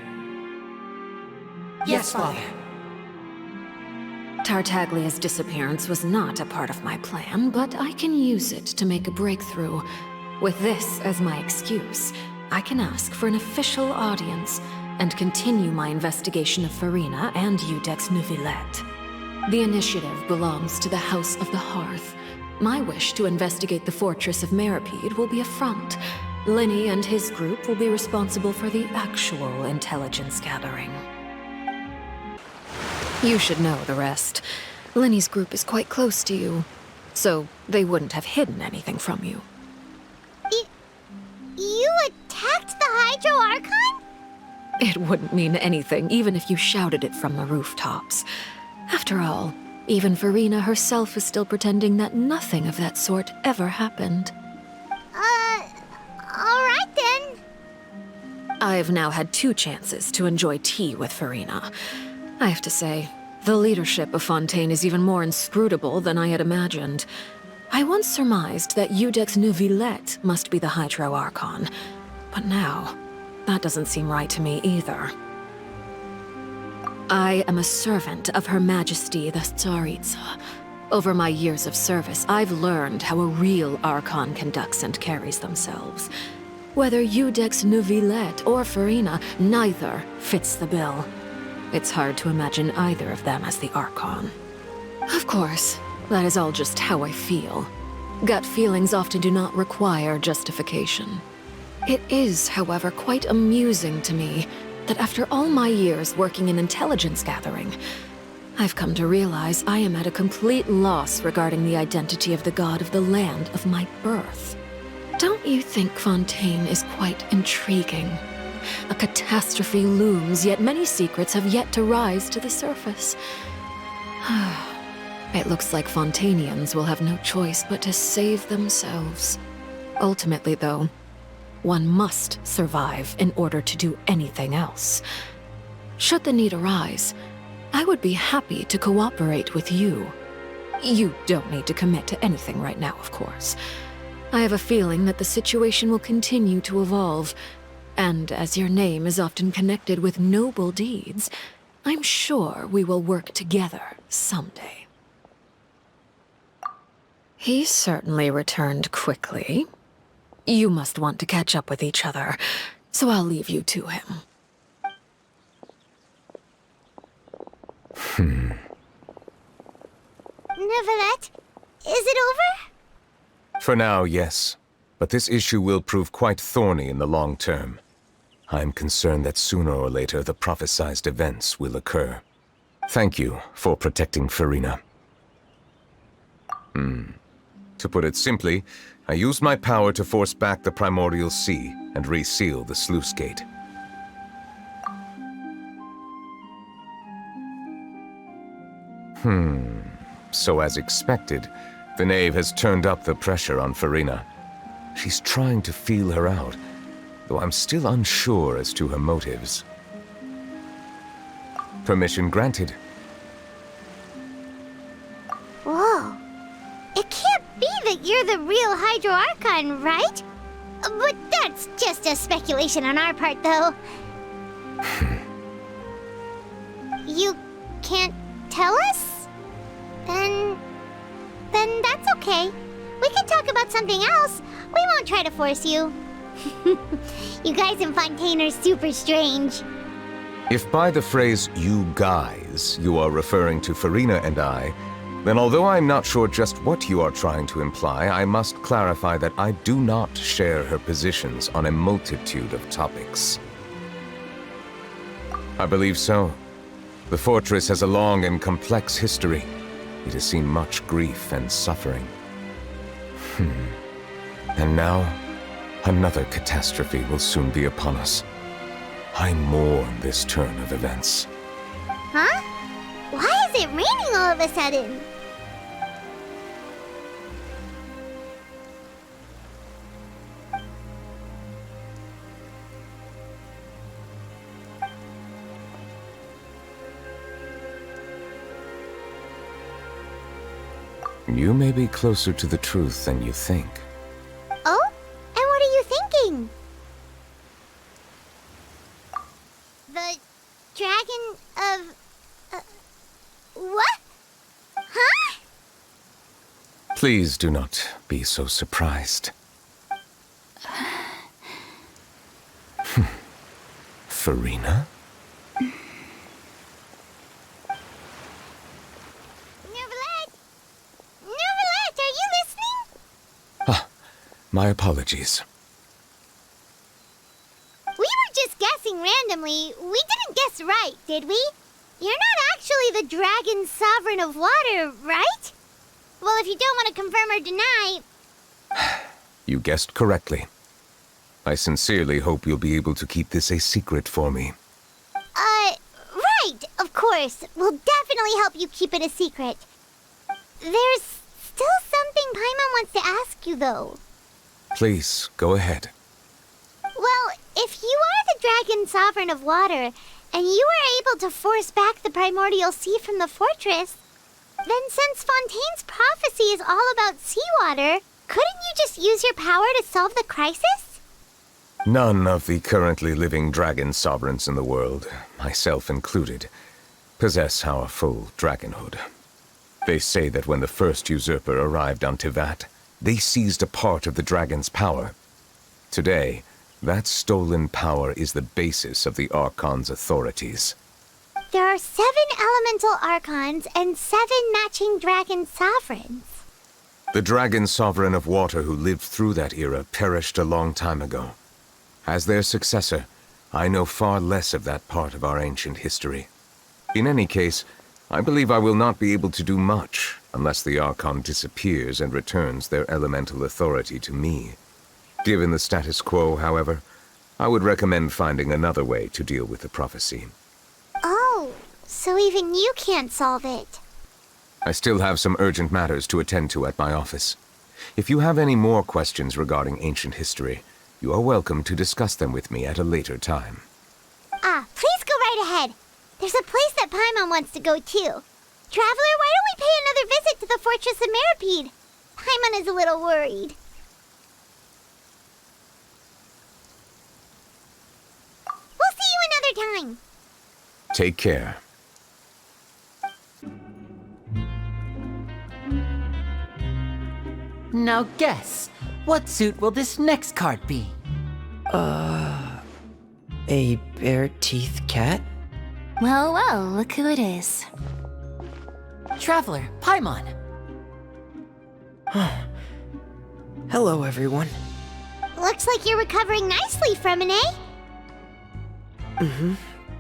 Yes, Father. Tartaglia's disappearance was not a part of my plan, but I can use it to make a breakthrough. With this as my excuse, I can ask for an official audience and continue my investigation of Furina and Iudex Neuvillette. The initiative belongs to the House of the Hearth. My wish to investigate the fortress of Meripede will be a front. Linny and his group will be responsible for the actual intelligence gathering. You should know the rest. Linny's group is quite close to you, so they wouldn't have hidden anything from you. You attacked the Hydro Archon? It wouldn't mean anything, even if you shouted it from the rooftops. After all, even Furina herself is still pretending that nothing of that sort ever happened. Alright then. I've now had 2 chances to enjoy tea with Furina. I have to say, the leadership of Fontaine is even more inscrutable than I had imagined. I once surmised that Iudex Neuvillette must be the Hydro Archon, but now, that doesn't seem right to me either. I am a servant of Her Majesty the Tsaritsa. Over my years of service, I've learned how a real Archon conducts and carries themselves. Whether Iudex Neuvillette or Furina, neither fits the bill. It's hard to imagine either of them as the Archon. Of course, that is all just how I feel. Gut feelings often do not require justification. It is, however, quite amusing to me that after all my years working in intelligence gathering, I've come to realize I am at a complete loss regarding the identity of the god of the land of my birth. Don't you think Fontaine is quite intriguing? A catastrophe looms, yet many secrets have yet to rise to the surface. It looks like Fontainians will have no choice but to save themselves. Ultimately, though, one must survive in order to do anything else. Should the need arise, I would be happy to cooperate with you. You don't need to commit to anything right now, of course. I have a feeling that the situation will continue to evolve, and as your name is often connected with noble deeds, I'm sure we will work together someday. He certainly returned quickly. You must want to catch up with each other, so I'll leave you to him. Neuvillette, is it over? For now, yes. But this issue will prove quite thorny in the long term. I'm concerned that sooner or later the prophesized events will occur. Thank you for protecting Furina. To put it simply, I used my power to force back the primordial sea and reseal the sluice gate. So as expected, the knave has turned up the pressure on Furina. She's trying to feel her out, though I'm still unsure as to her motives. Permission granted. Whoa. It can't be that you're the real Hydro Archon, right? But that's just a speculation on our part, though. You can't tell us? Then that's okay. We can talk about something else. We won't try to force you. You guys in Fontaine are super strange. If by the phrase, you guys, you are referring to Furina and I, then although I'm not sure just what you are trying to imply, I must clarify that I do not share her positions on a multitude of topics. I believe so. The fortress has a long and complex history. It has seen much grief and suffering. And now, another catastrophe will soon be upon us. I mourn this turn of events. Huh? Why is it raining all of a sudden? You may be closer to the truth than you think. Oh? And what are you thinking? The dragon of... what? Huh? Please do not be so surprised. Furina? My apologies. We were just guessing randomly. We didn't guess right, did we? You're not actually the dragon sovereign of water, right? Well, if you don't want to confirm or deny... You guessed correctly. I sincerely hope you'll be able to keep this a secret for me. Right, of course. We'll definitely help you keep it a secret. There's still something Paimon wants to ask you, though. Please, go ahead. Well, if you are the dragon sovereign of water, and you were able to force back the primordial sea from the fortress, then since Fontaine's prophecy is all about seawater, couldn't you just use your power to solve the crisis? None of the currently living dragon sovereigns in the world, myself included, possess our full dragonhood. They say that when the first usurper arrived on Tivat, they seized a part of the dragon's power. Today, that stolen power is the basis of the Archon's authorities. There are 7 elemental Archons and 7 matching dragon sovereigns. The dragon sovereign of water who lived through that era perished a long time ago. As their successor, I know far less of that part of our ancient history. In any case, I believe I will not be able to do much unless the Archon disappears and returns their elemental authority to me. Given the status quo, however, I would recommend finding another way to deal with the prophecy. Oh, so even you can't solve it. I still have some urgent matters to attend to at my office. If you have any more questions regarding ancient history, you are welcome to discuss them with me at a later time. Please go right ahead. There's a place that Paimon wants to go too. Traveler, why don't we pay another visit to the Fortress of Meripede? Paimon is a little worried. We'll see you another time. Take care. Now guess, what suit will this next card be? A bare-teeth cat? Well, well, look who it is. Traveler, Paimon. Hello, everyone. Looks like you're recovering nicely from it, eh? Mm-hmm.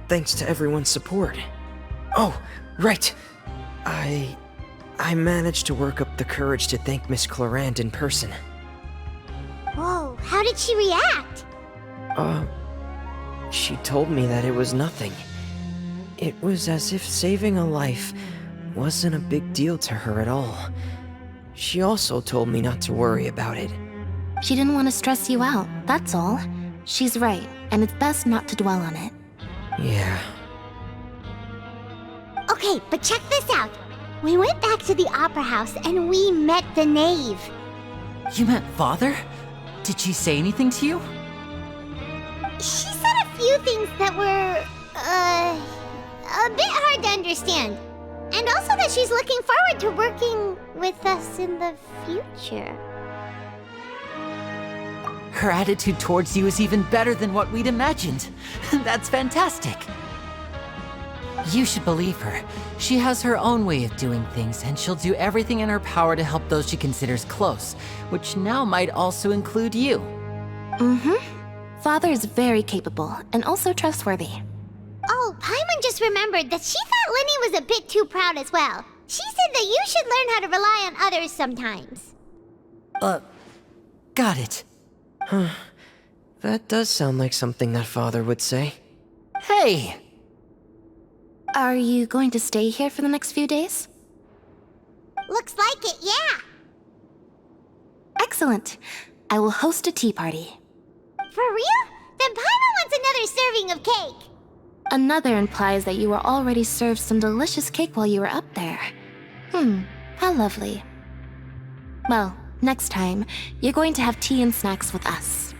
Thanks to everyone's support. Oh, right. I managed to work up the courage to thank Miss Clarant in person. Whoa, how did she react? She told me that it was nothing. It was as if saving a life wasn't a big deal to her at all. She also told me not to worry about it. She didn't want to stress you out, that's all. She's right, and it's best not to dwell on it. Yeah. Okay, but check this out. We went back to the opera house and we met the knave. You met Father? Did she say anything to you? She said a few things that were, a bit hard to understand. And also that she's looking forward to working with us in the future. Her attitude towards you is even better than what we'd imagined. That's fantastic. You should believe her. She has her own way of doing things, and she'll do everything in her power to help those she considers close, which now might also include you. Father is very capable, and also trustworthy. Oh, Paimon just remembered that she thought Linny was a bit too proud as well. She said that you should learn how to rely on others sometimes. Got it. Huh. That does sound like something that Father would say. Hey! Are you going to stay here for the next few days? Looks like it, yeah. Excellent. I will host a tea party. For real? Then Paimon wants another serving of cake. Another implies that you were already served some delicious cake while you were up there. How lovely. Well, next time, you're going to have tea and snacks with us.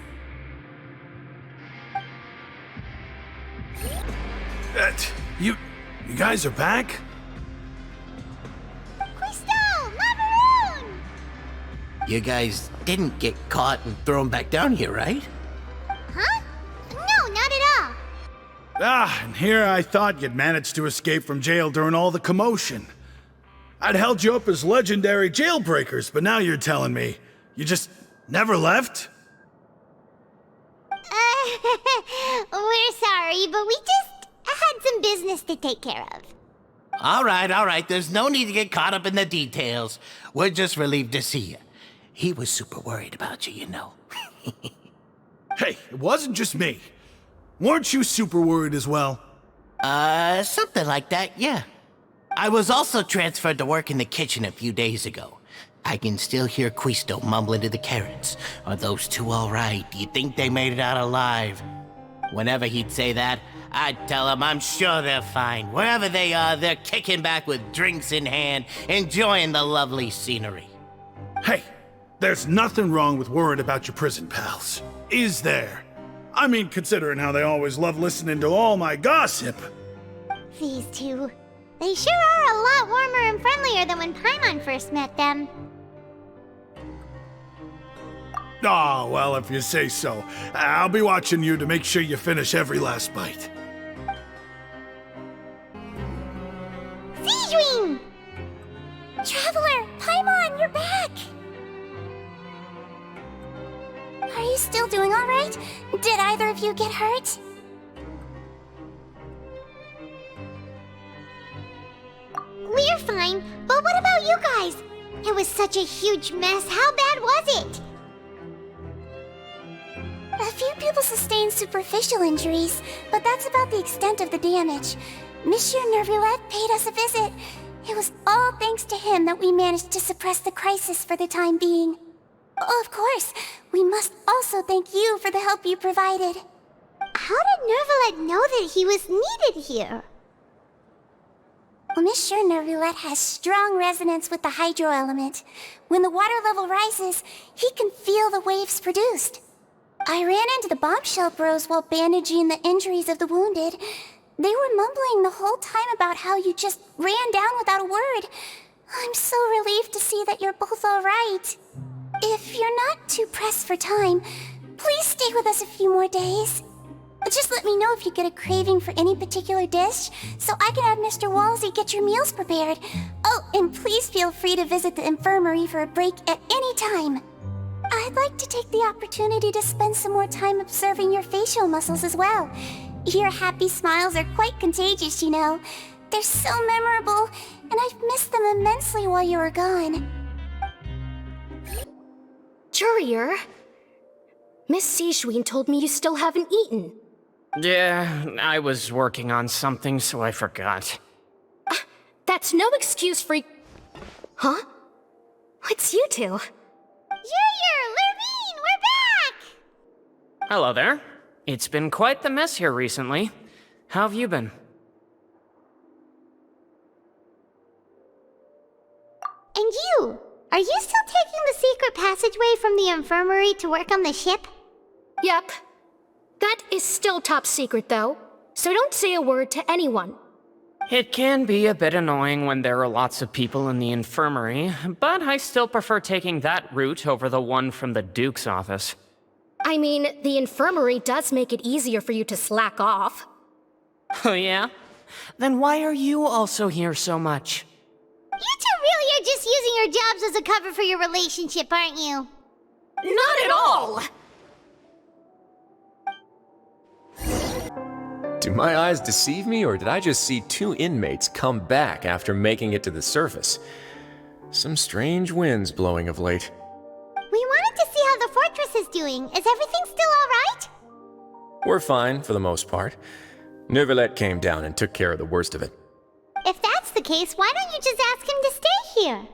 You guys are back? You guys didn't get caught and thrown back down here, right? Huh? No, not at all. And here I thought you'd managed to escape from jail during all the commotion. I'd held you up as legendary jailbreakers, but now you're telling me you just never left? We're sorry, but we just had some business to take care of. All right. There's no need to get caught up in the details. We're just relieved to see you. He was super worried about you, you know. Hey, it wasn't just me. Weren't you super worried as well? Something like that, yeah. I was also transferred to work in the kitchen a few days ago. I can still hear Quisto mumbling to the carrots. Are those two all right? Do you think they made it out alive? Whenever he'd say that, I'd tell him I'm sure they're fine. Wherever they are, they're kicking back with drinks in hand, enjoying the lovely scenery. Hey, there's nothing wrong with worrying about your prison pals, is there? I mean, considering how they always love listening to all my gossip. These two. They sure are a lot warmer and friendlier than when Paimon first met them. Oh, well, if you say so. I'll be watching you to make sure you finish every last bite. Sijuin! Traveler, Paimon, you're back! Are you still doing all right? Did either of you get hurt? We're fine, but what about you guys? It was such a huge mess. How bad was it? A few people sustained superficial injuries, but that's about the extent of the damage. Monsieur Nervoulet paid us a visit. It was all thanks to him that we managed to suppress the crisis for the time being. Oh, of course, we must also thank you for the help you provided. How did Nervoulet know that he was needed here? Well, Monsieur Nervoulet has strong resonance with the hydro element. When the water level rises, he can feel the waves produced. I ran into the bombshell bros while bandaging the injuries of the wounded. They were mumbling the whole time about how you just ran down without a word. I'm so relieved to see that you're both all right. If you're not too pressed for time, please stay with us a few more days. Just let me know if you get a craving for any particular dish, so I can have Mr. Wolsey get your meals prepared. Oh, and please feel free to visit the infirmary for a break at any time. I'd like to take the opportunity to spend some more time observing your facial muscles as well. Your happy smiles are quite contagious, you know. They're so memorable, and I've missed them immensely while you were gone. Courier? Miss Sijuin told me you still haven't eaten. Yeah, I was working on something, so I forgot. That's no excuse for... Huh? It's you two. Junior, Lurvine, we're back! Hello there. It's been quite the mess here recently. How have you been? And you? Are you still taking the secret passageway from the infirmary to work on the ship? Yep. That is still top secret, though, so don't say a word to anyone. It can be a bit annoying when there are lots of people in the infirmary, but I still prefer taking that route over the one from the Duke's office. I mean, the infirmary does make it easier for you to slack off. Oh yeah? Then why are you also here so much? You two really are just using your jobs as a cover for your relationship, aren't you? Not at all! Do my eyes deceive me, or did I just see two inmates come back after making it to the surface? Some strange winds blowing of late. We wanted to see how the fortress is doing. Is everything still alright? We're fine, for the most part. Neuvillette came down and took care of the worst of it. If that's the case, why don't you just ask him to stay here?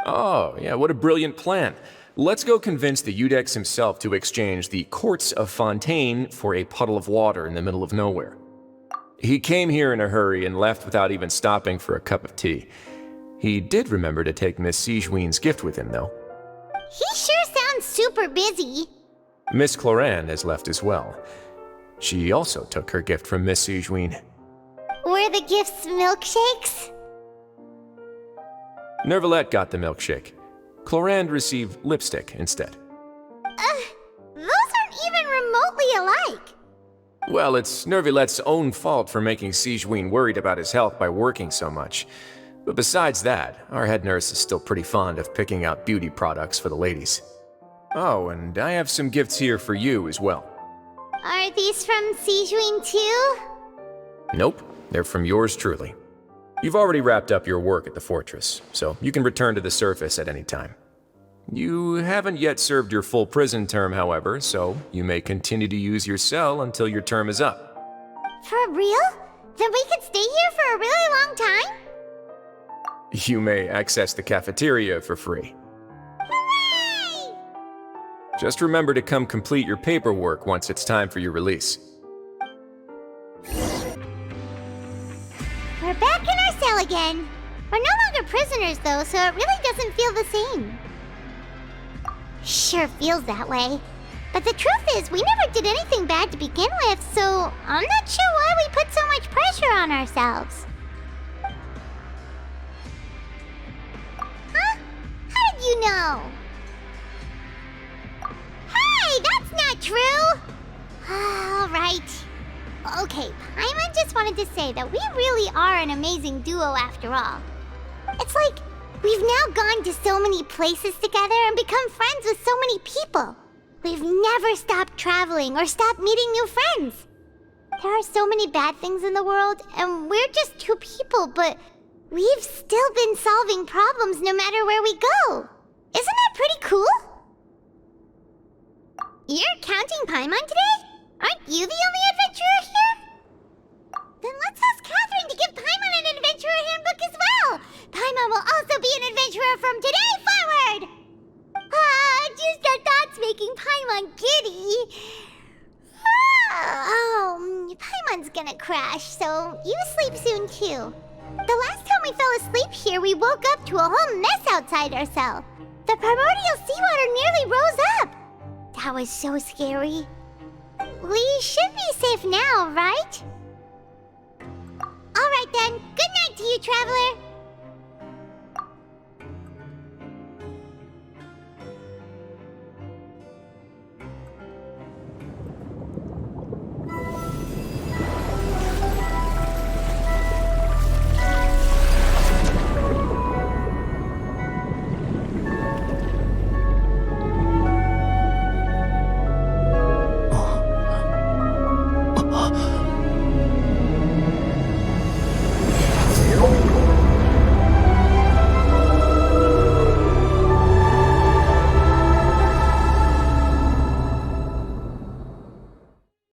Oh, yeah, what a brilliant plan. Let's go convince the Udex himself to exchange the Courts of Fontaine for a puddle of water in the middle of nowhere. He came here in a hurry and left without even stopping for a cup of tea. He did remember to take Miss Sigewinne's gift with him, though. He sure sounds super busy. Miss Cloran has left as well. She also took her gift from Miss Sigewinne. Were the gifts milkshakes? Neuvillette got the milkshake. Cloran received lipstick instead. Those aren't even remotely alike. Well, it's Neuvillette's own fault for making Sigewinne worried about his health by working so much. But besides that, our head nurse is still pretty fond of picking out beauty products for the ladies. Oh, and I have some gifts here for you as well. Are these from Sigewinne too? Nope, they're from yours truly. You've already wrapped up your work at the fortress, so you can return to the surface at any time. You haven't yet served your full prison term, however, so you may continue to use your cell until your term is up. For real? Then we could stay here for a really long time? You may access the cafeteria for free. Hooray! Just remember to come complete your paperwork once it's time for your release. We're back in our cell again. We're no longer prisoners though, so it really doesn't feel the same. Sure feels that way. But the truth is, we never did anything bad to begin with, so I'm not sure why we put so much pressure on ourselves. Huh? How did you know? Hey, that's not true! Alright. Okay, Paimon just wanted to say that we really are an amazing duo after all. It's like, we've now gone to so many places together and become friends with so many people. We've never stopped traveling or stopped meeting new friends. There are so many bad things in the world, and we're just two people, but we've still been solving problems no matter where we go. Isn't that pretty cool? You're counting Paimon today? Aren't you the only adventurer here? Then let's ask Catherine to give Paimon an adventurer handbook as well. Paimon will also be an adventurer from today forward. Just the thoughts making Paimon giddy. Paimon's gonna crash, so you sleep soon too. The last time we fell asleep here, we woke up to a whole mess outside our cell. The primordial seawater nearly rose up. That was so scary. We should be safe now, right? Alright then, good night to you, traveler.